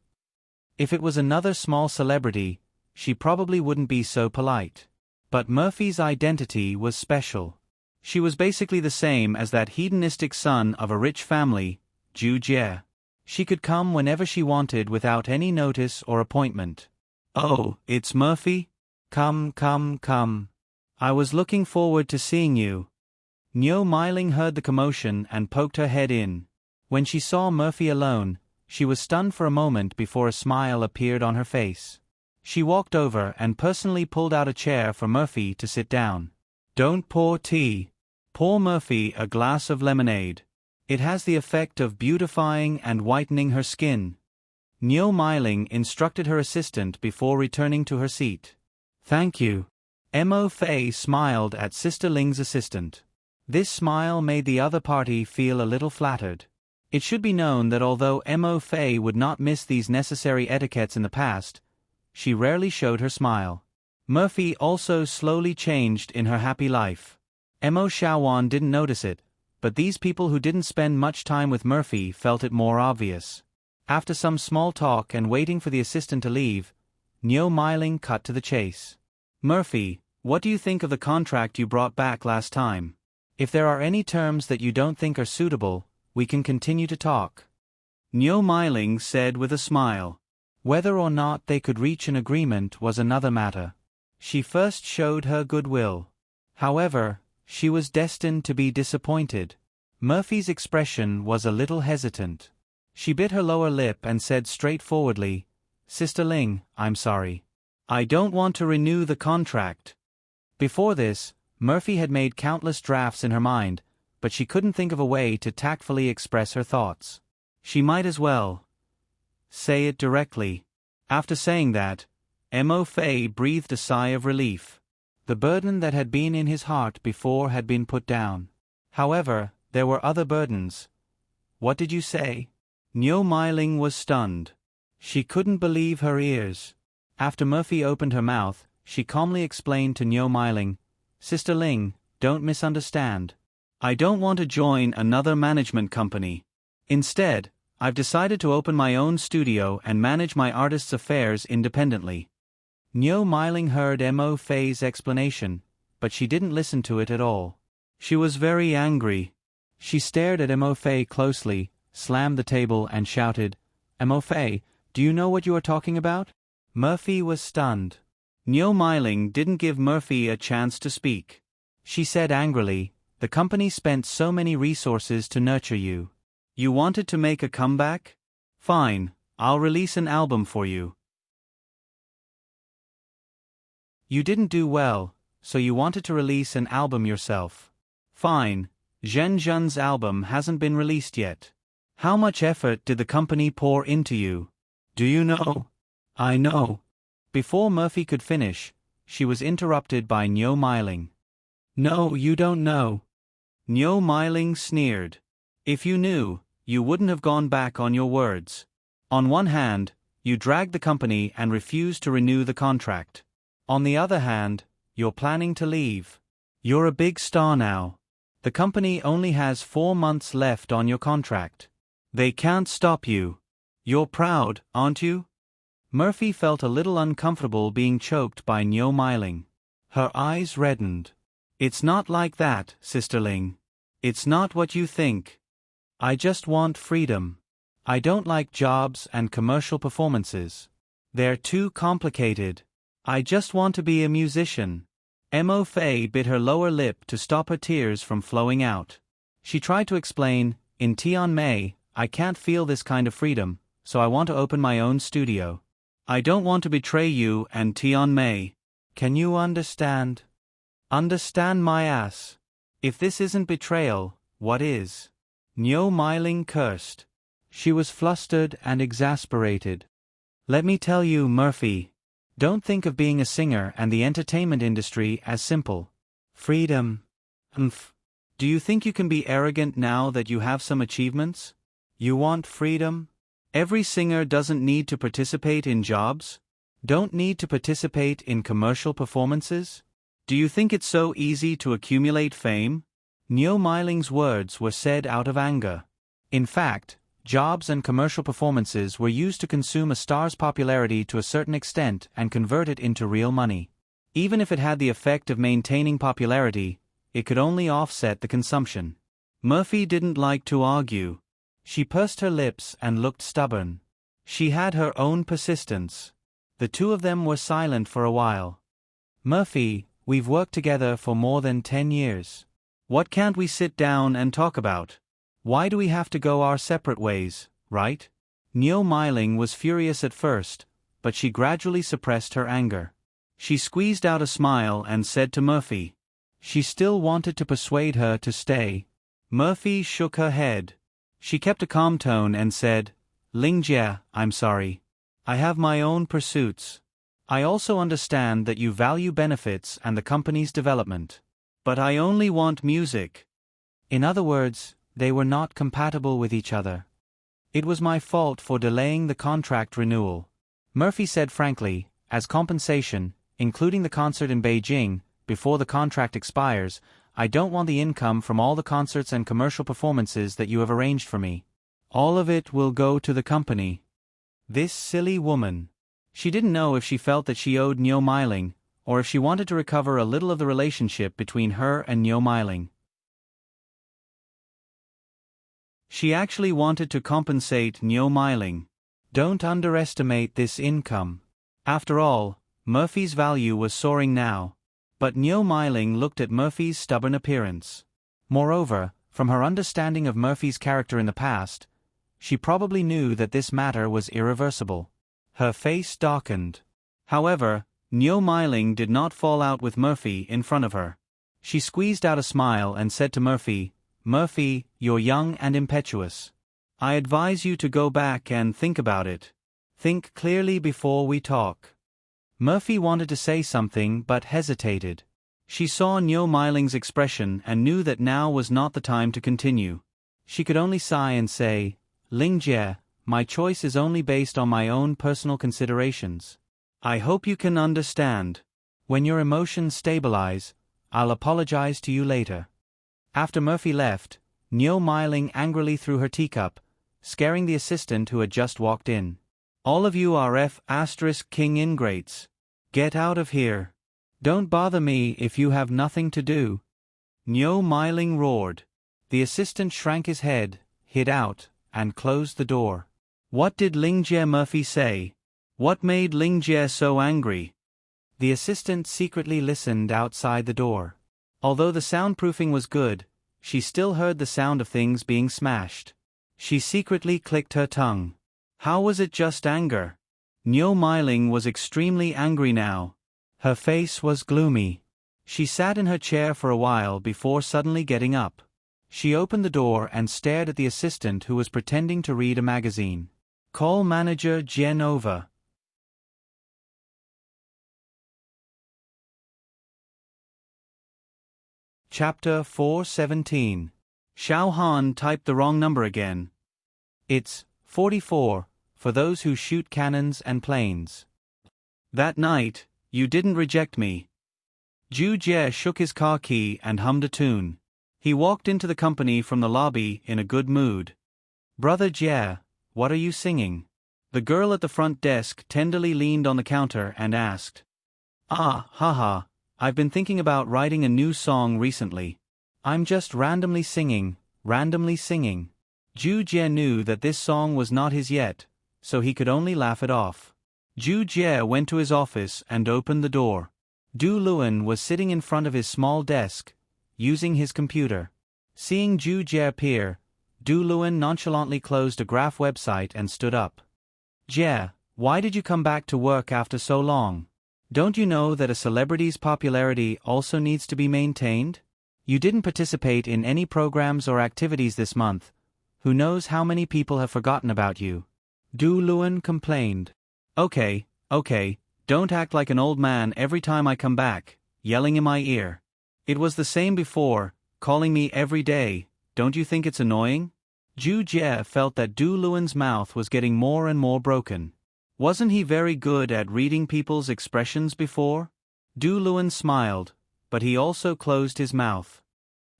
If it was another small celebrity, she probably wouldn't be so polite. But Murphy's identity was special. She was basically the same as that hedonistic son of a rich family, Zhu Jie. She could come whenever she wanted without any notice or appointment. "Oh, it's Murphy? Come, come, come. I was looking forward to seeing you." Niu Meiling heard the commotion and poked her head in. When she saw Murphy alone, she was stunned for a moment before a smile appeared on her face. She walked over and personally pulled out a chair for Murphy to sit down. "Don't pour tea. Pour Murphy a glass of lemonade. It has the effect of beautifying and whitening her skin." Niu Meiling instructed her assistant before returning to her seat. "Thank you." Mo Fei smiled at Sister Ling's assistant. This smile made the other party feel a little flattered. It should be known that although Mo Fei would not miss these necessary etiquettes in the past, she rarely showed her smile. Murphy also slowly changed in her happy life. Mo Shaowan didn't notice it, but these people who didn't spend much time with Murphy felt it more obvious. After some small talk and waiting for the assistant to leave, Niu Meiling cut to the chase. "Murphy, what do you think of the contract you brought back last time? If there are any terms that you don't think are suitable, we can continue to talk." Niu Meiling said with a smile. Whether or not they could reach an agreement was another matter. She first showed her goodwill. However, she was destined to be disappointed. Murphy's expression was a little hesitant. She bit her lower lip and said straightforwardly, "Sister Ling, I'm sorry. I don't want to renew the contract." Before this, Murphy had made countless drafts in her mind, but she couldn't think of a way to tactfully express her thoughts. She might as well say it directly. After saying that, Mo Fei breathed a sigh of relief. The burden that had been in his heart before had been put down. However, there were other burdens. "What did you say?" Niu Meiling was stunned. She couldn't believe her ears. After Murphy opened her mouth, she calmly explained to Niu Meiling, "Sister Ling, don't misunderstand. I don't want to join another management company. Instead, I've decided to open my own studio and manage my artist's affairs independently." Niu Meiling heard Mo Fei's explanation, but she didn't listen to it at all. She was very angry. She stared at Mo Fei closely, slammed the table and shouted, "Mo Fei, do you know what you are talking about?" Murphy was stunned. Niu Meiling didn't give Murphy a chance to speak. She said angrily, "The company spent so many resources to nurture you. You wanted to make a comeback? Fine, I'll release an album for you. You didn't do well, so you wanted to release an album yourself. Fine, Zhen Zhen's album hasn't been released yet. How much effort did the company pour into you? Do you know? I know. Before Murphy could finish, she was interrupted by Niu Meiling. No, you don't know. Niu Meiling sneered. If you knew, you wouldn't have gone back on your words. On one hand, you dragged the company and refused to renew the contract. On the other hand, you're planning to leave. You're a big star now. The company only has 4 months left on your contract. They can't stop you. You're proud, aren't you? Murphy felt a little uncomfortable being choked by Niu Meiling. Her eyes reddened. It's not like that, Sister Ling. It's not what you think. I just want freedom. I don't like jobs and commercial performances. They're too complicated. I just want to be a musician. Mo Fei bit her lower lip to stop her tears from flowing out. She tried to explain, in Tianmei, I can't feel this kind of freedom, so I want to open my own studio. I don't want to betray you and Tianmei. Can you understand? Understand my ass. If this isn't betrayal, what is? Niu Meiling cursed. She was flustered and exasperated. Let me tell you, Murphy. Don't think of being a singer and the entertainment industry as simple. Freedom. Do you think you can be arrogant now that you have some achievements? You want freedom? Every singer doesn't need to participate in jobs? Don't need to participate in commercial performances? Do you think it's so easy to accumulate fame? Niu Meiling's words were said out of anger. In fact, jobs and commercial performances were used to consume a star's popularity to a certain extent and convert it into real money. Even if it had the effect of maintaining popularity, it could only offset the consumption. Murphy didn't like to argue. She pursed her lips and looked stubborn. She had her own persistence. The two of them were silent for a while. Murphy, we've worked together for more than 10 years. What can't we sit down and talk about? Why do we have to go our separate ways, right? Niu Meiling was furious at first, but she gradually suppressed her anger. She squeezed out a smile and said to Murphy. She still wanted to persuade her to stay. Murphy shook her head. She kept a calm tone and said, Lingjie, I'm sorry. I have my own pursuits. I also understand that you value benefits and the company's development. But I only want music. In other words, they were not compatible with each other. It was my fault for delaying the contract renewal. Murphy said frankly, as compensation, including the concert in Beijing, before the contract expires, I don't want the income from all the concerts and commercial performances that you have arranged for me. All of it will go to the company. This silly woman. She didn't know if she felt that she owed Niu Meiling, or if she wanted to recover a little of the relationship between her and Niu Meiling. She actually wanted to compensate Niu Meiling. Don't underestimate this income. After all, Murphy's value was soaring now. But Niu Meiling looked at Murphy's stubborn appearance. Moreover, from her understanding of Murphy's character in the past, she probably knew that this matter was irreversible. Her face darkened. However, Niu Meiling did not fall out with Murphy in front of her. She squeezed out a smile and said to Murphy, Murphy, you're young and impetuous. I advise you to go back and think about it. Think clearly before we talk. Murphy wanted to say something but hesitated. She saw Niu Meiling's expression and knew that now was not the time to continue. She could only sigh and say, Lingjie, my choice is only based on my own personal considerations. I hope you can understand. When your emotions stabilize, I'll apologize to you later. After Murphy left, Niu Meiling angrily threw her teacup, scaring the assistant who had just walked in. All of you are F***king ingrates. Get out of here. Don't bother me if you have nothing to do. Niu Meiling roared. The assistant shrank his head, hid out, and closed the door. What did Lingjie Murphy say? What made Lingjie so angry? The assistant secretly listened outside the door. Although the soundproofing was good, she still heard the sound of things being smashed. She secretly clicked her tongue. How was it just anger? Niu Meiling was extremely angry now. Her face was gloomy. She sat in her chair for a while before suddenly getting up. She opened the door and stared at the assistant who was pretending to read a magazine. Call manager Genova. Chapter 417. Xiao Han typed the wrong number again. It's 44, for those who shoot cannons and planes. That night, you didn't reject me. Zhu Jie shook his car key and hummed a tune. He walked into the company from the lobby in a good mood. Brother Jie, what are you singing? The girl at the front desk tenderly leaned on the counter and asked. Haha, I've been thinking about writing a new song recently. I'm just randomly singing. Zhu Jie knew that this song was not his yet, so he could only laugh it off. Zhu Jie went to his office and opened the door. Du Luan was sitting in front of his small desk, using his computer. Seeing Zhu Jie appear, Du Luan nonchalantly closed a graph website and stood up. Jie, why did you come back to work after so long? Don't you know that a celebrity's popularity also needs to be maintained? You didn't participate in any programs or activities this month. Who knows how many people have forgotten about you? Du Luan complained. Okay, don't act like an old man every time I come back, yelling in my ear. It was the same before, calling me every day. Don't you think it's annoying? Zhu Jie felt that Du Luan's mouth was getting more and more broken. Wasn't he very good at reading people's expressions before? Du Luan smiled, but he also closed his mouth.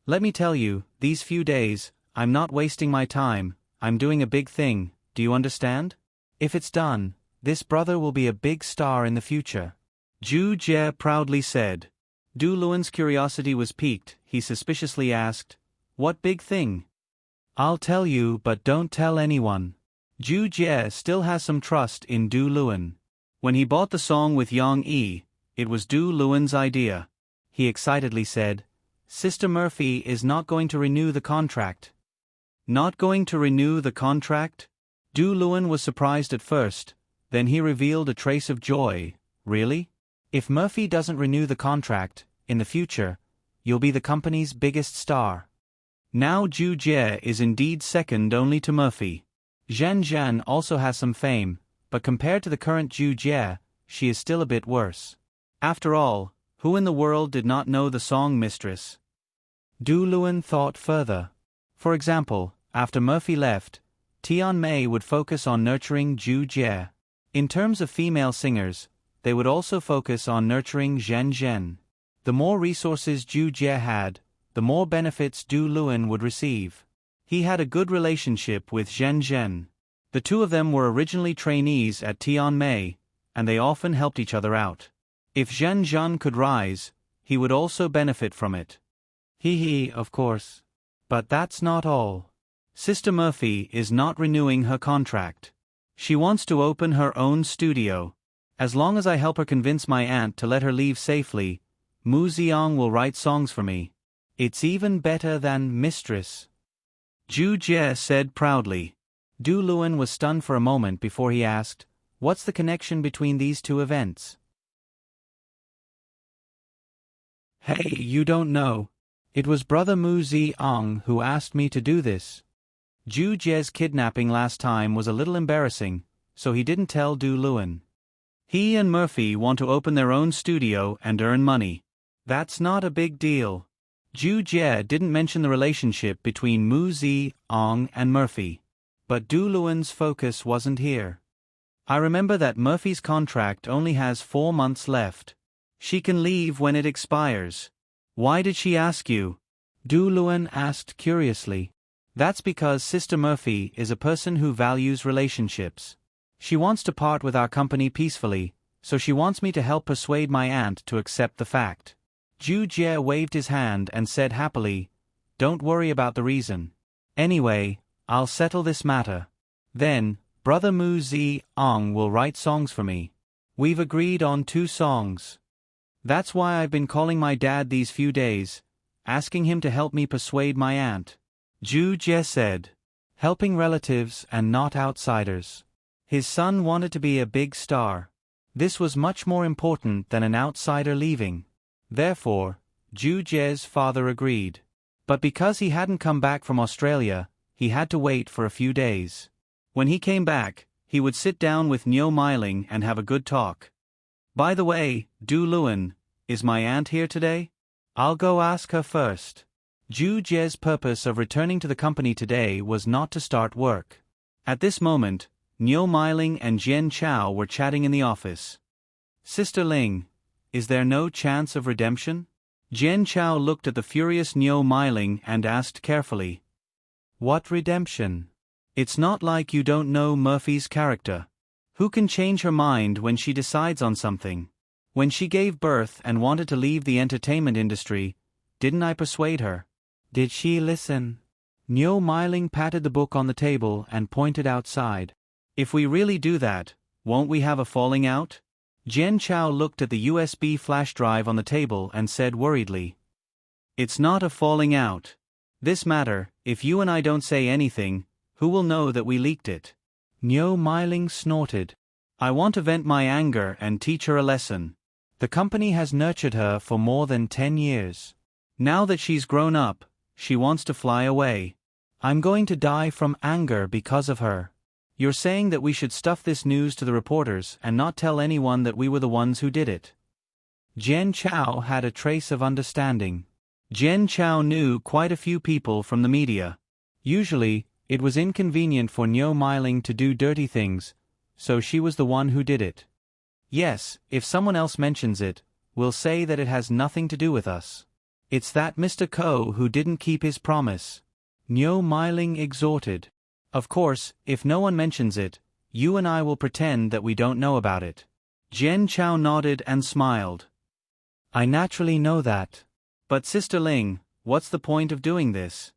Let me tell you, these few days, I'm not wasting my time, I'm doing a big thing, do you understand? If it's done, this brother will be a big star in the future. Zhu Jie proudly said. Du Luan's curiosity was piqued. He suspiciously asked, what big thing? I'll tell you, but don't tell anyone. Zhu Jie still has some trust in Du Luan. When he bought the song with Yang Yi, it was Du Luan's idea. He excitedly said, Sister Murphy is not going to renew the contract. Not going to renew the contract? Du Luan was surprised at first, then he revealed a trace of joy. Really? If Murphy doesn't renew the contract, in the future, you'll be the company's biggest star. Now Zhu Jie is indeed second only to Murphy. Zhen Zhen also has some fame, but compared to the current Zhu Jie, she is still a bit worse. After all, who in the world did not know the song Mistress? Du Luan thought further. For example, after Murphy left, Tian Mei would focus on nurturing Zhu Jie. In terms of female singers, they would also focus on nurturing Zhen Zhen. The more resources Zhu Jie had, the more benefits Du Luan would receive. He had a good relationship with Zhen Zhen. The two of them were originally trainees at Tian Mei, and they often helped each other out. If Zhen Zhen could rise, he would also benefit from it. Of course. But that's not all. Sister Murphy is not renewing her contract. She wants to open her own studio. As long as I help her convince my aunt to let her leave safely, Mu Ziong will write songs for me. It's even better than Mistress. Zhu Jie said proudly. Du Luan was stunned for a moment before he asked, what's the connection between these two events? Hey, you don't know. It was Brother Mu Ziong who asked me to do this. Zhu Jie's kidnapping last time was a little embarrassing, so he didn't tell Du Luan. He and Murphy want to open their own studio and earn money. That's not a big deal. Zhu Jie didn't mention the relationship between Mu Ziong and Murphy. But Du Luan's focus wasn't here. I remember that Murphy's contract only has 4 months left. She can leave when it expires. Why did she ask you? Du Luan asked curiously. That's because Sister Murphy is a person who values relationships. She wants to part with our company peacefully, so she wants me to help persuade my aunt to accept the fact. Zhu Jie waved his hand and said happily, don't worry about the reason. Anyway, I'll settle this matter. Then, Brother Mu Ziong will write songs for me. We've agreed on 2 songs. That's why I've been calling my dad these few days, asking him to help me persuade my aunt. Zhu Jie said, helping relatives and not outsiders. His son wanted to be a big star. This was much more important than an outsider leaving. Therefore, Ju Jie's father agreed. But because he hadn't come back from Australia, he had to wait for a few days. When he came back, he would sit down with Niu Meiling and have a good talk. By the way, Du Luan, is my aunt here today? I'll go ask her first. Ju Jie's purpose of returning to the company today was not to start work. At this moment, Niu Meiling and Jian Chao were chatting in the office. Sister Ling, is there no chance of redemption? Jian Chao looked at the furious Niu Meiling and asked carefully. What redemption? It's not like you don't know Murphy's character. Who can change her mind when she decides on something? When she gave birth and wanted to leave the entertainment industry, didn't I persuade her? Did she listen? Niu Meiling patted the book on the table and pointed outside. If we really do that, won't we have a falling out? Jian Chao looked at the USB flash drive on the table and said worriedly. It's not a falling out. This matter, if you and I don't say anything, who will know that we leaked it? Niu Meiling snorted. I want to vent my anger and teach her a lesson. The company has nurtured her for more than 10 years. Now that she's grown up, she wants to fly away. I'm going to die from anger because of her. You're saying that we should stuff this news to the reporters and not tell anyone that we were the ones who did it. Jian Chao had a trace of understanding. Jian Chao knew quite a few people from the media. Usually, it was inconvenient for Niu Meiling to do dirty things, so she was the one who did it. Yes, if someone else mentions it, we'll say that it has nothing to do with us. It's that Mr. Ko who didn't keep his promise. Niu Meiling exhorted. Of course, if no one mentions it, you and I will pretend that we don't know about it. Jian Chao nodded and smiled. I naturally know that. But Sister Ling, what's the point of doing this?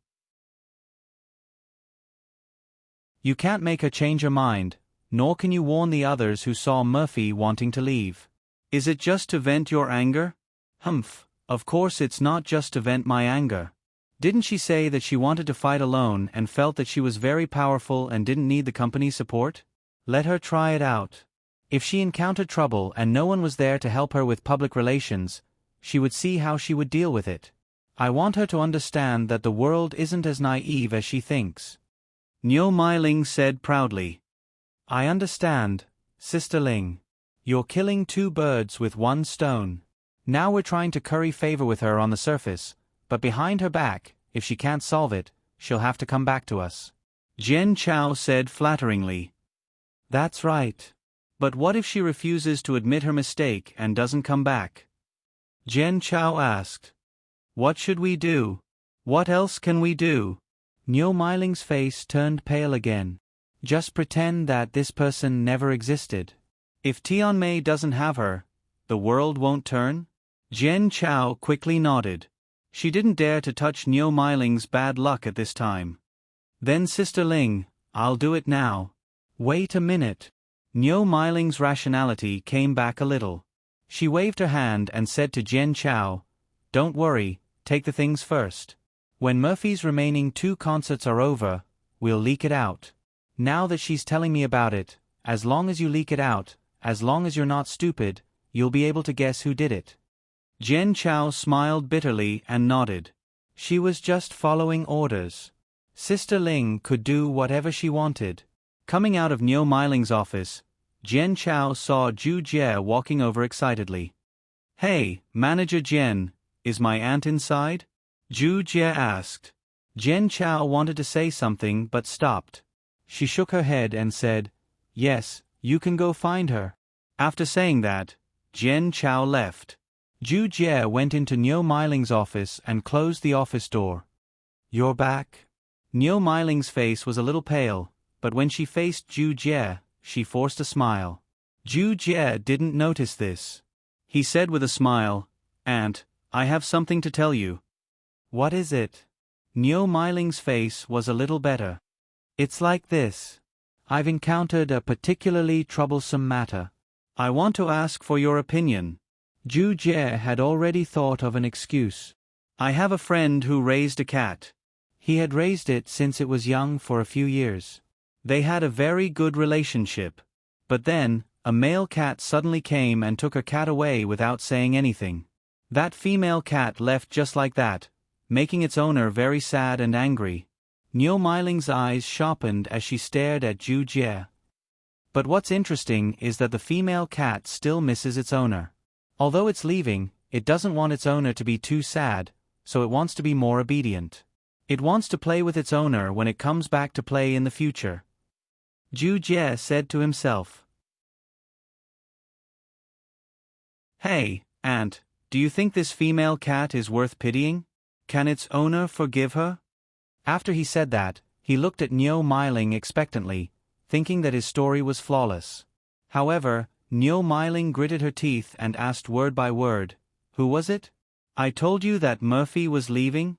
You can't make her change her mind, nor can you warn the others who saw Murphy wanting to leave. Is it just to vent your anger? Humph, of course it's not just to vent my anger. Didn't she say that she wanted to fight alone and felt that she was very powerful and didn't need the company's support? Let her try it out. If she encountered trouble and no one was there to help her with public relations, she would see how she would deal with it. I want her to understand that the world isn't as naive as she thinks. Niu Meiling said proudly. I understand, Sister Ling. You're killing 2 birds with 1 stone. Now we're trying to curry favor with her on the surface, but behind her back, if she can't solve it, she'll have to come back to us. Jian Chao said flatteringly. That's right. But what if she refuses to admit her mistake and doesn't come back? Jian Chao asked. What should we do? What else can we do? Niu Meiling's face turned pale again. Just pretend that this person never existed. If Tianmei doesn't have her, the world won't turn? Jian Chao quickly nodded. She didn't dare to touch Niu Meiling's bad luck at this time. Then Sister Ling, I'll do it now. Wait a minute. Niu Meiling's rationality came back a little. She waved her hand and said to Jian Chao, Don't worry, take the things first. When Murphy's remaining 2 concerts are over, we'll leak it out. Now that she's telling me about it, as long as you leak it out, as long as you're not stupid, you'll be able to guess who did it. Jian Chao smiled bitterly and nodded. She was just following orders. Sister Ling could do whatever she wanted. Coming out of Niu Meiling's office, Jian Chao saw Ju Jie walking over excitedly. Hey, Manager Jian, is my aunt inside? Ju Jie asked. Jian Chao wanted to say something but stopped. She shook her head and said, Yes, you can go find her. After saying that, Jian Chao left. Ju Jie went into Niu Meiling's office and closed the office door. You're back? Niu Meiling's face was a little pale, but when she faced Ju Jie, she forced a smile. Ju Jie didn't notice this. He said with a smile, Aunt, I have something to tell you. What is it? Niu Meiling's face was a little better. It's like this. I've encountered a particularly troublesome matter. I want to ask for your opinion. Ju Jie had already thought of an excuse. I have a friend who raised a cat. He had raised it since it was young for a few years. They had a very good relationship. But then, a male cat suddenly came and took her cat away without saying anything. That female cat left just like that, making its owner very sad and angry. Niu Miling's eyes sharpened as she stared at Zhu Jie. But what's interesting is that the female cat still misses its owner. Although it's leaving, it doesn't want its owner to be too sad, so it wants to be more obedient. It wants to play with its owner when it comes back to play in the future. Zhu Jie said to himself. Hey, Aunt, do you think this female cat is worth pitying? Can its owner forgive her? After he said that, he looked at Niu Miling expectantly, thinking that his story was flawless. However, Niu Miling gritted her teeth and asked word by word, "Who was it? I told you that Murphy was leaving?"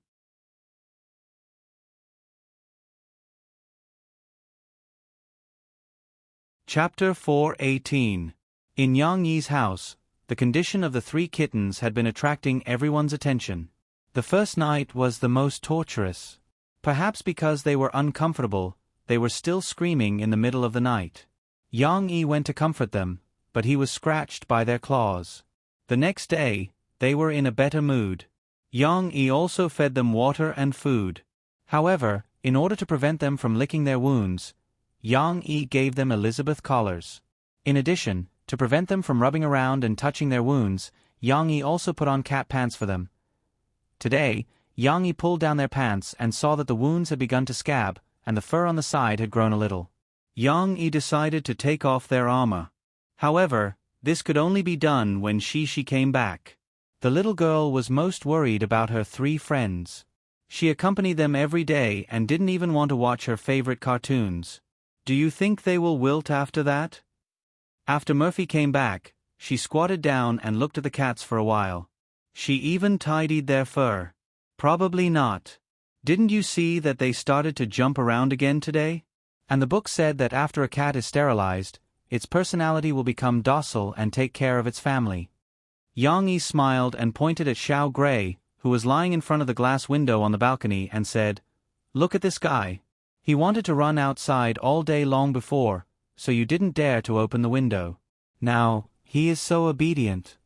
Chapter 4:18. In Yang Yi's house, the condition of the three kittens had been attracting everyone's attention. The first night was the most torturous. Perhaps because they were uncomfortable, they were still screaming in the middle of the night. Yang Yi went to comfort them, but he was scratched by their claws. The next day, they were in a better mood. Yang Yi also fed them water and food. However, in order to prevent them from licking their wounds, Yang Yi gave them Elizabeth collars. In addition, to prevent them from rubbing around and touching their wounds, Yang Yi also put on cat pants for them. Today, Yang Yi pulled down their pants and saw that the wounds had begun to scab, and the fur on the side had grown a little. Yang Yi decided to take off their armor. However, this could only be done when she came back. The little girl was most worried about her three friends. She accompanied them every day and didn't even want to watch her favorite cartoons. Do you think they will wilt after that? After Murphy came back, she squatted down and looked at the cats for a while. She even tidied their fur. Probably not. Didn't you see that they started to jump around again today? And the book said that after a cat is sterilized, its personality will become docile and take care of its family. Yang Yi smiled and pointed at Xiao Gray, who was lying in front of the glass window on the balcony, and said, "Look at this guy. He wanted to run outside all day long before, so you didn't dare to open the window. Now, he is so obedient."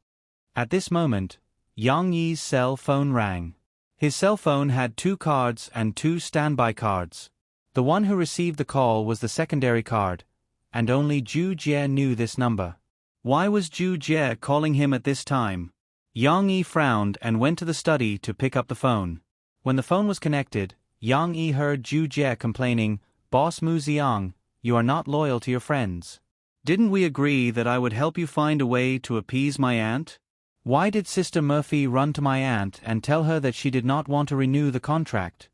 At this moment, Yang Yi's cell phone rang. His cell phone had 2 cards and 2 standby cards. The one who received the call was the secondary card, and only Zhu Jie knew this number. Why was Zhu Jie calling him at this time? Yang Yi frowned and went to the study to pick up the phone. When the phone was connected, Yang Yi heard Zhu Jie complaining, "Boss Mu Xiang, you are not loyal to your friends. Didn't we agree that I would help you find a way to appease my aunt? Why did Sister Murphy run to my aunt and tell her that she did not want to renew the contract?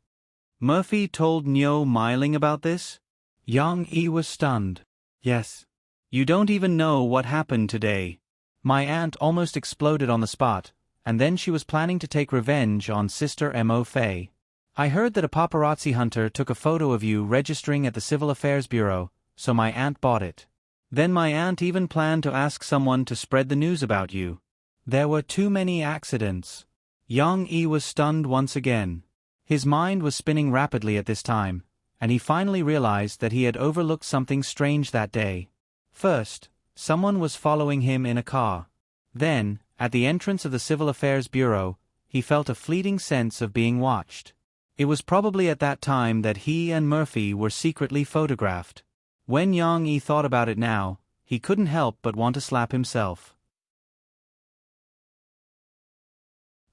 Murphy told Niu Miling about this?" Yang Yi was stunned. "Yes. You don't even know what happened today. My aunt almost exploded on the spot, and then she was planning to take revenge on Sister Mo Fei. I heard that a paparazzi hunter took a photo of you registering at the Civil Affairs Bureau, so my aunt bought it. Then my aunt even planned to ask someone to spread the news about you. There were too many accidents." Yang Yi was stunned once again. His mind was spinning rapidly at this time, and he finally realized that he had overlooked something strange that day. First, someone was following him in a car. Then, at the entrance of the Civil Affairs Bureau, he felt a fleeting sense of being watched. It was probably at that time that he and Murphy were secretly photographed. When Yang Yi thought about it now, he couldn't help but want to slap himself.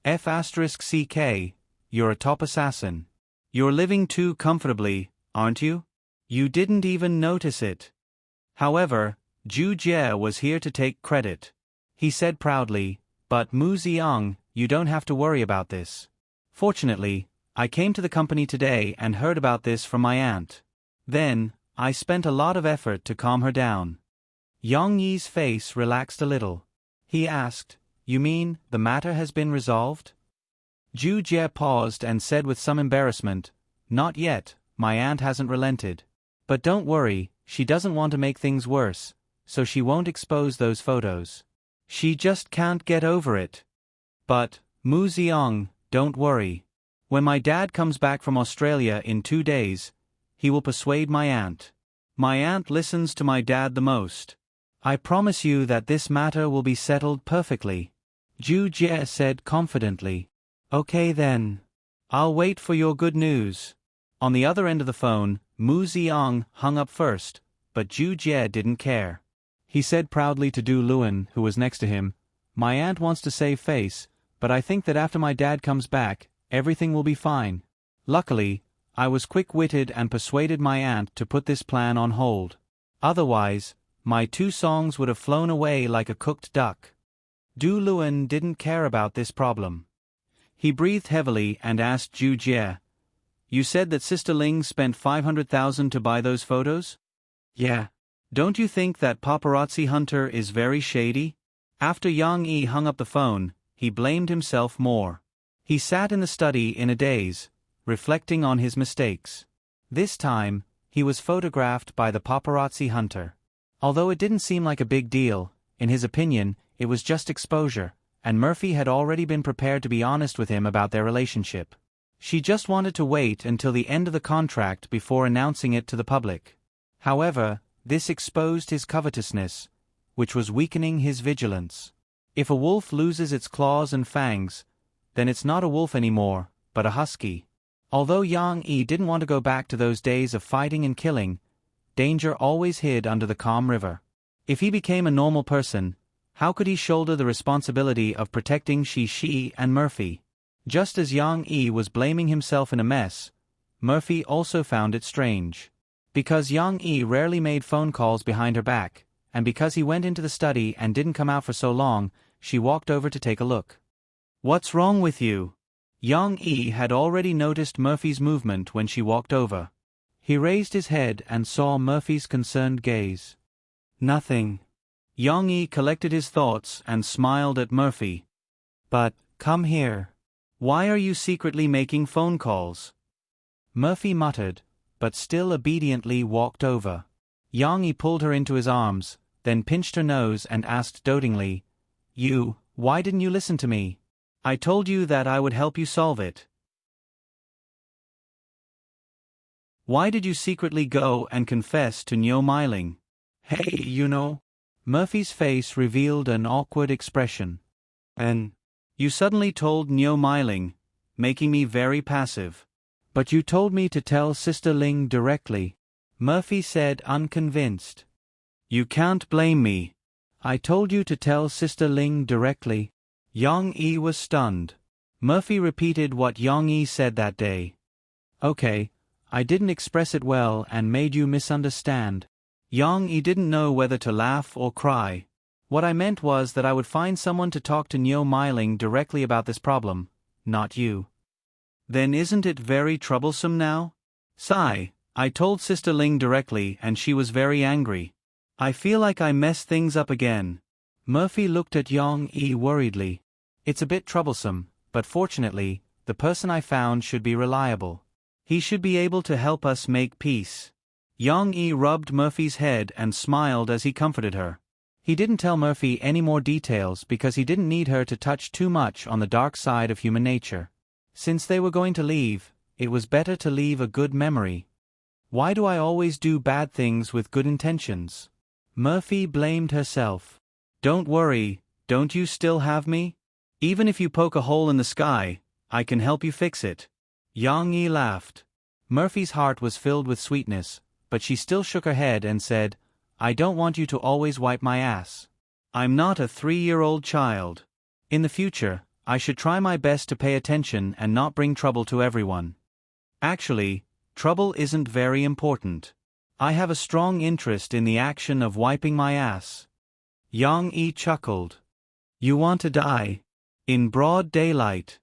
F*CK, you're a top assassin. You're living too comfortably, aren't you? You didn't even notice it. However, Zhu Jie was here to take credit. He said proudly, "But Mu Xiang, you don't have to worry about this. Fortunately, I came to the company today and heard about this from my aunt. Then, I spent a lot of effort to calm her down." Yang Yi's face relaxed a little. He asked, "You mean, the matter has been resolved?" Zhu Jie paused and said with some embarrassment, "Not yet, my aunt hasn't relented. But don't worry, she doesn't want to make things worse, so she won't expose those photos. She just can't get over it. But, Mu Xiang, don't worry. When my dad comes back from Australia in 2 days, he will persuade my aunt. My aunt listens to my dad the most. I promise you that this matter will be settled perfectly." Zhu Jie said confidently. Okay then. I'll wait for your good news. On the other end of the phone, Mu Ziang hung up first, but Zhu Jie didn't care. He said proudly to Du Luan, who was next to him, My aunt wants to save face, but I think that after my dad comes back, everything will be fine. Luckily, I was quick-witted and persuaded my aunt to put this plan on hold. Otherwise, my 2 songs would have flown away like a cooked duck. Du Luan didn't care about this problem. He breathed heavily and asked Zhu Jie, You said that Sister Ling spent 500,000 to buy those photos? Yeah. Don't you think that paparazzi hunter is very shady? After Yang Yi hung up the phone, he blamed himself more. He sat in the study in a daze, reflecting on his mistakes. This time, he was photographed by the paparazzi hunter. Although it didn't seem like a big deal, in his opinion, it was just exposure, and Murphy had already been prepared to be honest with him about their relationship. She just wanted to wait until the end of the contract before announcing it to the public. However, this exposed his covetousness, which was weakening his vigilance. If a wolf loses its claws and fangs, then it's not a wolf anymore, but a husky. Although Yang Yi didn't want to go back to those days of fighting and killing, danger always hid under the calm river. If he became a normal person, how could he shoulder the responsibility of protecting Shi and Murphy? Just as Yang Yi was blaming himself in a mess, Murphy also found it strange. Because Yang Yi rarely made phone calls behind her back, and because he went into the study and didn't come out for so long, she walked over to take a look. What's wrong with you? Yang Yi had already noticed Murphy's movement when she walked over. He raised his head and saw Murphy's concerned gaze. Nothing. Yang Yi collected his thoughts and smiled at Murphy. But, come here. Why are you secretly making phone calls? Murphy muttered, but still obediently walked over. Yang Yi pulled her into his arms, then pinched her nose and asked dotingly, Why didn't you listen to me? I told you that I would help you solve it. Why did you secretly go and confess to Niu Meiling? Hey, Murphy's face revealed an awkward expression. And you suddenly told Niu Meiling, making me very passive. But you told me to tell Sister Ling directly, Murphy said unconvinced. You can't blame me. I told you to tell Sister Ling directly. Yang Yi was stunned. Murphy repeated what Yang Yi said that day. Okay, I didn't express it well and made you misunderstand. Yang Yi didn't know whether to laugh or cry. What I meant was that I would find someone to talk to Niu Meiling directly about this problem, not you. Then isn't it very troublesome now? Sigh, I told Sister Ling directly and she was very angry. I feel like I messed things up again. Murphy looked at Yang Yi worriedly. It's a bit troublesome, but fortunately, the person I found should be reliable. He should be able to help us make peace. Yang Yi rubbed Murphy's head and smiled as he comforted her. He didn't tell Murphy any more details because he didn't need her to touch too much on the dark side of human nature. Since they were going to leave, it was better to leave a good memory. Why do I always do bad things with good intentions? Murphy blamed herself. Don't worry, don't you still have me? Even if you poke a hole in the sky, I can help you fix it. Yang Yi laughed. Murphy's heart was filled with sweetness, but she still shook her head and said, I don't want you to always wipe my ass. I'm not a 3-year-old child. In the future, I should try my best to pay attention and not bring trouble to everyone. Actually, trouble isn't very important. I have a strong interest in the action of wiping my ass. Yang Yi chuckled. You want to die? In broad daylight.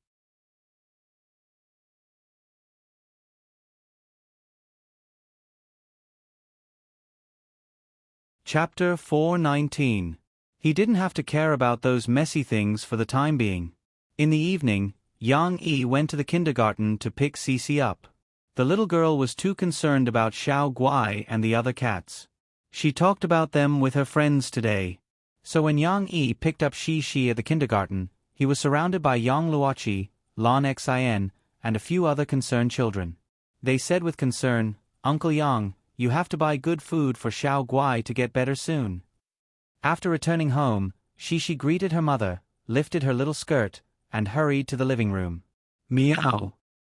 Chapter 419. He didn't have to care about those messy things for the time being. In the evening, Yang Yi went to the kindergarten to pick Cici up. The little girl was too concerned about Xiao Guai and the other cats. She talked about them with her friends today. So when Yang Yi picked up Shi at the kindergarten, he was surrounded by Yang Luoqi, Lan Xin, and a few other concerned children. They said with concern, Uncle Yang, you have to buy good food for Xiao Guai to get better soon. After returning home, Shi greeted her mother, lifted her little skirt, and hurried to the living room. Meow.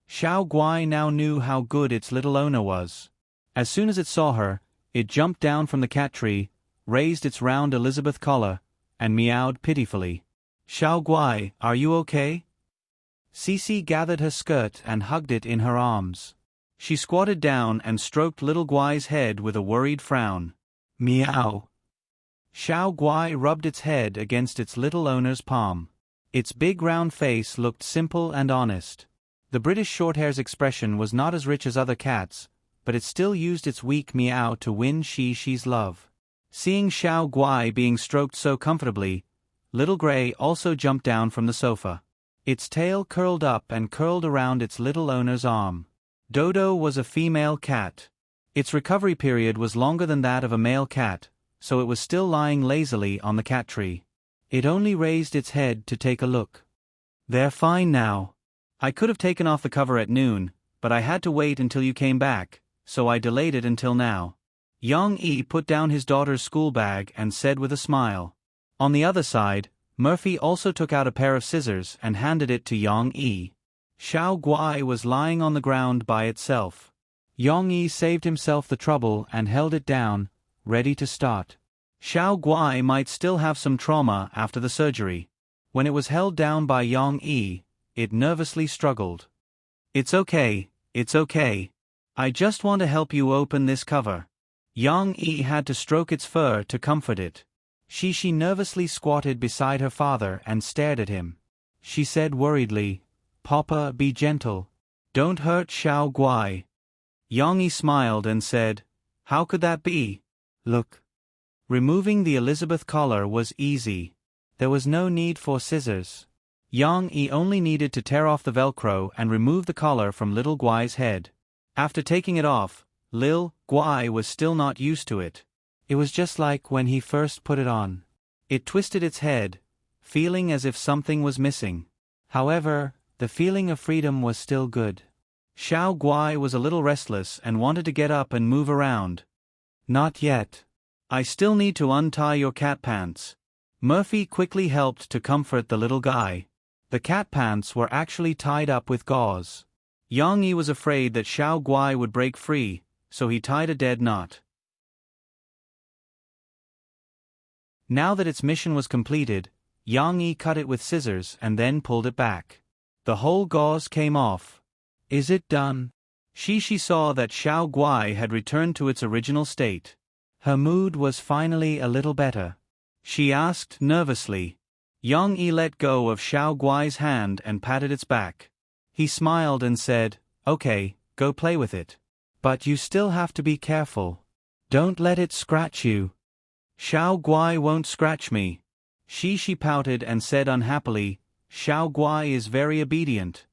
Xiao Guai now knew how good its little owner was. As soon as it saw her, it jumped down from the cat tree, raised its round Elizabeth collar, and meowed pitifully. Xiao Guai, are you okay? Cici gathered her skirt and hugged it in her arms. She squatted down and stroked little Guai's head with a worried frown. Meow. Xiao Guai rubbed its head against its little owner's palm. Its big round face looked simple and honest. The British Shorthair's expression was not as rich as other cats, but it still used its weak meow to win Shi's love. Seeing Xiao Guai being stroked so comfortably, Little Gray also jumped down from the sofa. Its tail curled up and curled around its little owner's arm. Dodo was a female cat. Its recovery period was longer than that of a male cat, so it was still lying lazily on the cat tree. It only raised its head to take a look. They're fine now. I could have taken off the cover at noon, but I had to wait until you came back, so I delayed it until now. Yang Yi put down his daughter's school bag and said with a smile. On the other side, Murphy also took out a pair of scissors and handed it to Yang Yi. Xiao Guai was lying on the ground by itself. Yang Yi saved himself the trouble and held it down, ready to start. Xiao Guai might still have some trauma after the surgery. When it was held down by Yang Yi, it nervously struggled. It's okay, it's okay. I just want to help you open this cover. Yang Yi had to stroke its fur to comfort it. She nervously squatted beside her father and stared at him. She said worriedly, Papa, be gentle. Don't hurt Xiao Guai. Yang Yi smiled and said, How could that be? Look. Removing the Elizabeth collar was easy. There was no need for scissors. Yang Yi only needed to tear off the Velcro and remove the collar from little Guai's head. After taking it off, Lil Guai was still not used to it. It was just like when he first put it on. It twisted its head, feeling as if something was missing. However, the feeling of freedom was still good. Xiao Guai was a little restless and wanted to get up and move around. Not yet. I still need to untie your cat pants. Murphy quickly helped to comfort the little guy. The cat pants were actually tied up with gauze. Yang Yi was afraid that Xiao Guai would break free, so he tied a dead knot. Now that its mission was completed, Yang Yi cut it with scissors and then pulled it back. The whole gauze came off. Is it done? She saw that Xiao Guai had returned to its original state. Her mood was finally a little better. She asked nervously. Yang Yi let go of Xiao Guai's hand and patted its back. He smiled and said, Okay, go play with it. But you still have to be careful. Don't let it scratch you. Xiao Guai won't scratch me. She pouted and said unhappily, Xiao Guai is very obedient.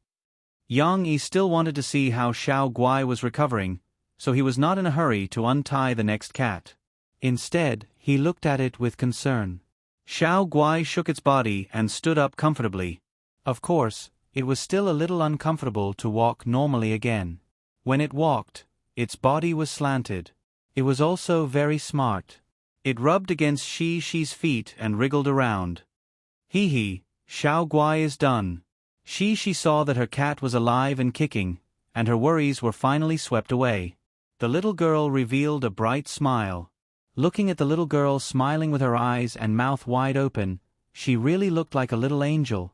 Yang Yi still wanted to see how Xiao Guai was recovering, so he was not in a hurry to untie the next cat. Instead, he looked at it with concern. Xiao Guai shook its body and stood up comfortably. Of course, it was still a little uncomfortable to walk normally again. When it walked, its body was slanted. It was also very smart. It rubbed against Shi's feet and wriggled around. Hee, Xiao Guai is done. She saw that her cat was alive and kicking, and her worries were finally swept away. The little girl revealed a bright smile. Looking at the little girl smiling with her eyes and mouth wide open, she really looked like a little angel.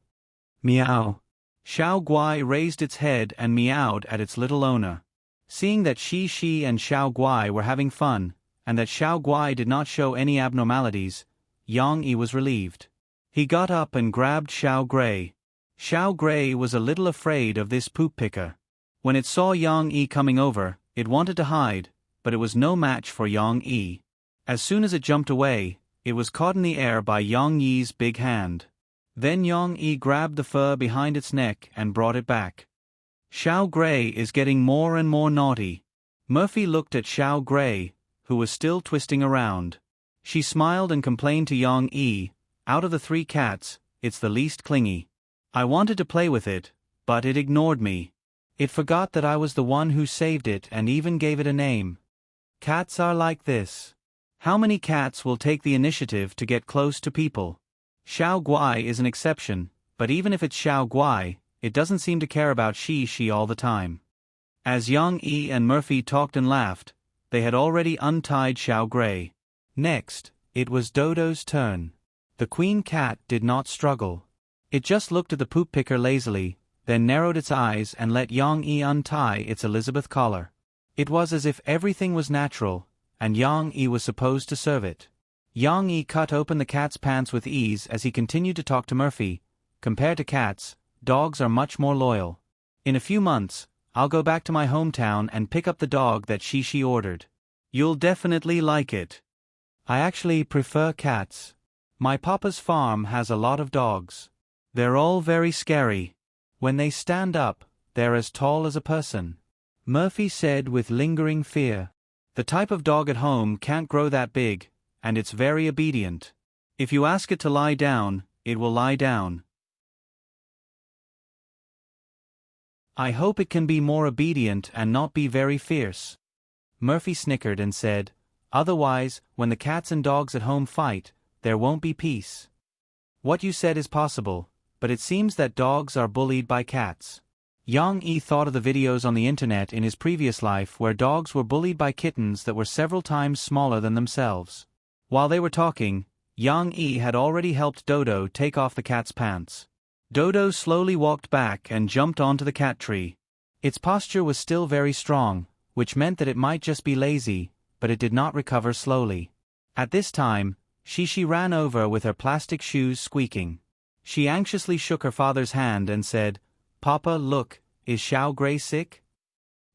Meow. Xiao Guai raised its head and meowed at its little owner. Seeing that Shi and Xiao Guai were having fun, and that Xiao Guai did not show any abnormalities, Yang Yi was relieved. He got up and grabbed Xiao Gray. Xiao Gray was a little afraid of this poop picker. When it saw Yang Yi coming over, it wanted to hide, but it was no match for Yang Yi. As soon as it jumped away, it was caught in the air by Yang Yi's big hand. Then Yang Yi grabbed the fur behind its neck and brought it back. Xiao Gray is getting more and more naughty. Murphy looked at Xiao Gray, who was still twisting around. She smiled and complained to Yang Yi, out of the 3 cats, it's the least clingy. I wanted to play with it, but it ignored me. It forgot that I was the one who saved it and even gave it a name. Cats are like this. How many cats will take the initiative to get close to people? Xiao Guai is an exception, but even if it's Xiao Guai, it doesn't seem to care about Shi all the time. As Yang Yi and Murphy talked and laughed, they had already untied Xiao Gray. Next, it was Dodo's turn. The queen cat did not struggle. It just looked at the poop picker lazily, then narrowed its eyes and let Yang Yi untie its Elizabeth collar. It was as if everything was natural, and Yang Yi was supposed to serve it. Yang Yi cut open the cat's pants with ease as he continued to talk to Murphy. Compared to cats, dogs are much more loyal. In a few months, I'll go back to my hometown and pick up the dog that Shi ordered. You'll definitely like it. I actually prefer cats. My papa's farm has a lot of dogs. They're all very scary. When they stand up, they're as tall as a person. Murphy said with lingering fear. The type of dog at home can't grow that big, and it's very obedient. If you ask it to lie down, it will lie down. I hope it can be more obedient and not be very fierce. Murphy snickered and said, otherwise, when the cats and dogs at home fight, there won't be peace. What you said is possible, but it seems that dogs are bullied by cats. Yang Yi thought of the videos on the internet in his previous life where dogs were bullied by kittens that were several times smaller than themselves. While they were talking, Yang Yi had already helped Dodo take off the cat's pants. Dodo slowly walked back and jumped onto the cat tree. Its posture was still very strong, which meant that it might just be lazy, but it did not recover slowly. At this time, Shi ran over with her plastic shoes squeaking. She anxiously shook her father's hand and said, Papa, look, is Xiao Gray sick?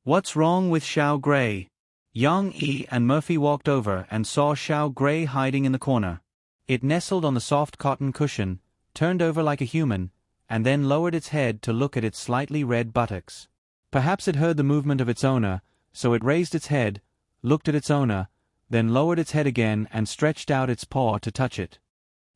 What's wrong with Xiao Gray? Yang Yi and Murphy walked over and saw Xiao Gray hiding in the corner. It nestled on the soft cotton cushion, turned over like a human, and then lowered its head to look at its slightly red buttocks. Perhaps it heard the movement of its owner, so it raised its head, looked at its owner, then lowered its head again and stretched out its paw to touch it.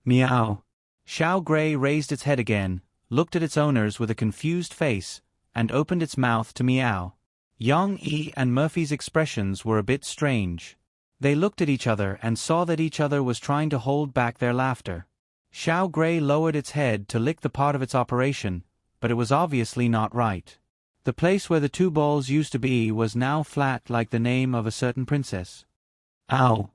Meow. Xiao Gray raised its head again, looked at its owners with a confused face, and opened its mouth to meow. Yang Yi and Murphy's expressions were a bit strange. They looked at each other and saw that each other was trying to hold back their laughter. Xiao Gray lowered its head to lick the part of its operation, but it was obviously not right. The place where the two balls used to be was now flat like the name of a certain princess. Ow!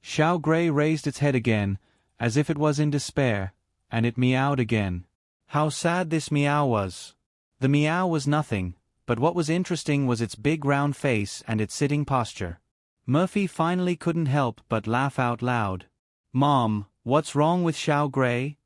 Xiao Gray raised its head again, as if it was in despair, and it meowed again. How sad this meow was! The meow was nothing, but what was interesting was its big round face and its sitting posture. Murphy finally couldn't help but laugh out loud. Mom, what's wrong with Xiao Gray?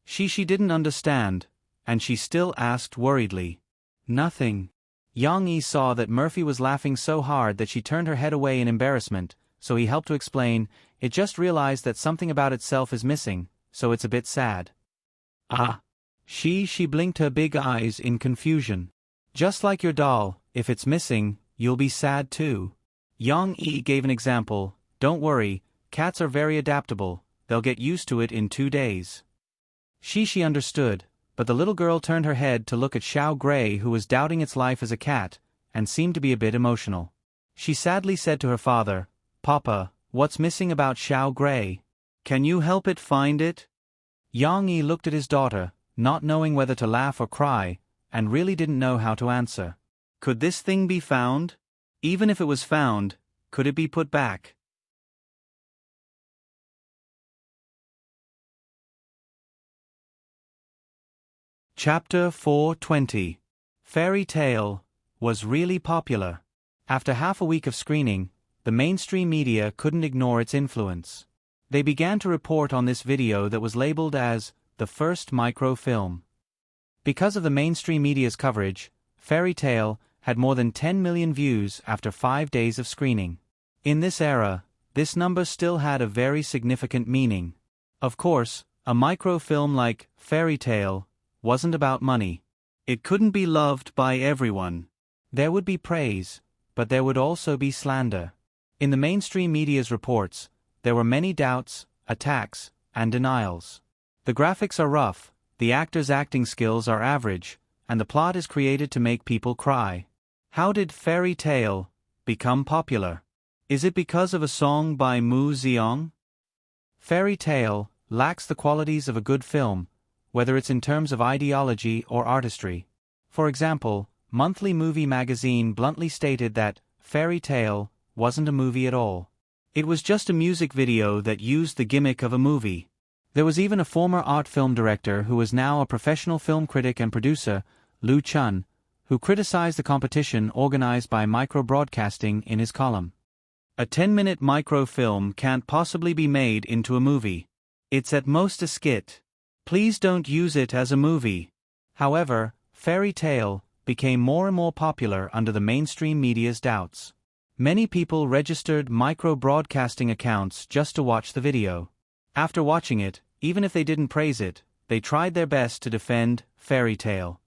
She didn't understand, and she still asked worriedly. Nothing. Yang Yi saw that Murphy was laughing so hard that she turned her head away in embarrassment, so he helped to explain, it just realized that something about itself is missing, so it's a bit sad. Ah. She blinked her big eyes in confusion. Just like your doll, if it's missing, you'll be sad too. Yang Yi gave an example, don't worry, cats are very adaptable, they'll get used to it in 2 days. She understood, but the little girl turned her head to look at Xiao Gray who was doubting its life as a cat, and seemed to be a bit emotional. She sadly said to her father, Papa, what's missing about Xiao Gray? Can you help it find it? Yang Yi looked at his daughter, not knowing whether to laugh or cry, and really didn't know how to answer. Could this thing be found? Even if it was found, could it be put back? Chapter 420. Fairy Tale was really popular. After half a week of screening, the mainstream media couldn't ignore its influence. They began to report on this video that was labeled as the first microfilm. Because of the mainstream media's coverage, Fairy Tale had more than 10 million views after 5 days of screening. In this era, this number still had a very significant meaning. Of course, a microfilm like Fairy Tale wasn't about money. It couldn't be loved by everyone. There would be praise, but there would also be slander. In the mainstream media's reports, there were many doubts, attacks, and denials. The graphics are rough, the actors' acting skills are average, and the plot is created to make people cry. How did Fairy Tale become popular? Is it because of a song by Mu Ziyong? Fairy Tale, lacks the qualities of a good film, whether it's in terms of ideology or artistry. For example, Monthly Movie Magazine bluntly stated that Fairy Tale wasn't a movie at all. It was just a music video that used the gimmick of a movie. There was even a former art film director who is now a professional film critic and producer, Lu Chun, who criticized the competition organized by Micro Broadcasting in his column. A 10-minute microfilm can't possibly be made into a movie. It's at most a skit. Please don't use it as a movie. However, Fairy Tale became more and more popular under the mainstream media's doubts. Many people registered micro broadcasting accounts just to watch the video. After watching it, even if they didn't praise it, they tried their best to defend Fairy Tale.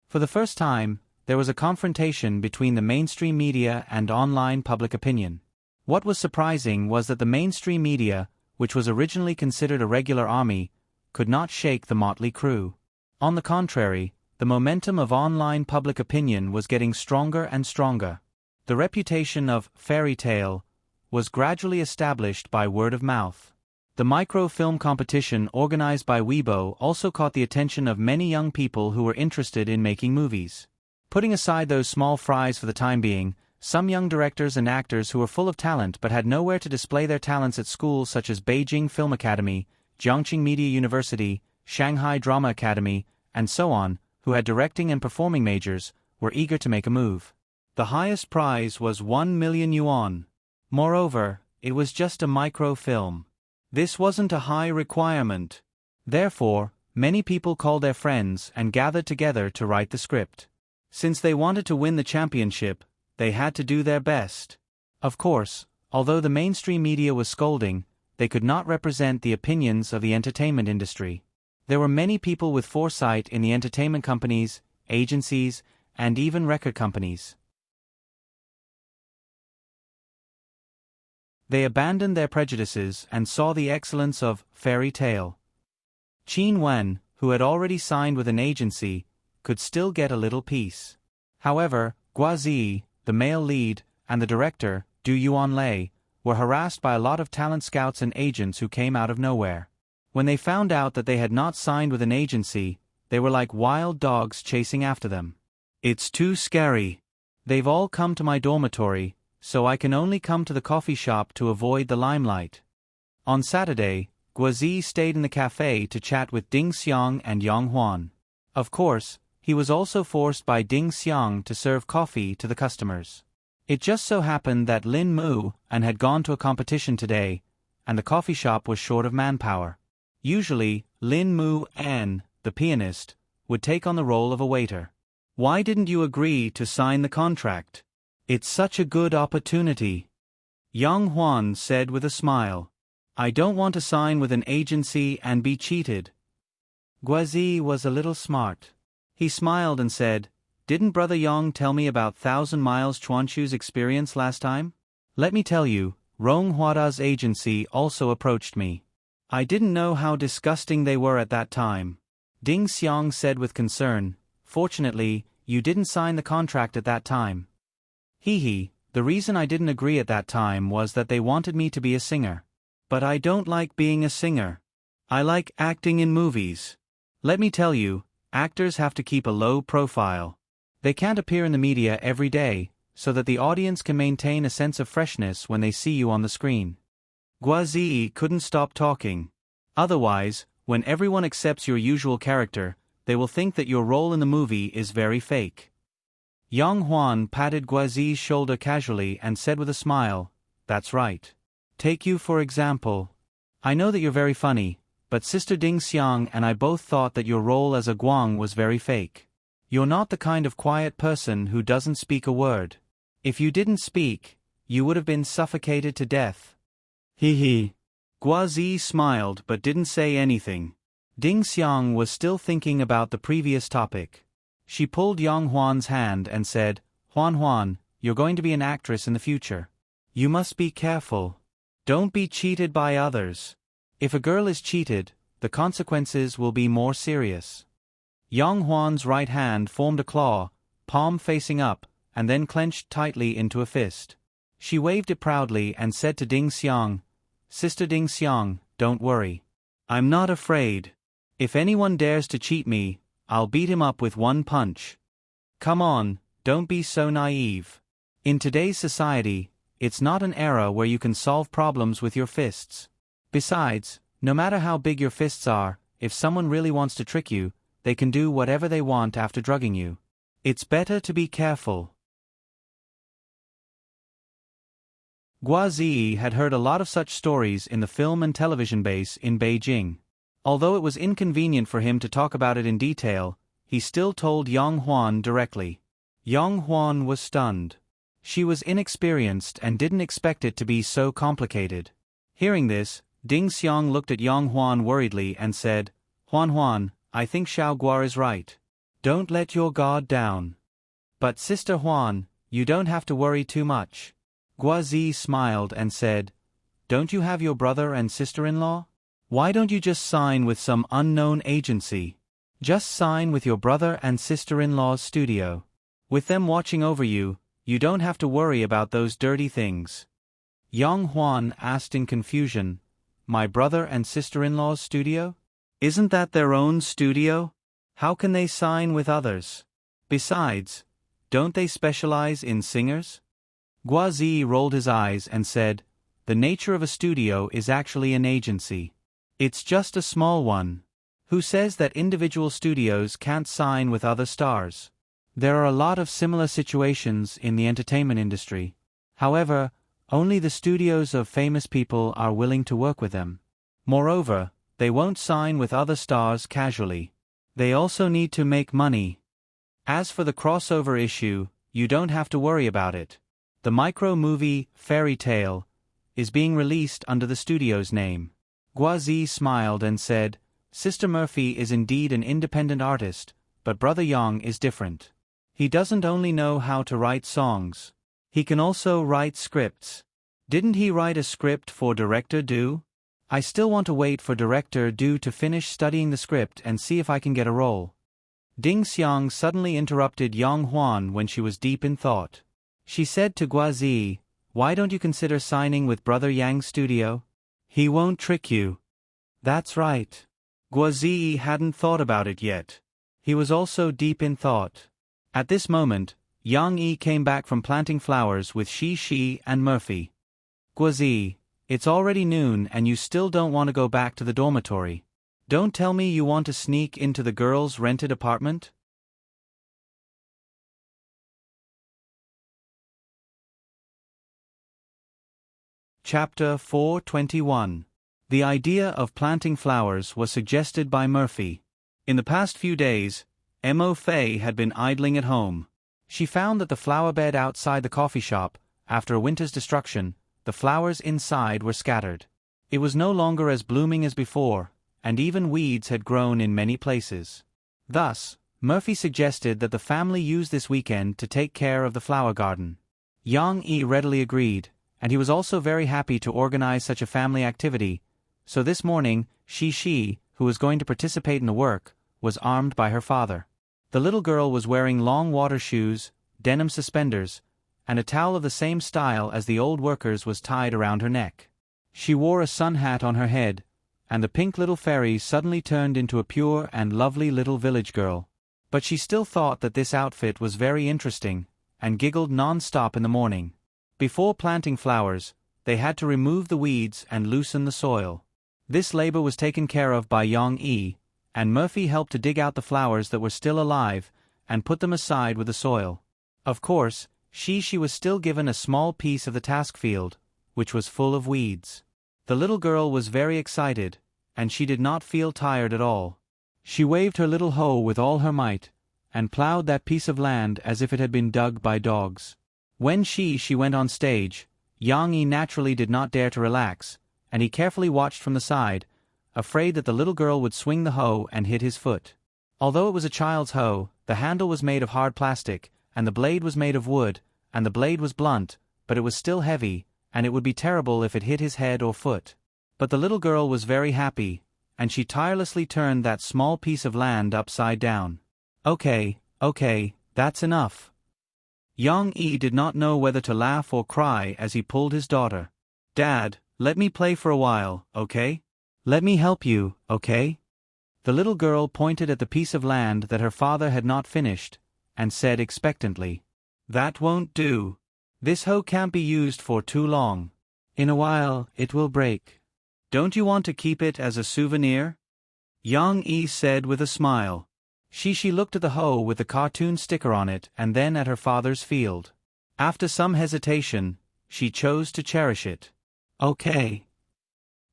For the first time, there was a confrontation between the mainstream media and online public opinion. What was surprising was that the mainstream media, which was originally considered a regular army, could not shake the motley crew. On the contrary, the momentum of online public opinion was getting stronger and stronger. The reputation of Fairy Tale was gradually established by word of mouth. The microfilm competition organized by Weibo also caught the attention of many young people who were interested in making movies. Putting aside those small fries for the time being, some young directors and actors who were full of talent but had nowhere to display their talents at schools such as Beijing Film Academy, Jiangqing Media University, Shanghai Drama Academy, and so on, who had directing and performing majors, were eager to make a move. The highest prize was 1 million yuan. Moreover, it was just a microfilm. This wasn't a high requirement. Therefore, many people called their friends and gathered together to write the script. Since they wanted to win the championship, they had to do their best. Of course, although the mainstream media was scolding, they could not represent the opinions of the entertainment industry. There were many people with foresight in the entertainment companies, agencies, and even record companies. They abandoned their prejudices and saw the excellence of Fairy Tale. Qin Wen, who had already signed with an agency, could still get a little piece. However, Guazi, the male lead, and the director, Du Yuanlei, were harassed by a lot of talent scouts and agents who came out of nowhere. When they found out that they had not signed with an agency, they were like wild dogs chasing after them. It's too scary. They've all come to my dormitory, so I can only come to the coffee shop to avoid the limelight. On Saturday, Guazi stayed in the cafe to chat with Ding Xiang and Yang Huan. Of course, he was also forced by Ding Xiang to serve coffee to the customers. It just so happened that Lin Mu and had gone to a competition today, and the coffee shop was short of manpower. Usually, Lin Mu An, the pianist, would take on the role of a waiter. Why didn't you agree to sign the contract? It's such a good opportunity. Yang Huan said with a smile. I don't want to sign with an agency and be cheated. Guazi was a little smart. He smiled and said, Didn't Brother Yang tell me about 1,000 Miles Chuanchu's experience last time? Let me tell you, Rong Huada's agency also approached me. I didn't know how disgusting they were at that time. Ding Xiang said with concern, Fortunately, you didn't sign the contract at that time. Hee, the reason I didn't agree at that time was that they wanted me to be a singer. But I don't like being a singer. I like acting in movies. Let me tell you, actors have to keep a low profile. They can't appear in the media every day, so that the audience can maintain a sense of freshness when they see you on the screen. Guazi couldn't stop talking. Otherwise, when everyone accepts your usual character, they will think that your role in the movie is very fake. Yang Huan patted Guazi's shoulder casually and said with a smile, That's right. Take you for example. I know that you're very funny, but Sister Ding Xiang and I both thought that your role as a Guang was very fake. You're not the kind of quiet person who doesn't speak a word. If you didn't speak, you would have been suffocated to death. Hee. Guazi smiled but didn't say anything. Ding Xiang was still thinking about the previous topic. She pulled Yang Huan's hand and said, Huan, you're going to be an actress in the future. You must be careful. Don't be cheated by others. If a girl is cheated, the consequences will be more serious. Yang Huan's right hand formed a claw, palm facing up, and then clenched tightly into a fist. She waved it proudly and said to Ding Xiang, Sister Ding Xiang, don't worry. I'm not afraid. If anyone dares to cheat me, I'll beat him up with one punch. Come on, don't be so naive. In today's society, it's not an era where you can solve problems with your fists. Besides, no matter how big your fists are, if someone really wants to trick you, they can do whatever they want after drugging you. It's better to be careful. Guo Ziyi had heard a lot of such stories in the film and television base in Beijing. Although it was inconvenient for him to talk about it in detail, he still told Yang Huan directly. Yang Huan was stunned. She was inexperienced and didn't expect it to be so complicated. Hearing this, Ding Xiang looked at Yang Huan worriedly and said, Huan, I think Xiao Guo is right. Don't let your guard down. But Sister Huan, you don't have to worry too much. Guo Ziyi smiled and said, Don't you have your brother and sister-in-law? Why don't you just sign with some unknown agency? Just sign with your brother and sister-in-law's studio. With them watching over you, you don't have to worry about those dirty things. Yang Huan asked in confusion, My brother and sister-in-law's studio? Isn't that their own studio? How can they sign with others? Besides, don't they specialize in singers? Guo Ziyi rolled his eyes and said, The nature of a studio is actually an agency. It's just a small one. Who says that individual studios can't sign with other stars? There are a lot of similar situations in the entertainment industry. However, only the studios of famous people are willing to work with them. Moreover, they won't sign with other stars casually. They also need to make money. As for the crossover issue, you don't have to worry about it. The micro-movie, Fairy Tale, is being released under the studio's name. Guo Ziyi smiled and said, Sister Murphy is indeed an independent artist, but Brother Yang is different. He doesn't only know how to write songs. He can also write scripts. Didn't he write a script for Director Du? I still want to wait for Director Du to finish studying the script and see if I can get a role. Ding Xiang suddenly interrupted Yang Huan when she was deep in thought. She said to Guo Ziyi, Why don't you consider signing with Brother Yang's studio? He won't trick you. That's right. Guo Ziyi hadn't thought about it yet. He was also deep in thought. At this moment, Yang Yi came back from planting flowers with Shi and Murphy. Guo Ziyi, it's already noon and you still don't want to go back to the dormitory. Don't tell me you want to sneak into the girls' rented apartment? Chapter 421. The idea of planting flowers was suggested by Murphy. In the past few days, Mo Fei had been idling at home. She found that the flower bed outside the coffee shop, after a winter's destruction, the flowers inside were scattered. It was no longer as blooming as before, and even weeds had grown in many places. Thus, Murphy suggested that the family use this weekend to take care of the flower garden. Yang Yi readily agreed, and he was also very happy to organize such a family activity, so this morning, Shi, who was going to participate in the work, was armed by her father. The little girl was wearing long water shoes, denim suspenders, and a towel of the same style as the old workers was tied around her neck. She wore a sun hat on her head, and the pink little fairy suddenly turned into a pure and lovely little village girl. But she still thought that this outfit was very interesting, and giggled non-stop in the morning. Before planting flowers, they had to remove the weeds and loosen the soil. This labor was taken care of by Yang Yi, and Murphy helped to dig out the flowers that were still alive and put them aside with the soil. Of course, Shi was still given a small piece of the task field, which was full of weeds. The little girl was very excited, and she did not feel tired at all. She waved her little hoe with all her might, and plowed that piece of land as if it had been dug by dogs. When she went on stage, Yang Yi naturally did not dare to relax, and he carefully watched from the side, afraid that the little girl would swing the hoe and hit his foot. Although it was a child's hoe, the handle was made of hard plastic, and the blade was made of wood, and the blade was blunt, but it was still heavy, and it would be terrible if it hit his head or foot. But the little girl was very happy, and she tirelessly turned that small piece of land upside down. Okay, that's enough. Yang Yi did not know whether to laugh or cry as he pulled his daughter. Dad, let me play for a while, okay? Let me help you, okay? The little girl pointed at the piece of land that her father had not finished, and said expectantly, "That won't do. This hoe can't be used for too long. In a while, it will break. Don't you want to keep it as a souvenir?" Yang Yi said with a smile. She looked at the hoe with the cartoon sticker on it and then at her father's field. After some hesitation, she chose to cherish it. "Okay.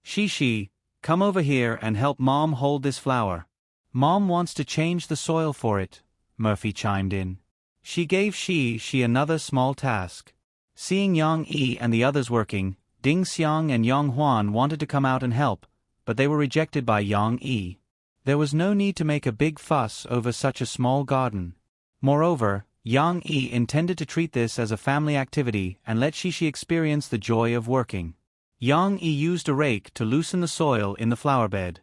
She, come over here and help Mom hold this flower." "Mom wants to change the soil for it," Murphy chimed in. She gave she another small task. Seeing Yang Yi and the others working, Ding Xiang and Yang Huan wanted to come out and help, but they were rejected by Yang Yi. There was no need to make a big fuss over such a small garden. Moreover, Yang Yi intended to treat this as a family activity and let Shishi experience the joy of working. Yang Yi used a rake to loosen the soil in the flower bed.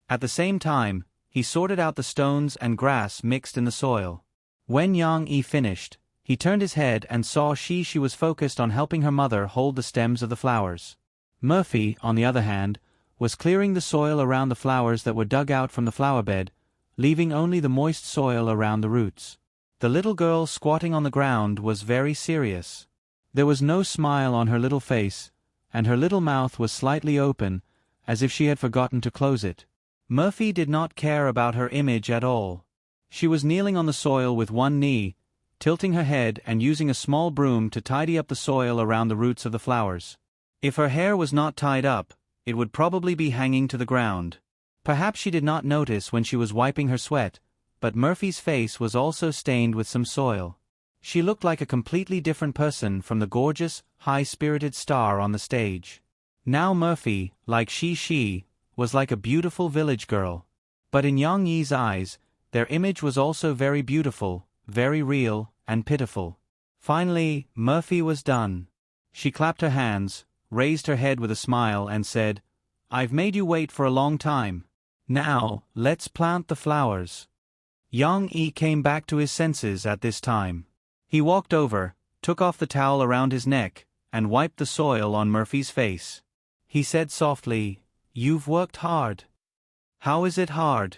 At the same time, he sorted out the stones and grass mixed in the soil. When Yang Yi finished, he turned his head and saw she was focused on helping her mother hold the stems of the flowers. Murphy, on the other hand, was clearing the soil around the flowers that were dug out from the flower bed, leaving only the moist soil around the roots. The little girl squatting on the ground was very serious. There was no smile on her little face, and her little mouth was slightly open, as if she had forgotten to close it. Murphy did not care about her image at all. She was kneeling on the soil with one knee, tilting her head and using a small broom to tidy up the soil around the roots of the flowers. If her hair was not tied up, it would probably be hanging to the ground. Perhaps she did not notice when she was wiping her sweat, but Murphy's face was also stained with some soil. She looked like a completely different person from the gorgeous, high-spirited star on the stage. Now Murphy, like she, was like a beautiful village girl. But in Yang Yi's eyes, their image was also very beautiful, very real, and pitiful. Finally, Murphy was done. She clapped her hands, raised her head with a smile and said, "I've made you wait for a long time. Now, let's plant the flowers." Yang Yi came back to his senses at this time. He walked over, took off the towel around his neck, and wiped the soil on Murphy's face. He said softly, "You've worked hard." "How is it hard?"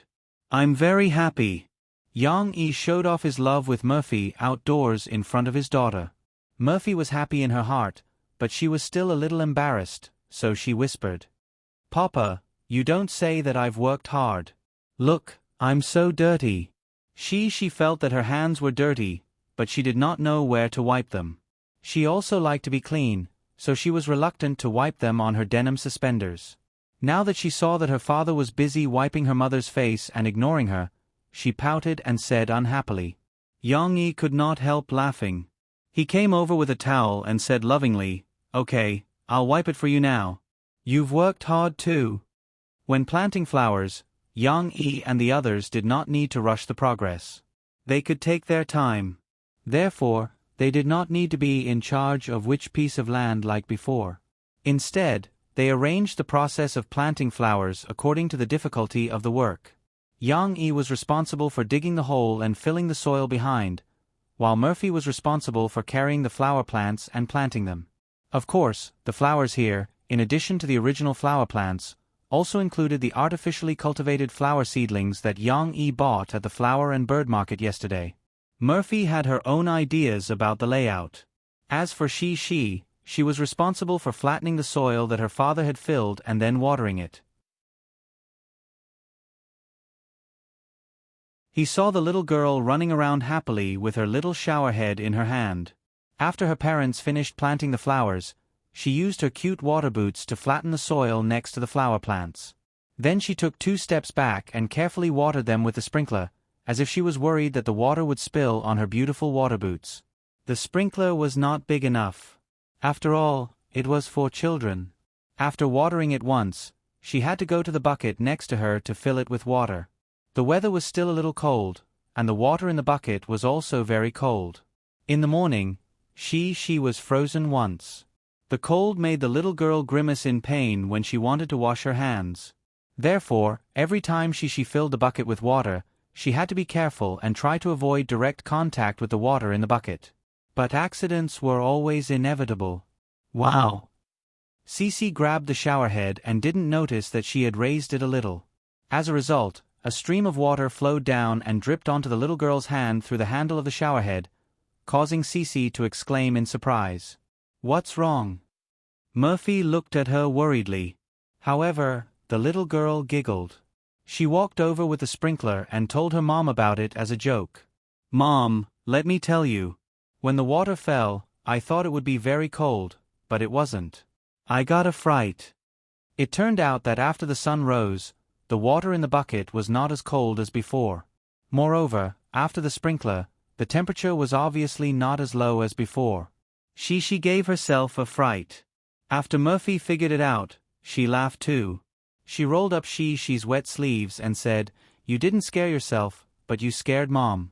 "I'm very happy." Yang Yi showed off his love with Murphy outdoors in front of his daughter. Murphy was happy in her heart, but she was still a little embarrassed, so she whispered, "Papa, you don't say that I've worked hard. Look, I'm so dirty." She felt that her hands were dirty, but she did not know where to wipe them. She also liked to be clean, so she was reluctant to wipe them on her denim suspenders. Now that she saw that her father was busy wiping her mother's face and ignoring her, she pouted and said unhappily. Yang Yi could not help laughing. He came over with a towel and said lovingly, "Okay, I'll wipe it for you now. You've worked hard too." When planting flowers, Yang Yi and the others did not need to rush the progress. They could take their time. Therefore, they did not need to be in charge of which piece of land like before. Instead, they arranged the process of planting flowers according to the difficulty of the work. Yang Yi was responsible for digging the hole and filling the soil behind, while Murphy was responsible for carrying the flower plants and planting them. Of course, the flowers here, in addition to the original flower plants, also included the artificially cultivated flower seedlings that Yang Yi bought at the flower and bird market yesterday. Murphy had her own ideas about the layout. As for she was responsible for flattening the soil that her father had filled and then watering it. He saw the little girl running around happily with her little shower head in her hand. After her parents finished planting the flowers, she used her cute water boots to flatten the soil next to the flower plants. Then she took 2 steps back and carefully watered them with the sprinkler, as if she was worried that the water would spill on her beautiful water boots. The sprinkler was not big enough. After all, it was for children. After watering it once, she had to go to the bucket next to her to fill it with water. The weather was still a little cold, and the water in the bucket was also very cold. In the morning, she was frozen once. The cold made the little girl grimace in pain when she wanted to wash her hands. Therefore, every time she filled the bucket with water, she had to be careful and try to avoid direct contact with the water in the bucket. But accidents were always inevitable. Wow! Cece grabbed the showerhead and didn't notice that she had raised it a little. As a result, a stream of water flowed down and dripped onto the little girl's hand through the handle of the showerhead, causing Cece to exclaim in surprise. "What's wrong?" Murphy looked at her worriedly. However, the little girl giggled. She walked over with the sprinkler and told her mom about it as a joke. "Mom, let me tell you. When the water fell, I thought it would be very cold, but it wasn't. I got a fright." It turned out that after the sun rose, the water in the bucket was not as cold as before. Moreover, after the sprinkler, the temperature was obviously not as low as before. She gave herself a fright. After Murphy figured it out, she laughed too. She rolled up She's wet sleeves and said, "You didn't scare yourself, but you scared Mom."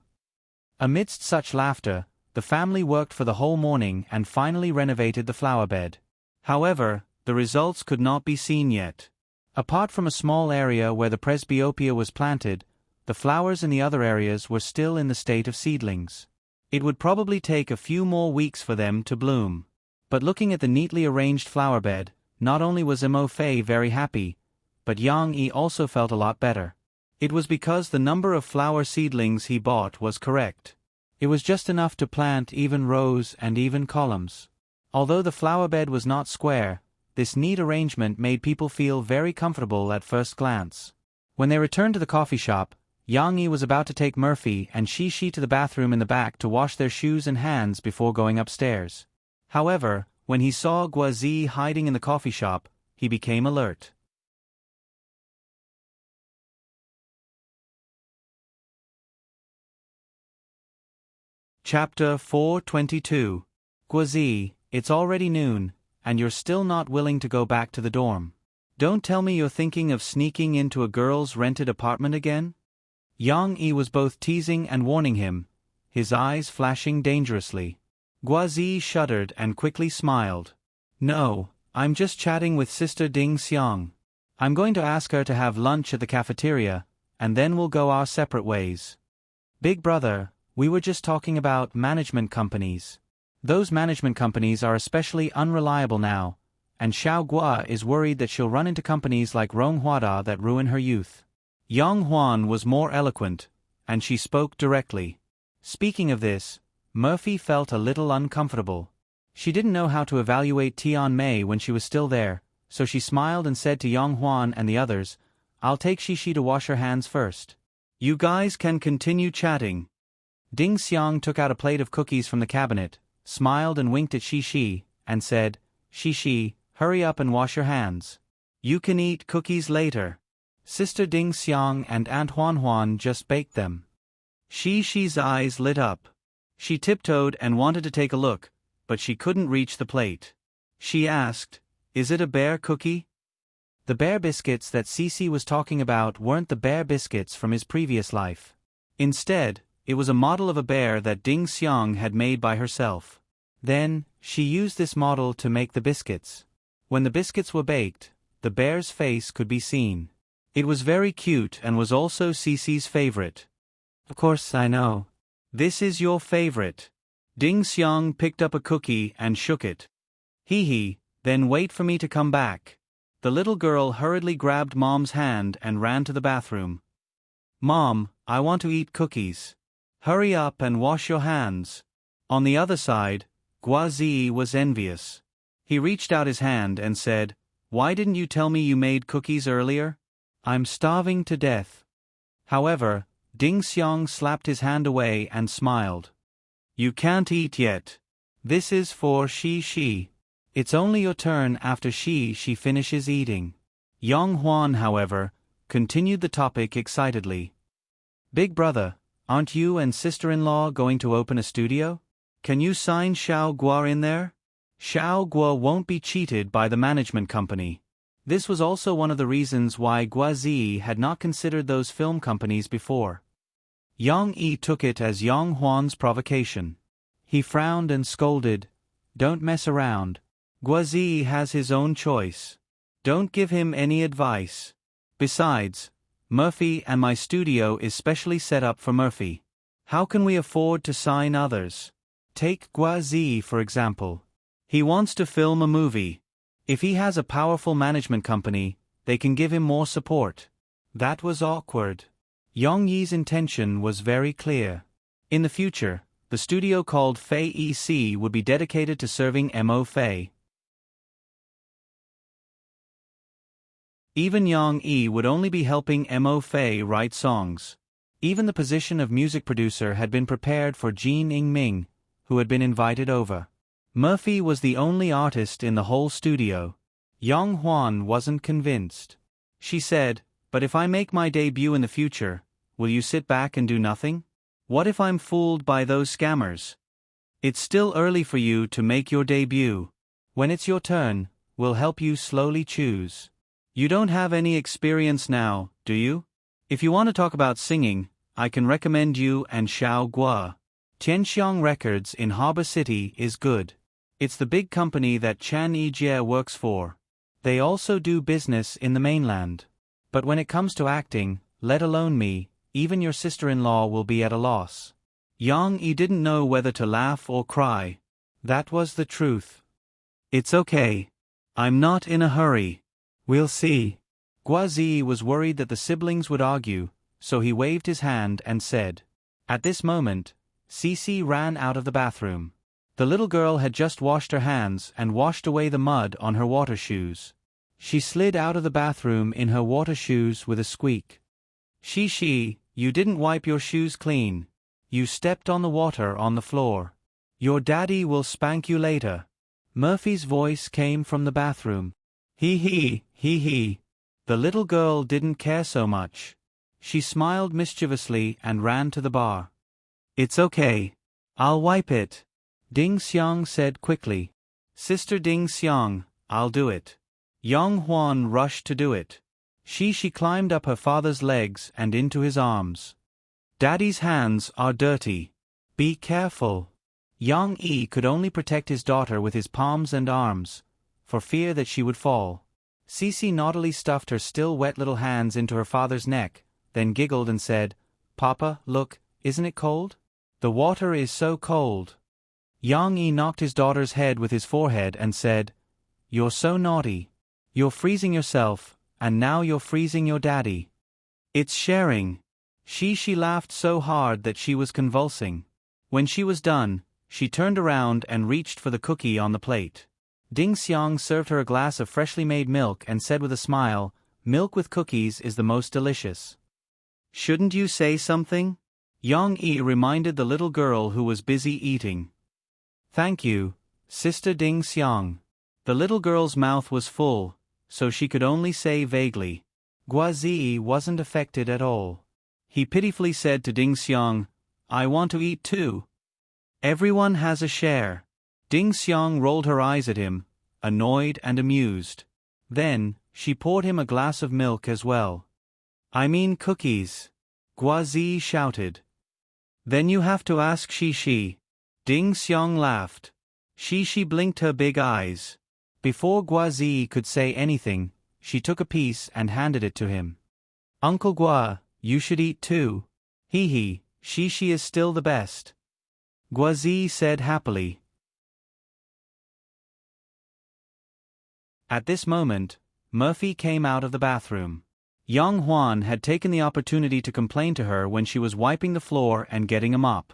Amidst such laughter, the family worked for the whole morning and finally renovated the flower bed. However, the results could not be seen yet. Apart from a small area where the presbyopia was planted, the flowers in the other areas were still in the state of seedlings. It would probably take a few more weeks for them to bloom. But looking at the neatly arranged flower bed, not only was Mo Fei very happy, but Yang Yi also felt a lot better. It was because the number of flower seedlings he bought was correct. It was just enough to plant even rows and even columns. Although the flower bed was not square, this neat arrangement made people feel very comfortable at first glance. When they returned to the coffee shop, Yang Yi was about to take Murphy and Shi to the bathroom in the back to wash their shoes and hands before going upstairs. However, when he saw Guazi hiding in the coffee shop, he became alert. Chapter 422. Guazi, it's already noon, and you're still not willing to go back to the dorm. Don't tell me you're thinking of sneaking into a girl's rented apartment again? Yang Yi was both teasing and warning him, his eyes flashing dangerously. Guazi shuddered and quickly smiled. "No, I'm just chatting with Sister Ding Xiang. I'm going to ask her to have lunch at the cafeteria, and then we'll go our separate ways." "Big brother, we were just talking about management companies. Those management companies are especially unreliable now, and Xiao Gua is worried that she'll run into companies like Rong Huada that ruin her youth." Yang Huan was more eloquent, and she spoke directly. Speaking of this, Murphy felt a little uncomfortable. She didn't know how to evaluate Tian Mei when she was still there, so she smiled and said to Yang Huan and the others, "I'll take Shi to wash her hands first. You guys can continue chatting." Ding Xiang took out a plate of cookies from the cabinet, smiled and winked at Shi, and said, "Shi, hurry up and wash your hands. You can eat cookies later. Sister Ding Xiang and Aunt Huan just baked them." Shi's eyes lit up. She tiptoed and wanted to take a look, but she couldn't reach the plate. She asked, "Is it a bear cookie?" The bear biscuits that Cece was talking about weren't the bear biscuits from his previous life. Instead, it was a model of a bear that Ding Xiang had made by herself. Then, she used this model to make the biscuits. When the biscuits were baked, the bear's face could be seen. It was very cute and was also Cece's favorite. "Of course I know. This is your favorite." Ding Xiang picked up a cookie and shook it. Then wait for me to come back." The little girl hurriedly grabbed Mom's hand and ran to the bathroom. "Mom, I want to eat cookies. Hurry up and wash your hands." On the other side, Guazi was envious. He reached out his hand and said, "Why didn't you tell me you made cookies earlier? I'm starving to death." However, Ding Xiang slapped his hand away and smiled. "You can't eat yet. This is for Shi. It's only your turn after Shi finishes eating." Yang Huan, however, continued the topic excitedly. "Big brother, aren't you and sister-in-law going to open a studio? Can you sign Xiao Gua in there? Xiao Gua won't be cheated by the management company." This was also one of the reasons why Guazi had not considered those film companies before. Yang Yi took it as Yang Huan's provocation. He frowned and scolded, "Don't mess around. Guazi has his own choice. Don't give him any advice. Besides, Murphy and my studio is specially set up for Murphy. How can we afford to sign others? Take Guazi for example. He wants to film a movie. If he has a powerful management company, they can give him more support. That was awkward. Yang Yi's intention was very clear. In the future, the studio called Fei EC would be dedicated to serving Mo Fei. Even Yang Yi would only be helping Mo Fei write songs. Even the position of music producer had been prepared for Jin Ming, who had been invited over. Murphy was the only artist in the whole studio. Yang Huan wasn't convinced. She said, "But if I make my debut in the future, will you sit back and do nothing? What if I'm fooled by those scammers? It's still early for you to make your debut. When it's your turn, we'll help you slowly choose. You don't have any experience now, do you? If you want to talk about singing, I can recommend you and Xiao Guo. Tianxiang Records in Harbor City is good. It's the big company that Chan Yijie works for. They also do business in the mainland. But when it comes to acting, let alone me, even your sister-in-law will be at a loss." Yang Yi didn't know whether to laugh or cry. That was the truth. "It's okay. I'm not in a hurry. We'll see." Guazi was worried that the siblings would argue, so he waved his hand and said. At this moment, Cici ran out of the bathroom. The little girl had just washed her hands and washed away the mud on her water shoes. She slid out of the bathroom in her water shoes with a squeak. "Shishi, you didn't wipe your shoes clean. You stepped on the water on the floor. Your daddy will spank you later." Murphy's voice came from the bathroom. Hee hee, hee hee. The little girl didn't care so much. She smiled mischievously and ran to the bar. "It's okay. I'll wipe it," Ding Xiang said quickly. "Sister Ding Xiang, I'll do it." Yang Huan rushed to do it. She climbed up her father's legs and into his arms. "Daddy's hands are dirty. Be careful." Yang Yi could only protect his daughter with his palms and arms, for fear that she would fall. Cici naughtily stuffed her still wet little hands into her father's neck, then giggled and said, "Papa, look, isn't it cold? The water is so cold." Yang Yi knocked his daughter's head with his forehead and said, "You're so naughty. You're freezing yourself, and now you're freezing your daddy. It's sharing." She laughed so hard that she was convulsing. When she was done, she turned around and reached for the cookie on the plate. Ding Xiang served her a glass of freshly made milk and said with a smile, "Milk with cookies is the most delicious." "Shouldn't you say something?" Yang Yi reminded the little girl who was busy eating. "Thank you, Sister Ding Xiang." The little girl's mouth was full, so she could only say vaguely. Guazi wasn't affected at all. He pitifully said to Ding Xiang, "I want to eat too." "Everyone has a share." Ding Xiang rolled her eyes at him, annoyed and amused. Then, she poured him a glass of milk as well. "I mean cookies," Guazi shouted. "Then you have to ask Shishi." Ding Xiang laughed. Shishi blinked her big eyes. Before Guazi could say anything, she took a piece and handed it to him. "Uncle Gua, you should eat too." "Hee hee, Shishi is still the best," Guazi said happily. At this moment, Murphy came out of the bathroom. Yang Huan had taken the opportunity to complain to her when she was wiping the floor and getting a mop.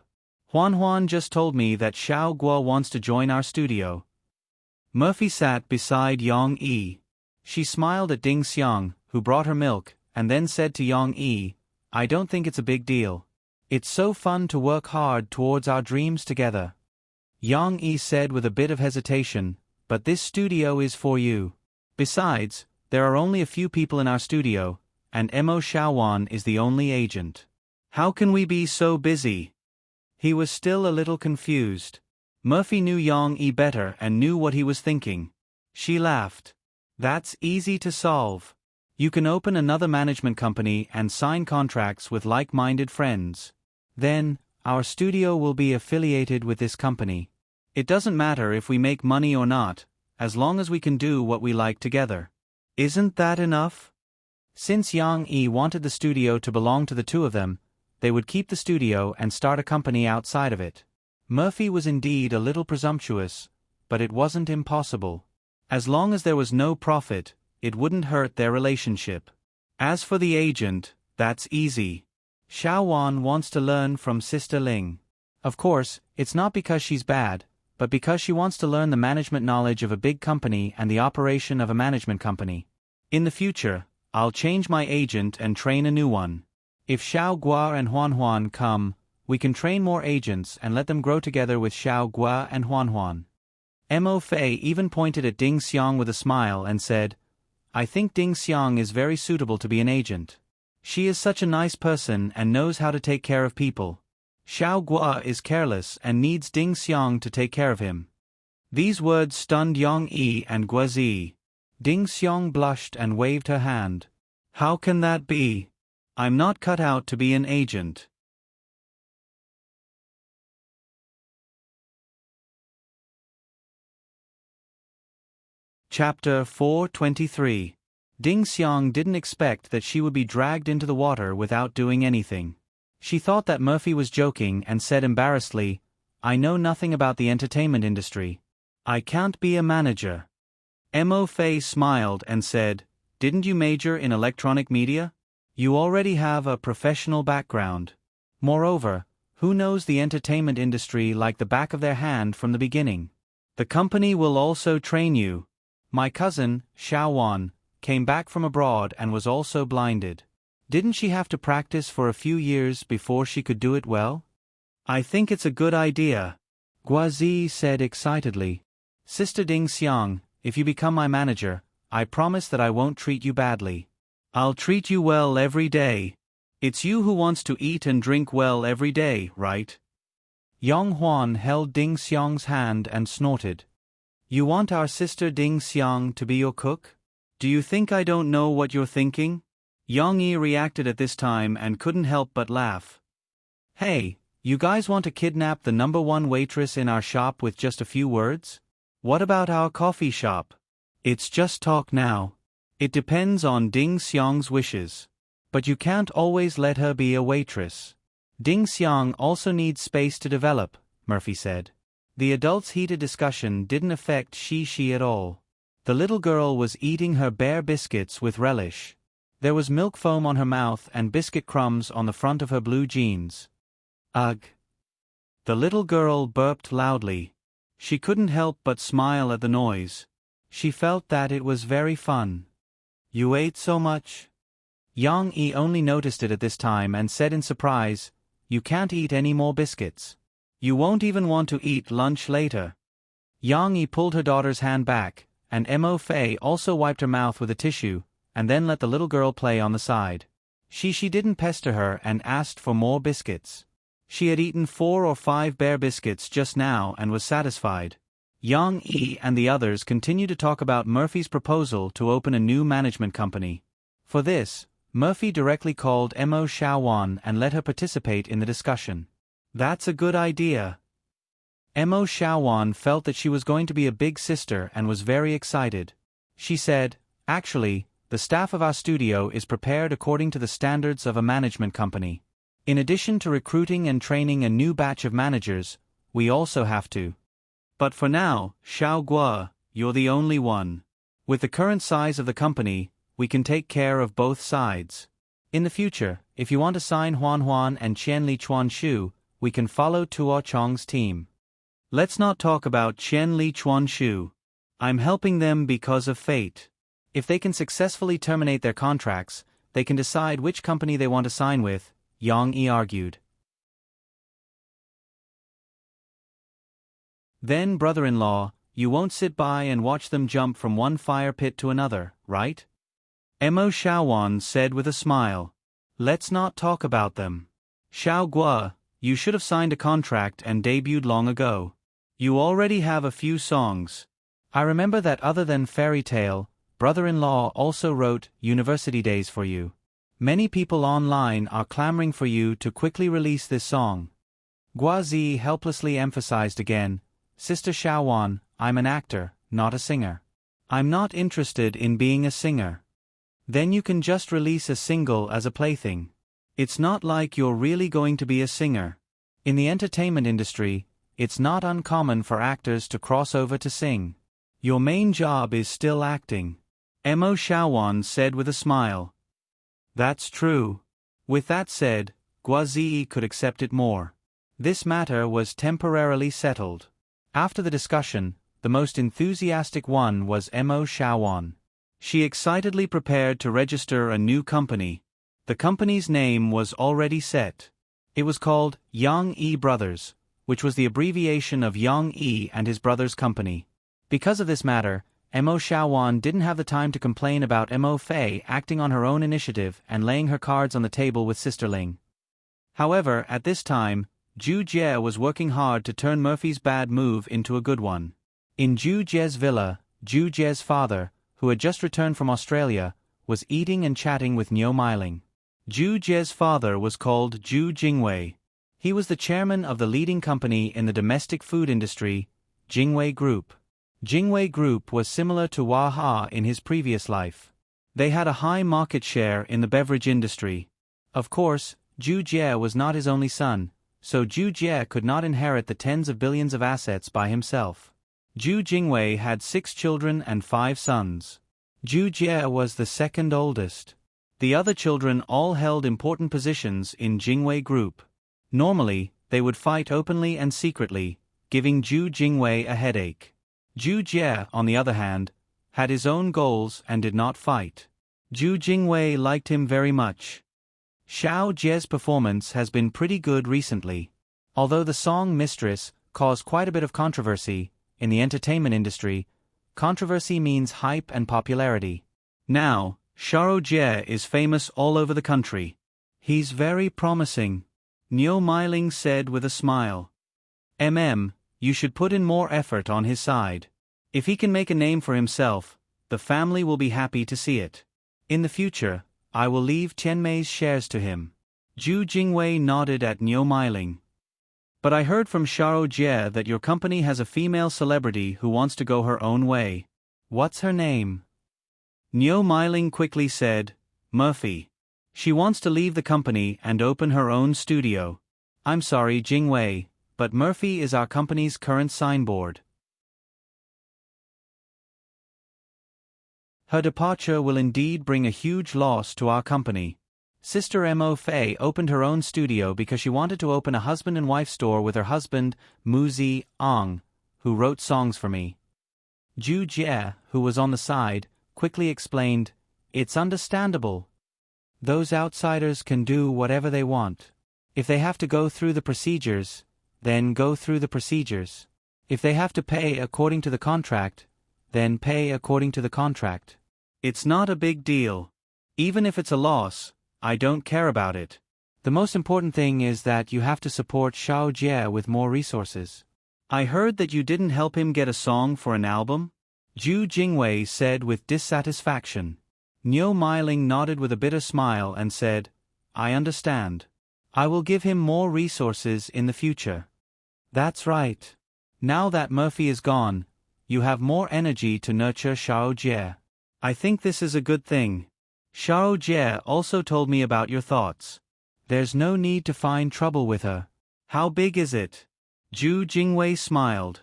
"Huan just told me that Xiao Guo wants to join our studio." Murphy sat beside Yang Yi. She smiled at Ding Xiang, who brought her milk, and then said to Yang Yi, "I don't think it's a big deal. It's so fun to work hard towards our dreams together." Yang Yi said with a bit of hesitation, "But this studio is for you. Besides, there are only a few people in our studio, and Mo Xiaowan is the only agent. How can we be so busy?" He was still a little confused. Murphy knew Yang Yi better and knew what he was thinking. She laughed. "That's easy to solve. You can open another management company and sign contracts with like-minded friends. Then, our studio will be affiliated with this company. It doesn't matter if we make money or not, as long as we can do what we like together. Isn't that enough?" Since Yang Yi wanted the studio to belong to the two of them, they would keep the studio and start a company outside of it. Murphy was indeed a little presumptuous, but it wasn't impossible. As long as there was no profit, it wouldn't hurt their relationship. As for the agent, that's easy. Xiaowan wants to learn from Sister Ling. Of course, it's not because she's bad, but because she wants to learn the management knowledge of a big company and the operation of a management company. In the future, I'll change my agent and train a new one. If Xiao Gua and Huan Huan come, we can train more agents and let them grow together with Xiao Gua and Huan Huan. Mo Fei even pointed at Ding Xiang with a smile and said, I think Ding Xiang is very suitable to be an agent. She is such a nice person and knows how to take care of people. Xiao Gua is careless and needs Ding Xiang to take care of him. These words stunned Yang Yi and Guazi. Ding Xiang blushed and waved her hand. How can that be? I'm not cut out to be an agent. Chapter 423. Ding Xiang didn't expect that she would be dragged into the water without doing anything. She thought that Murphy was joking and said embarrassedly, I know nothing about the entertainment industry. I can't be a manager. Mo Fei smiled and said, Didn't you major in electronic media? You already have a professional background. Moreover, who knows the entertainment industry like the back of their hand from the beginning? The company will also train you. My cousin, Xiaowan, came back from abroad and was also blinded. Didn't she have to practice for a few years before she could do it well? I think it's a good idea, Guazi said excitedly. Sister Ding Xiang, if you become my manager, I promise that I won't treat you badly. I'll treat you well every day. It's you who wants to eat and drink well every day, right? Yang Huan held Ding Xiang's hand and snorted. You want our sister Ding Xiang to be your cook? Do you think I don't know what you're thinking? Yang Yi reacted at this time and couldn't help but laugh. Hey, you guys want to kidnap the #1 waitress in our shop with just a few words? What about our coffee shop? It's just talk now. It depends on Ding Xiang's wishes. But you can't always let her be a waitress. Ding Xiang also needs space to develop, Murphy said. The adults' heated discussion didn't affect Shi at all. The little girl was eating her bare biscuits with relish. There was milk foam on her mouth and biscuit crumbs on the front of her blue jeans. Ugh. The little girl burped loudly. She couldn't help but smile at the noise. She felt that it was very fun. You ate so much? Yang Yi only noticed it at this time and said in surprise, You can't eat any more biscuits. You won't even want to eat lunch later. Yang Yi pulled her daughter's hand back, and Mo Fei also wiped her mouth with a tissue, and then let the little girl play on the side. She didn't pester her and asked for more biscuits. She had eaten 4 or 5 bare biscuits just now and was satisfied. Yang Yi and the others continued to talk about Murphy's proposal to open a new management company. For this, Murphy directly called Mo Xiaowan and let her participate in the discussion. That's a good idea. Mo Xiaowan felt that she was going to be a big sister and was very excited. She said, Actually, the staff of our studio is prepared according to the standards of a management company. In addition to recruiting and training a new batch of managers, we also have to. But for now, Xiao Gua, you're the only one. With the current size of the company, we can take care of both sides. In the future, if you want to sign Huan Huan and Qian Li Chuan Shu, we can follow Tuo Chong's team. Let's not talk about Qian Li Chuan Shu. I'm helping them because of fate. If they can successfully terminate their contracts, they can decide which company they want to sign with, Yang Yi argued. Then, brother-in-law, you won't sit by and watch them jump from one fire pit to another, right? Mo Xiaowan said with a smile. Let's not talk about them. Xiao Gua, you should have signed a contract and debuted long ago. You already have a few songs. I remember that other than Fairy Tale, brother-in-law also wrote University Days for you. Many people online are clamoring for you to quickly release this song. Guazi helplessly emphasized again, Sister Xiaowan, I'm an actor, not a singer. I'm not interested in being a singer. Then you can just release a single as a plaything. It's not like you're really going to be a singer. In the entertainment industry, it's not uncommon for actors to cross over to sing. Your main job is still acting. Mo Shaowan said with a smile. That's true. With that said, Guazii could accept it more. This matter was temporarily settled. After the discussion, the most enthusiastic one was Mo Shaowan. She excitedly prepared to register a new company. The company's name was already set. It was called Yang Yi Brothers, which was the abbreviation of Yang Yi and his brothers' company. Because of this matter, Mo Shaowan didn't have the time to complain about Mo Fei acting on her own initiative and laying her cards on the table with Sister Ling. However, at this time, Zhu Jie was working hard to turn Murphy's bad move into a good one. In Zhu Jie's villa, Zhu Jie's father, who had just returned from Australia, was eating and chatting with Niu Meiling. Zhu Jie's father was called Zhu Jingwei. He was the chairman of the leading company in the domestic food industry, Jingwei Group. Jingwei Group was similar to Waha in his previous life. They had a high market share in the beverage industry. Of course, Zhu Jie was not his only son, so Zhu Jie could not inherit the tens of billions of assets by himself. Zhu Jingwei had 6 children and 5 sons. Zhu Jie was the second oldest. The other children all held important positions in Jingwei Group. Normally, they would fight openly and secretly, giving Zhu Jingwei a headache. Zhu Jie, on the other hand, had his own goals and did not fight. Zhu Jingwei liked him very much. Xiao Jie's performance has been pretty good recently. Although the song Mistress caused quite a bit of controversy, in the entertainment industry, controversy means hype and popularity. Now, Xiao Jie is famous all over the country. He's very promising, Niu Meiling said with a smile. You should put in more effort on his side. If he can make a name for himself, the family will be happy to see it. In the future, I will leave Tianmei's shares to him. Zhu Jingwei nodded at Niu Meiling. But I heard from Xiao Jie that your company has a female celebrity who wants to go her own way. What's her name? Niu Meiling quickly said, Murphy. She wants to leave the company and open her own studio. I'm sorry, Jingwei, but Murphy is our company's current signboard. Her departure will indeed bring a huge loss to our company. Sister Mo Fei opened her own studio because she wanted to open a husband and wife store with her husband, Muzi Ang, who wrote songs for me. Zhu Jie, who was on the side, quickly explained, It's understandable. Those outsiders can do whatever they want. If they have to go through the procedures, then go through the procedures. If they have to pay according to the contract, then pay according to the contract. It's not a big deal. Even if it's a loss, I don't care about it. The most important thing is that you have to support Xiao Jie with more resources. I heard that you didn't help him get a song for an album? Zhu Jingwei said with dissatisfaction. Niu Meiling nodded with a bitter smile and said, I understand. I will give him more resources in the future. That's right. Now that Murphy is gone, you have more energy to nurture Xiao Jie. I think this is a good thing. Xiao Jie also told me about your thoughts. There's no need to find trouble with her. How big is it? Zhu Jingwei smiled.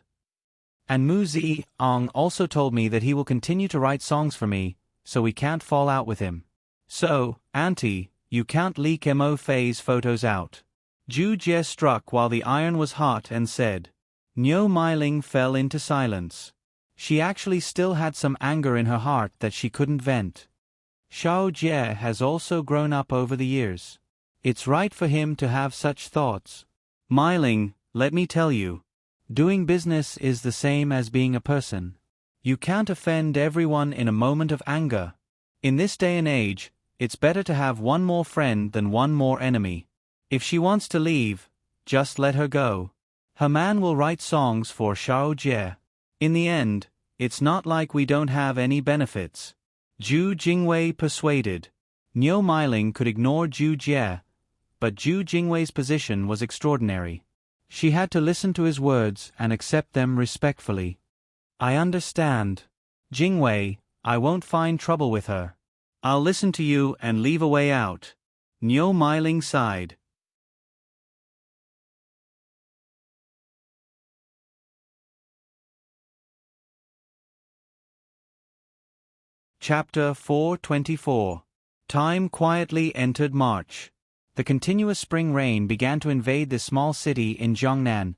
And Muzi Ang also told me that he will continue to write songs for me, so we can't fall out with him. So, Auntie, you can't leak Mo Fei's photos out. Zhu Jie struck while the iron was hot and said. Niu Meiling fell into silence. She actually still had some anger in her heart that she couldn't vent. Xiao Jie has also grown up over the years. It's right for him to have such thoughts. Meiling, let me tell you. Doing business is the same as being a person. You can't offend everyone in a moment of anger. In this day and age, it's better to have one more friend than one more enemy. If she wants to leave, just let her go. Her man will write songs for Xiao Jie. In the end, it's not like we don't have any benefits. Zhu Jingwei persuaded. Niu Meiling could ignore Zhu Jie, but Zhu Jingwei's position was extraordinary. She had to listen to his words and accept them respectfully. I understand. Jingwei, I won't find trouble with her. I'll listen to you and leave a way out. Niu Meiling sighed. Chapter 424. Time quietly entered March. The continuous spring rain began to invade this small city in Jiangnan,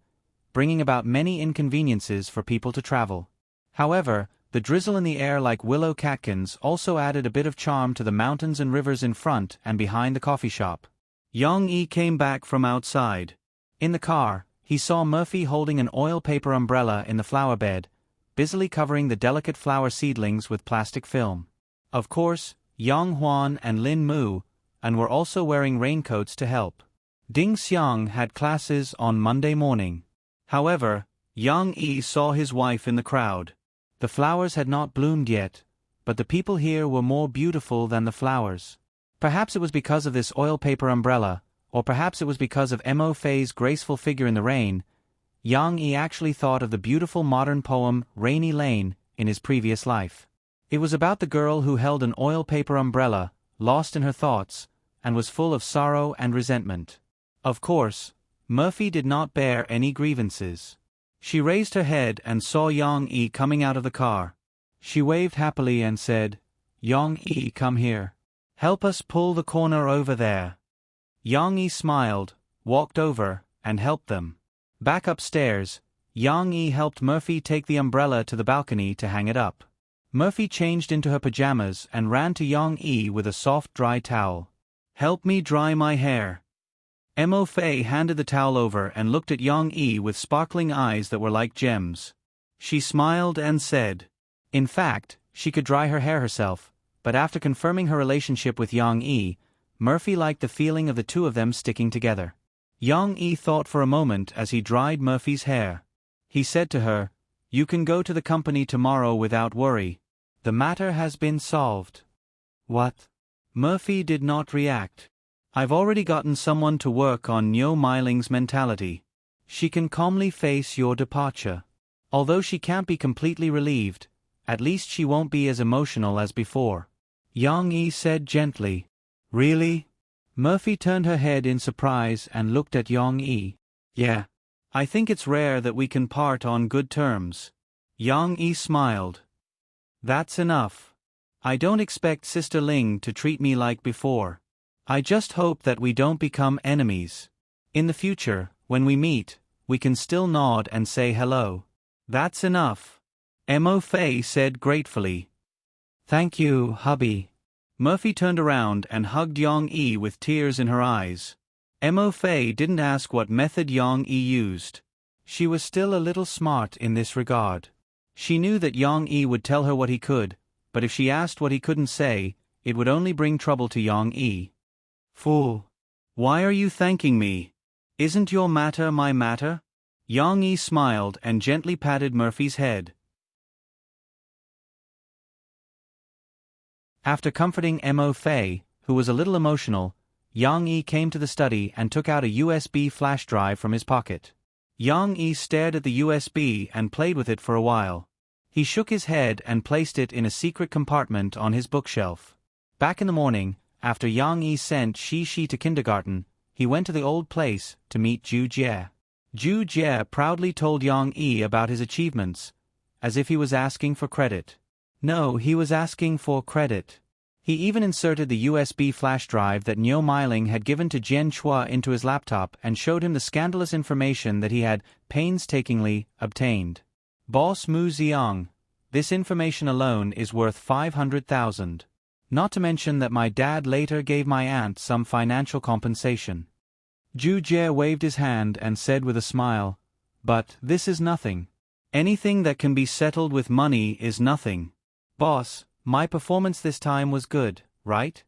bringing about many inconveniences for people to travel. However, the drizzle in the air like willow catkins also added a bit of charm to the mountains and rivers in front and behind the coffee shop. Yang Yi came back from outside. In the car, he saw Murphy holding an oil paper umbrella in the flower bed, busily covering the delicate flower seedlings with plastic film. Of course, Yang Huan and Lin Mu and were also wearing raincoats to help. Ding Xiang had classes on Monday morning. However, Yang Yi saw his wife in the crowd. The flowers had not bloomed yet, but the people here were more beautiful than the flowers. Perhaps it was because of this oil paper umbrella, or perhaps it was because of Mo Fei's graceful figure in the rain. Yang Yi actually thought of the beautiful modern poem Rainy Lane in his previous life. It was about the girl who held an oil paper umbrella, lost in her thoughts, and was full of sorrow and resentment. Of course, Murphy did not bear any grievances. She raised her head and saw Yang Yi coming out of the car. She waved happily and said, "Yang Yi, come here. Help us pull the corner over there." Yang Yi smiled, walked over, and helped them. Back upstairs, Yang Yi helped Murphy take the umbrella to the balcony to hang it up. Murphy changed into her pajamas and ran to Yang Yi with a soft dry towel. "Help me dry my hair." Mo Fei handed the towel over and looked at Yang Yi with sparkling eyes that were like gems. She smiled and said, in fact, she could dry her hair herself, but after confirming her relationship with Yang Yi, Murphy liked the feeling of the two of them sticking together. Yang Yi thought for a moment as he dried Murphy's hair. He said to her, "You can go to the company tomorrow without worry. The matter has been solved." "What?" Murphy did not react. "I've already gotten someone to work on Niu Meiling's mentality. She can calmly face your departure. Although she can't be completely relieved, at least she won't be as emotional as before," Yang Yi said gently. "Really?" Murphy turned her head in surprise and looked at Yang Yi. "Yeah. I think it's rare that we can part on good terms." Yang Yi smiled. "That's enough. I don't expect Sister Ling to treat me like before. I just hope that we don't become enemies. In the future, when we meet, we can still nod and say hello." "That's enough," Mo Fei said gratefully. "Thank you, hubby." Murphy turned around and hugged Yang Yi with tears in her eyes. Mo Fei didn't ask what method Yang Yi used. She was still a little smart in this regard. She knew that Yang Yi would tell her what he could, but if she asked what he couldn't say, it would only bring trouble to Yang Yi. "Fool! Why are you thanking me? Isn't your matter my matter?" Yang Yi smiled and gently patted Murphy's head. After comforting Mo Fei, who was a little emotional, Yang Yi came to the study and took out a USB flash drive from his pocket. Yang Yi stared at the USB and played with it for a while. He shook his head and placed it in a secret compartment on his bookshelf. Back in the morning, after Yang Yi sent Shi to kindergarten, he went to the old place to meet Zhu Jie. Zhu Jie proudly told Yang Yi about his achievements, as if he was asking for credit. No, he was asking for credit. He even inserted the USB flash drive that Niu Meiling had given to Jian Chua into his laptop and showed him the scandalous information that he had painstakingly obtained. "Boss Mu Xiang, this information alone is worth 500,000. Not to mention that my dad later gave my aunt some financial compensation." Zhu Jie waved his hand and said with a smile, "But this is nothing. Anything that can be settled with money is nothing. Boss, my performance this time was good, right?"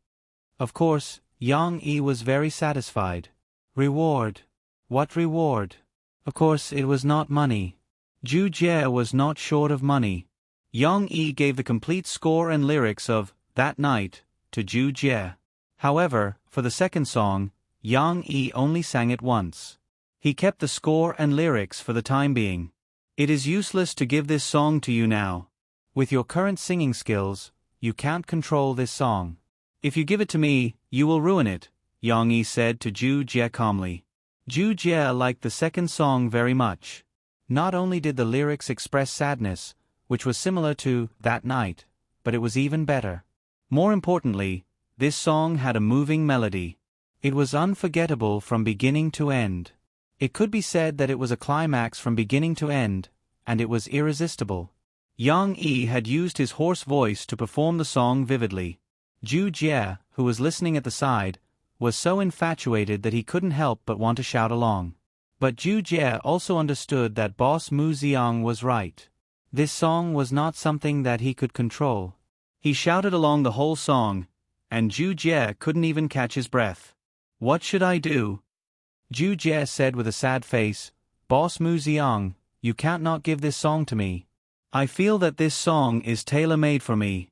Of course, Yang Yi was very satisfied. "Reward? What reward?" Of course, it was not money. Zhu Jie was not short of money. Yang Yi gave the complete score and lyrics of That Night to Zhu Jie. However, for the second song, Yang Yi only sang it once. He kept the score and lyrics for the time being. "It is useless to give this song to you now. With your current singing skills, you can't control this song. If you give it to me, you will ruin it," Yang Yi said to Zhu Jie calmly. Zhu Jie liked the second song very much. Not only did the lyrics express sadness, which was similar to That Night, but it was even better. More importantly, this song had a moving melody. It was unforgettable from beginning to end. It could be said that it was a climax from beginning to end, and it was irresistible. Yang Yi had used his hoarse voice to perform the song vividly. Zhu Jie, who was listening at the side, was so infatuated that he couldn't help but want to shout along. But Zhu Jie also understood that boss Mu Xiang was right. This song was not something that he could control. He shouted along the whole song, and Zhu Jie couldn't even catch his breath. "What should I do?" Zhu Jie said with a sad face, "Boss Mu Xiang, you can't not give this song to me. I feel that this song is tailor-made for me."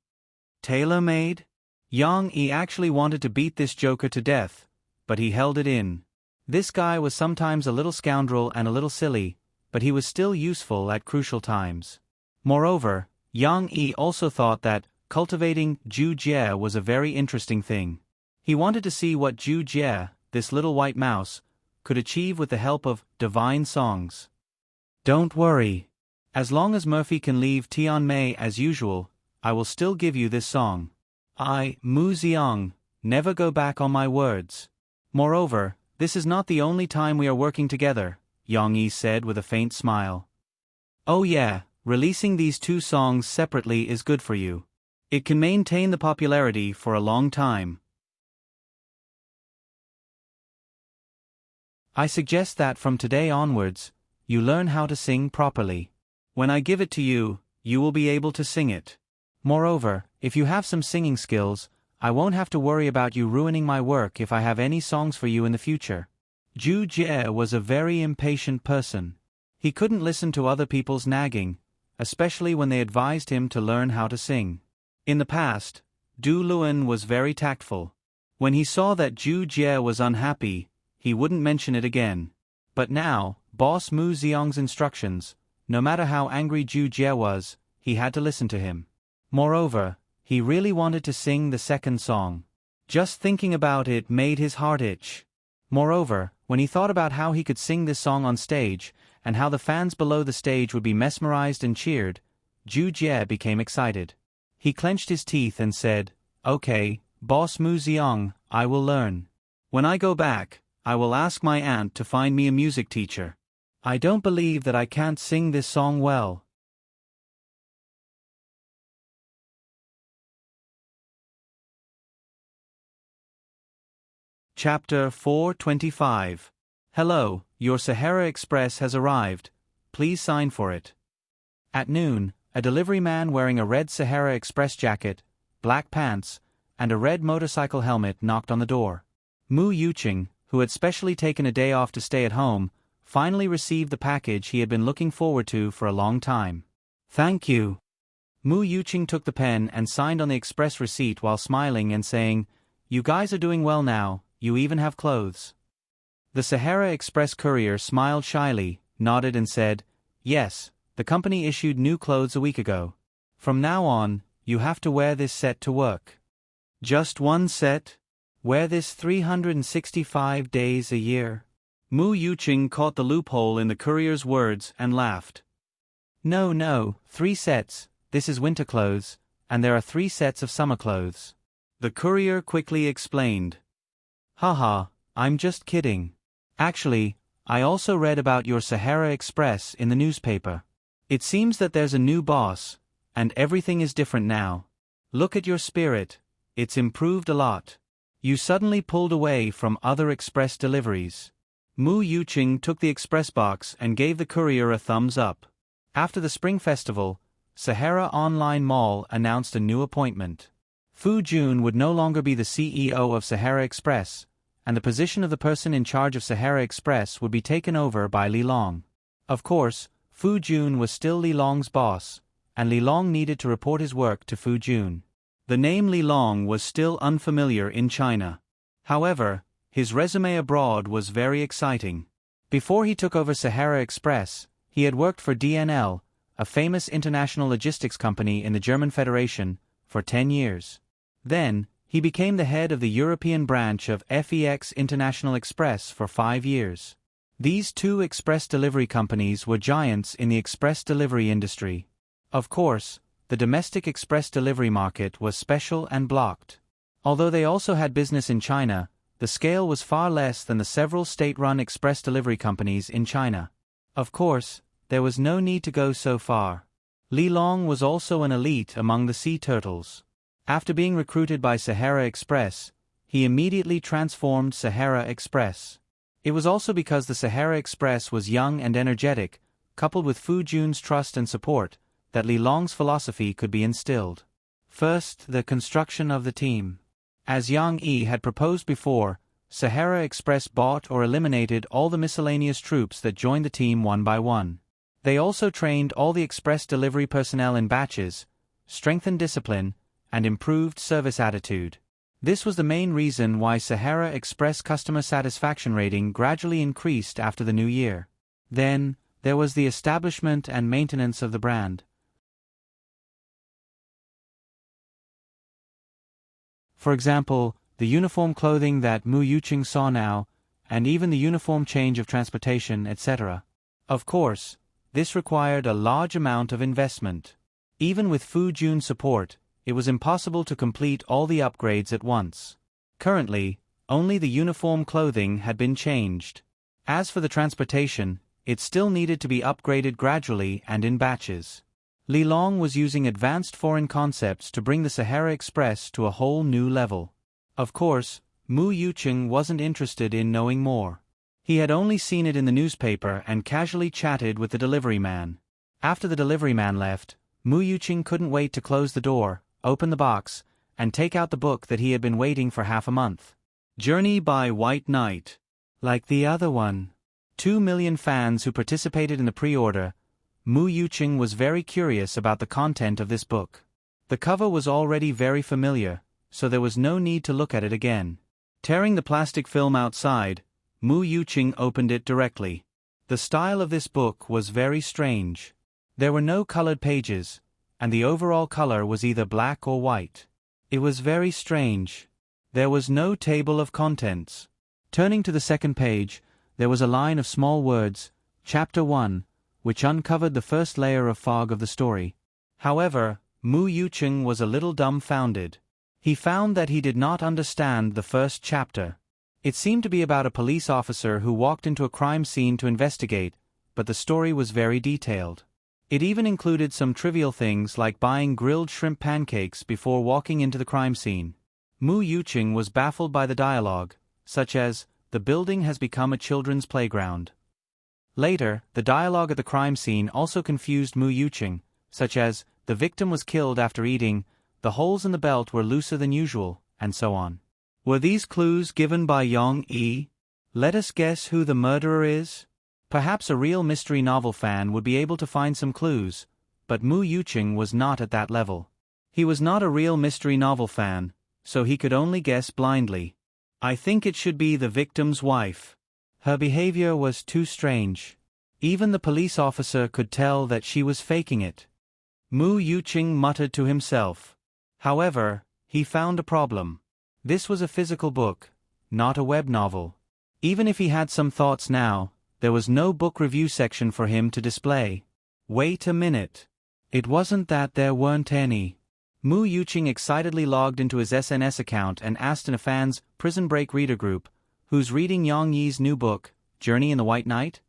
Tailor-made? Yang Yi actually wanted to beat this joker to death, but he held it in. This guy was sometimes a little scoundrel and a little silly, but he was still useful at crucial times. Moreover, Yang Yi also thought that cultivating Zhu Jie was a very interesting thing. He wanted to see what Zhu Jie, this little white mouse, could achieve with the help of divine songs. "Don't worry. As long as Murphy can leave Tianmei as usual, I will still give you this song. I, Mu Xiang, never go back on my words. Moreover, this is not the only time we are working together," Yang Yi said with a faint smile. "Oh yeah, releasing these two songs separately is good for you. It can maintain the popularity for a long time. I suggest that from today onwards, you learn how to sing properly. When I give it to you, you will be able to sing it. Moreover, if you have some singing skills, I won't have to worry about you ruining my work if I have any songs for you in the future." Zhu Jie was a very impatient person. He couldn't listen to other people's nagging, especially when they advised him to learn how to sing. In the past, Du Luan was very tactful. When he saw that Zhu Jie was unhappy, he wouldn't mention it again. But now, boss Mu Xiang's instructions, no matter how angry Zhu Jie was, he had to listen to him. Moreover, he really wanted to sing the second song. Just thinking about it made his heart itch. Moreover, when he thought about how he could sing this song on stage, and how the fans below the stage would be mesmerized and cheered, Zhu Jie became excited. He clenched his teeth and said, "Okay, boss Mu Xiang, I will learn. When I go back, I will ask my aunt to find me a music teacher. I don't believe that I can't sing this song well." Chapter 425. Hello, your Sahara Express has arrived. Please sign for it. At noon, a delivery man wearing a red Sahara Express jacket, black pants, and a red motorcycle helmet knocked on the door. Mu Yuqing, who had specially taken a day off to stay at home, finally received the package he had been looking forward to for a long time. "Thank you." Mu Yuqing took the pen and signed on the express receipt while smiling and saying, "You guys are doing well now, you even have clothes." The Sahara Express courier smiled shyly, nodded and said, "Yes, the company issued new clothes a week ago. From now on, you have to wear this set to work." "Just one set? Wear this 365 days a year?" Mu Yuqing caught the loophole in the courier's words and laughed. No, 3 sets, this is winter clothes, and there are 3 sets of summer clothes." The courier quickly explained. "Haha, I'm just kidding. Actually, I also read about your Sahara Express in the newspaper. It seems that there's a new boss, and everything is different now. Look at your spirit, it's improved a lot. You suddenly pulled away from other express deliveries." Mu Yuqing took the express box and gave the courier a thumbs up. After the Spring Festival, Sahara Online Mall announced a new appointment. Fu Jun would no longer be the CEO of Sahara Express, and the position of the person in charge of Sahara Express would be taken over by Li Long. Of course, Fu Jun was still Li Long's boss, and Li Long needed to report his work to Fu Jun. The name Li Long was still unfamiliar in China. However, his resume abroad was very exciting. Before he took over Sahara Express, he had worked for DNL, a famous international logistics company in the German Federation, for 10 years. Then, he became the head of the European branch of FEX International Express for 5 years. These 2 express delivery companies were giants in the express delivery industry. Of course, the domestic express delivery market was special and blocked. Although they also had business in China, the scale was far less than the several state-run express delivery companies in China. Of course, there was no need to go so far. Li Long was also an elite among the sea turtles. After being recruited by Sahara Express, he immediately transformed Sahara Express. It was also because the Sahara Express was young and energetic, coupled with Fu Jun's trust and support, that Li Long's philosophy could be instilled. First, the construction of the team. As Yang Yi had proposed before, Sahara Express bought or eliminated all the miscellaneous troops that joined the team one by one. They also trained all the express delivery personnel in batches, strengthened discipline, and improved service attitude. This was the main reason why Sahara Express customer satisfaction rating gradually increased after the new year. Then, there was the establishment and maintenance of the brand. For example, the uniform clothing that Mu Yuqing saw now, and even the uniform change of transportation, etc. Of course, this required a large amount of investment. Even with Fu Jun's support, it was impossible to complete all the upgrades at once. Currently, only the uniform clothing had been changed. As for the transportation, it still needed to be upgraded gradually and in batches. Li Long was using advanced foreign concepts to bring the Sahara Express to a whole new level. Of course, Mu Yuqing wasn't interested in knowing more. He had only seen it in the newspaper and casually chatted with the delivery man. After the delivery man left, Mu Yuqing couldn't wait to close the door, open the box, and take out the book that he had been waiting for half a month. Journey by White Knight. Like the other one. 2 million fans who participated in the pre-order, Mu Yuqing was very curious about the content of this book. The cover was already very familiar, so there was no need to look at it again. Tearing the plastic film outside, Mu Yuqing opened it directly. The style of this book was very strange. There were no colored pages, and the overall color was either black or white. It was very strange. There was no table of contents. Turning to the second page, there was a line of small words, Chapter 1, which uncovered the first layer of fog of the story. However, Mu Yuqing was a little dumbfounded. He found that he did not understand the first chapter. It seemed to be about a police officer who walked into a crime scene to investigate, but the story was very detailed. It even included some trivial things like buying grilled shrimp pancakes before walking into the crime scene. Mu Yuqing was baffled by the dialogue, such as, "The building has become a children's playground." Later, the dialogue at the crime scene also confused Mu Yuqing, such as, "The victim was killed after eating, the holes in the belt were looser than usual," and so on. Were these clues given by Yang Yi? Let us guess who the murderer is? Perhaps a real mystery novel fan would be able to find some clues, but Mu Yuqing was not at that level. He was not a real mystery novel fan, so he could only guess blindly. I think it should be the victim's wife. Her behavior was too strange. Even the police officer could tell that she was faking it. Mu Yuqing muttered to himself. However, he found a problem. This was a physical book, not a web novel. Even if he had some thoughts now, there was no book review section for him to display. Wait a minute. It wasn't that there weren't any. Mu Yuqing excitedly logged into his SNS account and asked in a fan's Prison Break reader group, "Who's reading Yang Yi's new book, Journey in the White Knight?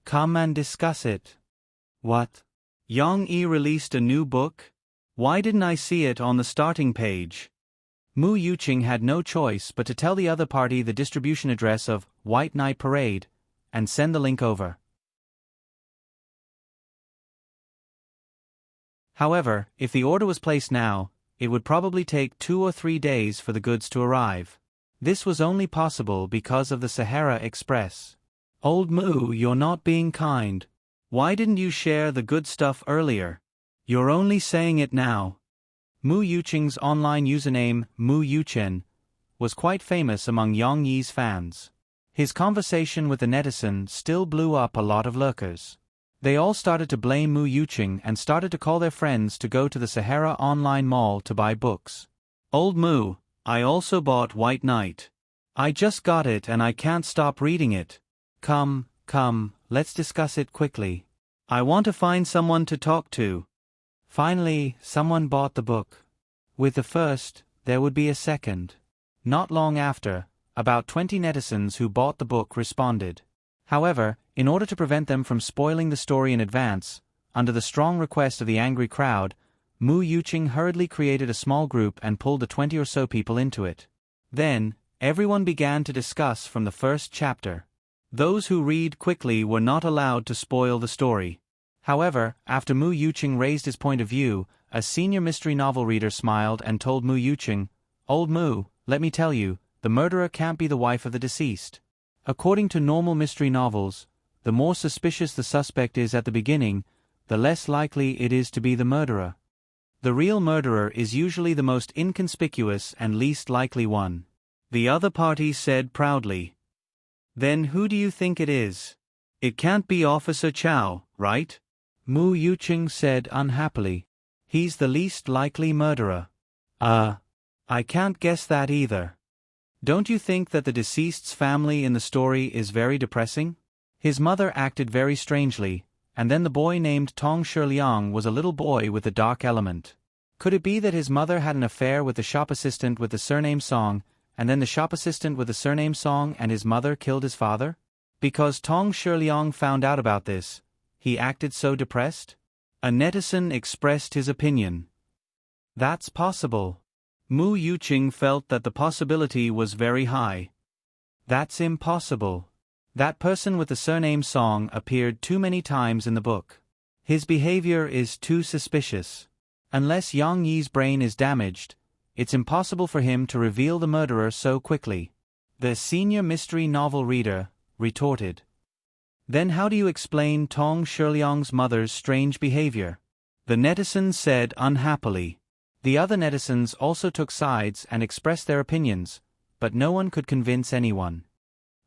Come and discuss it." What? Yang Yi released a new book? Why didn't I see it on the starting page? Mu Yuqing had no choice but to tell the other party the distribution address of White Knight Parade, and send the link over. However, if the order was placed now, it would probably take 2 or 3 days for the goods to arrive. This was only possible because of the Sahara Express. Old Mu, you're not being kind. Why didn't you share the good stuff earlier? You're only saying it now. Mu Yuqing's online username, Mu Yuchen, was quite famous among Yang Yi's fans. His conversation with the netizen still blew up a lot of lurkers. They all started to blame Mu Yuqing and started to call their friends to go to the Sahara online mall to buy books. Old Mu, I also bought White Knight. I just got it and I can't stop reading it. Come, let's discuss it quickly. I want to find someone to talk to. Finally, someone bought the book. With the first, there would be a second. Not long after, about 20 netizens who bought the book responded. However, in order to prevent them from spoiling the story in advance, under the strong request of the angry crowd, Mu Yuqing hurriedly created a small group and pulled the 20 or so people into it. Then, everyone began to discuss from the first chapter. Those who read quickly were not allowed to spoil the story. However, after Mu Yuqing raised his point of view, a senior mystery novel reader smiled and told Mu Yuqing, "Old Mu, let me tell you, the murderer can't be the wife of the deceased. According to normal mystery novels, the more suspicious the suspect is at the beginning, the less likely it is to be the murderer. The real murderer is usually the most inconspicuous and least likely one." The other party said proudly, "Then who do you think it is? It can't be Officer Chow, right?" Mu Yuqing said unhappily, "He's the least likely murderer." I can't guess that either. Don't you think that the deceased's family in the story is very depressing? His mother acted very strangely, and then the boy named Tong Shiliang was a little boy with a dark element. Could it be that his mother had an affair with the shop assistant with the surname Song, and then the shop assistant with the surname Song and his mother killed his father? Because Tong Shiliang found out about this, he acted so depressed? A netizen expressed his opinion. That's possible. Mu Yuqing felt that the possibility was very high. That's impossible. That person with the surname Song appeared too many times in the book. His behavior is too suspicious. Unless Yang Yi's brain is damaged, it's impossible for him to reveal the murderer so quickly. The senior mystery novel reader retorted. Then how do you explain Tong Shiliang's mother's strange behavior? The netizen said unhappily. The other netizens also took sides and expressed their opinions, but no one could convince anyone.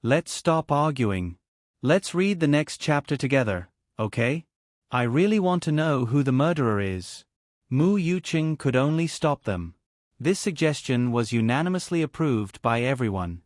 Let's stop arguing. Let's read the next chapter together, okay? I really want to know who the murderer is. Mu Yuqing could only stop them. This suggestion was unanimously approved by everyone.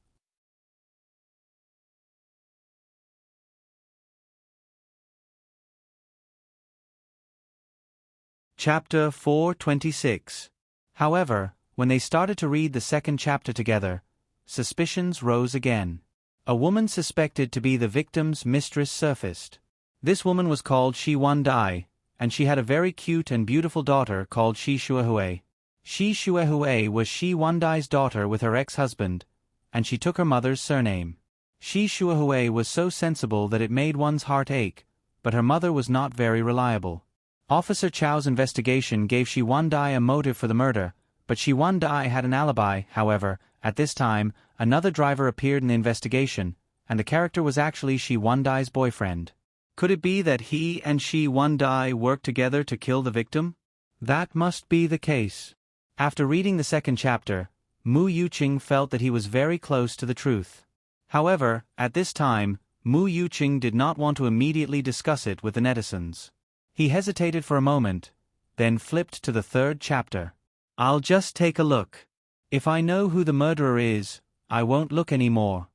Chapter 426. However, when they started to read the second chapter together, suspicions rose again. A woman suspected to be the victim's mistress surfaced. This woman was called Shi Wandai, and she had a very cute and beautiful daughter called Shi Shuehui. Shi Shuehui was Shi Wandai's daughter with her ex-husband, and she took her mother's surname. Shi Shuehui was so sensible that it made one's heart ache, but her mother was not very reliable. Officer Chow's investigation gave Shi Wandai a motive for the murder, but Shi Wandai had an alibi. However, at this time, another driver appeared in the investigation, and the character was actually Shi Wandai's boyfriend. Could it be that he and Shi Wandai worked together to kill the victim? That must be the case. After reading the second chapter, Mu Yuqing felt that he was very close to the truth. However, at this time, Mu Yuqing did not want to immediately discuss it with the netizens. He hesitated for a moment, then flipped to the third chapter. I'll just take a look. If I know who the murderer is, I won't look anymore.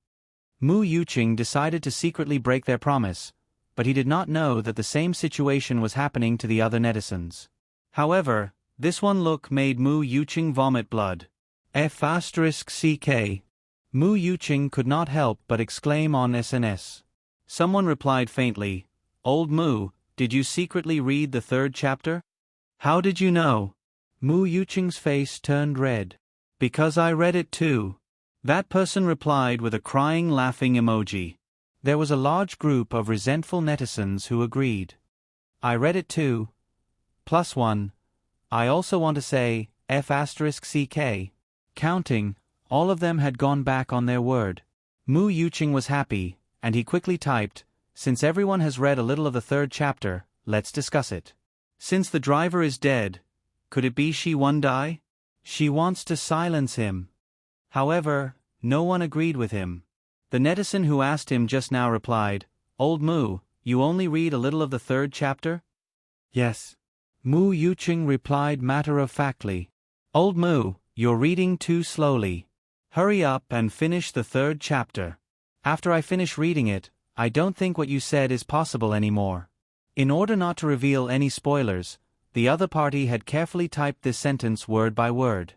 Mu Yuqing decided to secretly break their promise, but he did not know that the same situation was happening to the other netizens. However, this one look made Mu Yuqing vomit blood. F***ck. Mu Yuqing could not help but exclaim on SNS. Someone replied faintly, "Old Mu, did you secretly read the third chapter?" "How did you know?" Mu Yuqing's face turned red. "Because I read it too." That person replied with a crying laughing emoji. There was a large group of resentful netizens who agreed. "I read it too. +1. I also want to say, F***ck. Counting, all of them had gone back on their word. Mu Yuqing was happy, and he quickly typed, "Since everyone has read a little of the third chapter, let's discuss it. Since the driver is dead, could it be Shi Wandai? She wants to silence him." However, no one agreed with him. The netizen who asked him just now replied, "Old Mu, you only read a little of the third chapter?" "Yes." Mu Yuqing replied matter-of-factly, "Old Mu, you're reading too slowly. Hurry up and finish the third chapter. After I finish reading it, I don't think what you said is possible anymore." In order not to reveal any spoilers, The other party had carefully typed this sentence word by word.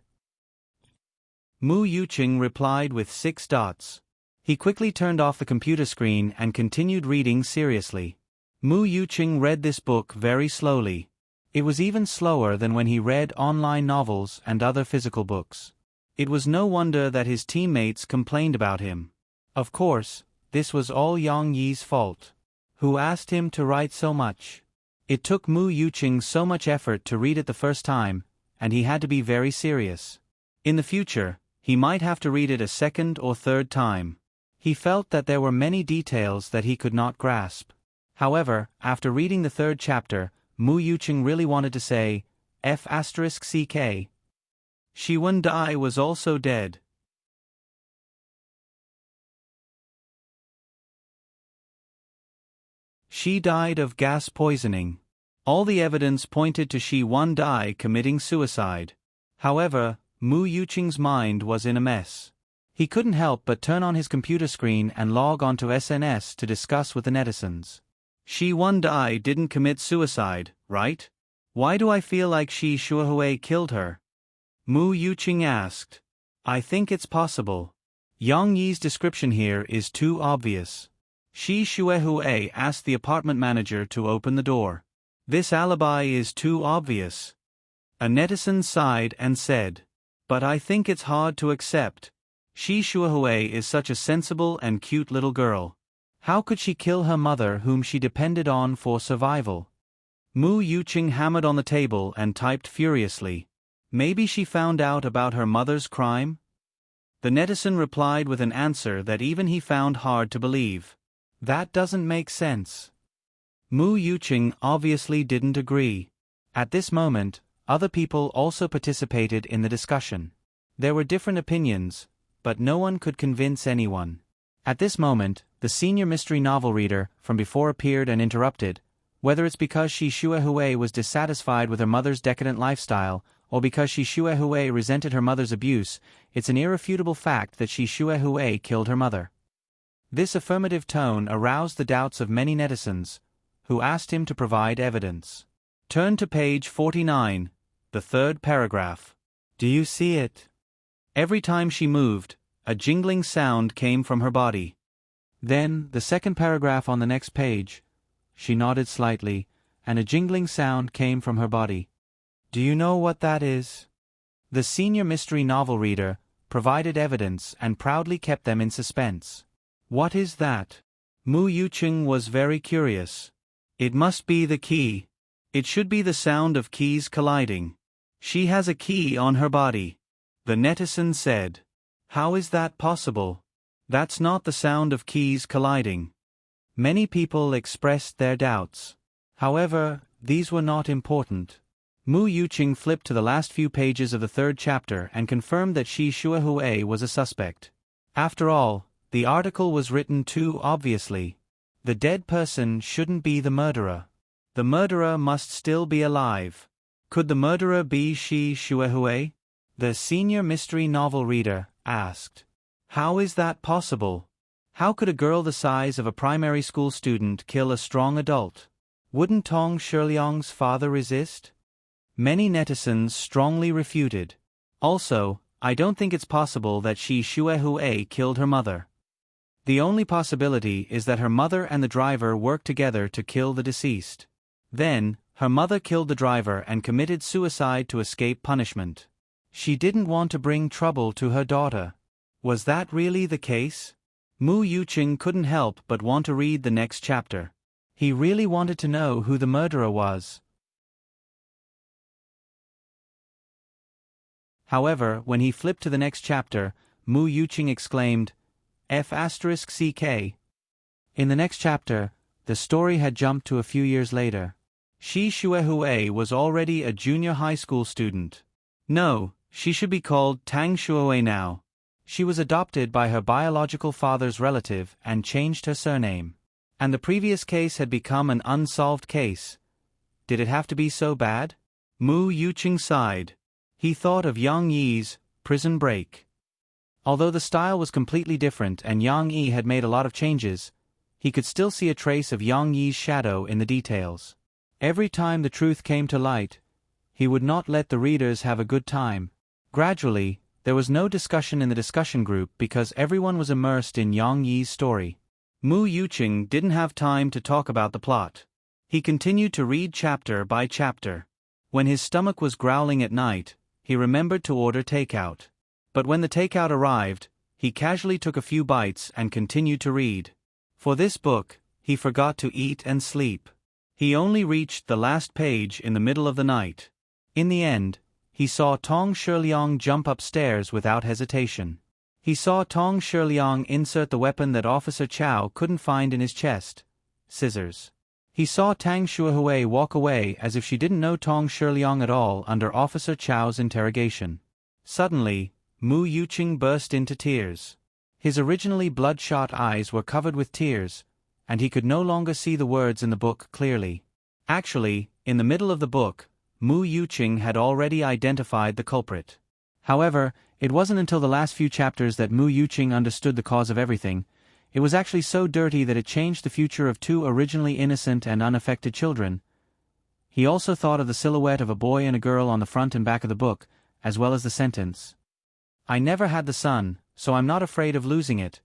Mu Yuqing replied with 6 dots. He quickly turned off the computer screen and continued reading seriously. Mu Yuqing read this book very slowly. It was even slower than when he read online novels and other physical books. It was no wonder that his teammates complained about him. Of course, this was all Yang Yi's fault. Who asked him to write so much? It took Mu Yuqing so much effort to read it the first time, and he had to be very serious. In the future, he might have to read it a second or third time. He felt that there were many details that he could not grasp. However, after reading the 3rd chapter, Mu Yuqing really wanted to say, F***ck. Shi Wen-dai was also dead. She died of gas poisoning. All the evidence pointed to Shi Wen-dai committing suicide. However, Mu Yuqing's mind was in a mess. He couldn't help but turn on his computer screen and log onto SNS to discuss with the netizens. Shi Wen-dai didn't commit suicide, right? Why do I feel like Shi Shuehui killed her? Mu Yuqing asked. I think it's possible. Yang Yi's description here is too obvious. Shi Shuehui asked the apartment manager to open the door. This alibi is too obvious. A netizen sighed and said. But I think it's hard to accept. Shi Shuehui is such a sensible and cute little girl. How could she kill her mother whom she depended on for survival? Mu Yuqing hammered on the table and typed furiously. Maybe she found out about her mother's crime? The netizen replied with an answer that even he found hard to believe. That doesn't make sense. Mu Yuqing obviously didn't agree. At this moment, other people also participated in the discussion. There were different opinions, but no one could convince anyone. At this moment, the senior mystery novel reader from before appeared and interrupted. Whether it's because Shi Shuehui was dissatisfied with her mother's decadent lifestyle, or because Shi Shuehui resented her mother's abuse, it's an irrefutable fact that Shi Shuehui killed her mother. This affirmative tone aroused the doubts of many netizens, who asked him to provide evidence. Turn to page 49, the 3rd paragraph. Do you see it? Every time she moved, a jingling sound came from her body. Then, the 2nd paragraph on the next page. She nodded slightly, and a jingling sound came from her body. Do you know what that is? The senior mystery novel reader provided evidence and proudly kept them in suspense. What is that? Mu Yuqing was very curious. It must be the key. It should be the sound of keys colliding. She has a key on her body. The netizen said. How is that possible? That's not the sound of keys colliding. Many people expressed their doubts. However, these were not important. Mu Yuqing flipped to the last few pages of the 3rd chapter and confirmed that Shi Shuehui was a suspect. After all, the article was written too obviously. The dead person shouldn't be the murderer. The murderer must still be alive. Could the murderer be Shi Shuehui? The senior mystery novel reader asked. How is that possible? How could a girl the size of a primary school student kill a strong adult? Wouldn't Tong Shiliang's father resist? Many netizens strongly refuted. Also, I don't think it's possible that Shi Shuehui killed her mother. The only possibility is that her mother and the driver worked together to kill the deceased. Then, her mother killed the driver and committed suicide to escape punishment. She didn't want to bring trouble to her daughter. Was that really the case? Mu Yuqing couldn't help but want to read the next chapter. He really wanted to know who the murderer was. However, when he flipped to the next chapter, Mu Yuqing exclaimed, F***ck. In the next chapter, the story had jumped to a few years later. Shi Shuehui was already a junior high school student. No, she should be called Tang Shuehui now. She was adopted by her biological father's relative and changed her surname. And the previous case had become an unsolved case. Did it have to be so bad? Mu Yuqing sighed. He thought of Yang Yi's Prison Break. Although the style was completely different and Yang Yi had made a lot of changes, he could still see a trace of Yang Yi's shadow in the details. Every time the truth came to light, he would not let the readers have a good time. Gradually, there was no discussion in the discussion group because everyone was immersed in Yang Yi's story. Mu Yuqing didn't have time to talk about the plot. He continued to read chapter by chapter. When his stomach was growling at night, he remembered to order takeout. But when the takeout arrived, he casually took a few bites and continued to read. For this book, he forgot to eat and sleep. He only reached the last page in the middle of the night. In the end, he saw Tong Shiliang jump upstairs without hesitation. He saw Tong Shiliang insert the weapon that Officer Chow couldn't find in his chest, scissors. He saw Tang Shuahui walk away as if she didn't know Tong Shiliang at all under Officer Chow's interrogation. Suddenly, Mu Yuqing burst into tears. His originally bloodshot eyes were covered with tears, and he could no longer see the words in the book clearly. Actually, in the middle of the book, Mu Yuqing had already identified the culprit. However, it wasn't until the last few chapters that Mu Yuqing understood the cause of everything. It was actually so dirty that it changed the future of two originally innocent and unaffected children. He also thought of the silhouette of a boy and a girl on the front and back of the book, as well as the sentence, "I never had the son, so I'm not afraid of losing it."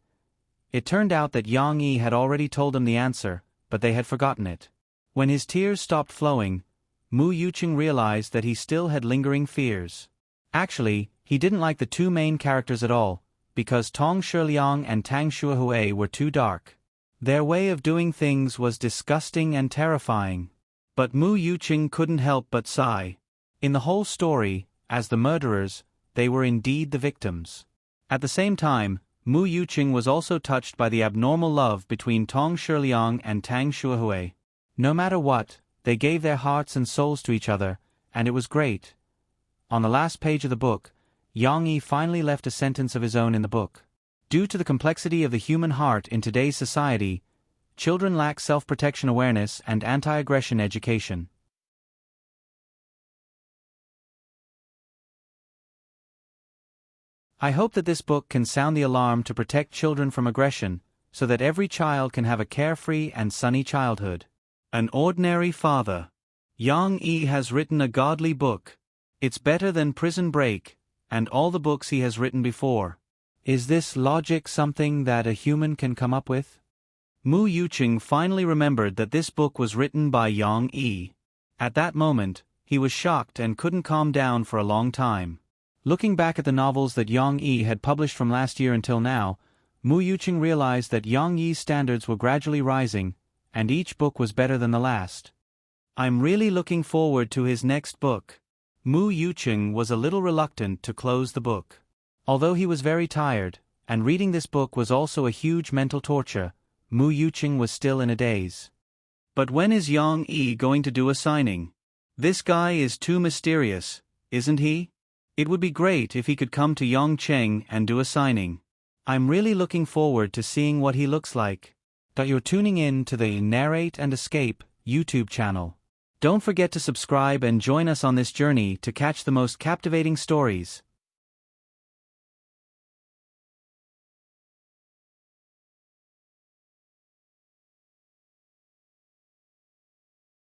It turned out that Yang Yi had already told him the answer, but they had forgotten it. When his tears stopped flowing, Mu Yuqing realized that he still had lingering fears. Actually, he didn't like the two main characters at all, because Tong Shiliang and Tang Shuahui were too dark. Their way of doing things was disgusting and terrifying. But Mu Yuqing couldn't help but sigh. In the whole story, as the murderers, they were indeed the victims. At the same time, Mu Yuqing was also touched by the abnormal love between Tong Shiliang and Tang Shuahui. No matter what, they gave their hearts and souls to each other, and it was great. On the last page of the book, Yang Yi finally left a sentence of his own in the book. Due to the complexity of the human heart in today's society, children lack self-protection awareness and anti-aggression education. I hope that this book can sound the alarm to protect children from aggression, so that every child can have a carefree and sunny childhood. An ordinary father. Yang Yi has written a godly book. It's better than Prison Break, and all the books he has written before. Is this logic something that a human can come up with? Mu Yuqing finally remembered that this book was written by Yang Yi. At that moment, he was shocked and couldn't calm down for a long time. Looking back at the novels that Yang Yi had published from last year until now, Mu Yuqing realized that Yang Yi's standards were gradually rising, and each book was better than the last. I'm really looking forward to his next book. Mu Yuqing was a little reluctant to close the book. Although he was very tired, and reading this book was also a huge mental torture, Mu Yuqing was still in a daze. But when is Yang Yi going to do a signing? This guy is too mysterious, isn't he? It would be great if he could come to Yongcheng and do a signing. I'm really looking forward to seeing what he looks like. You're tuning in to the Narrate and Escape YouTube channel. Don't forget to subscribe and join us on this journey to catch the most captivating stories.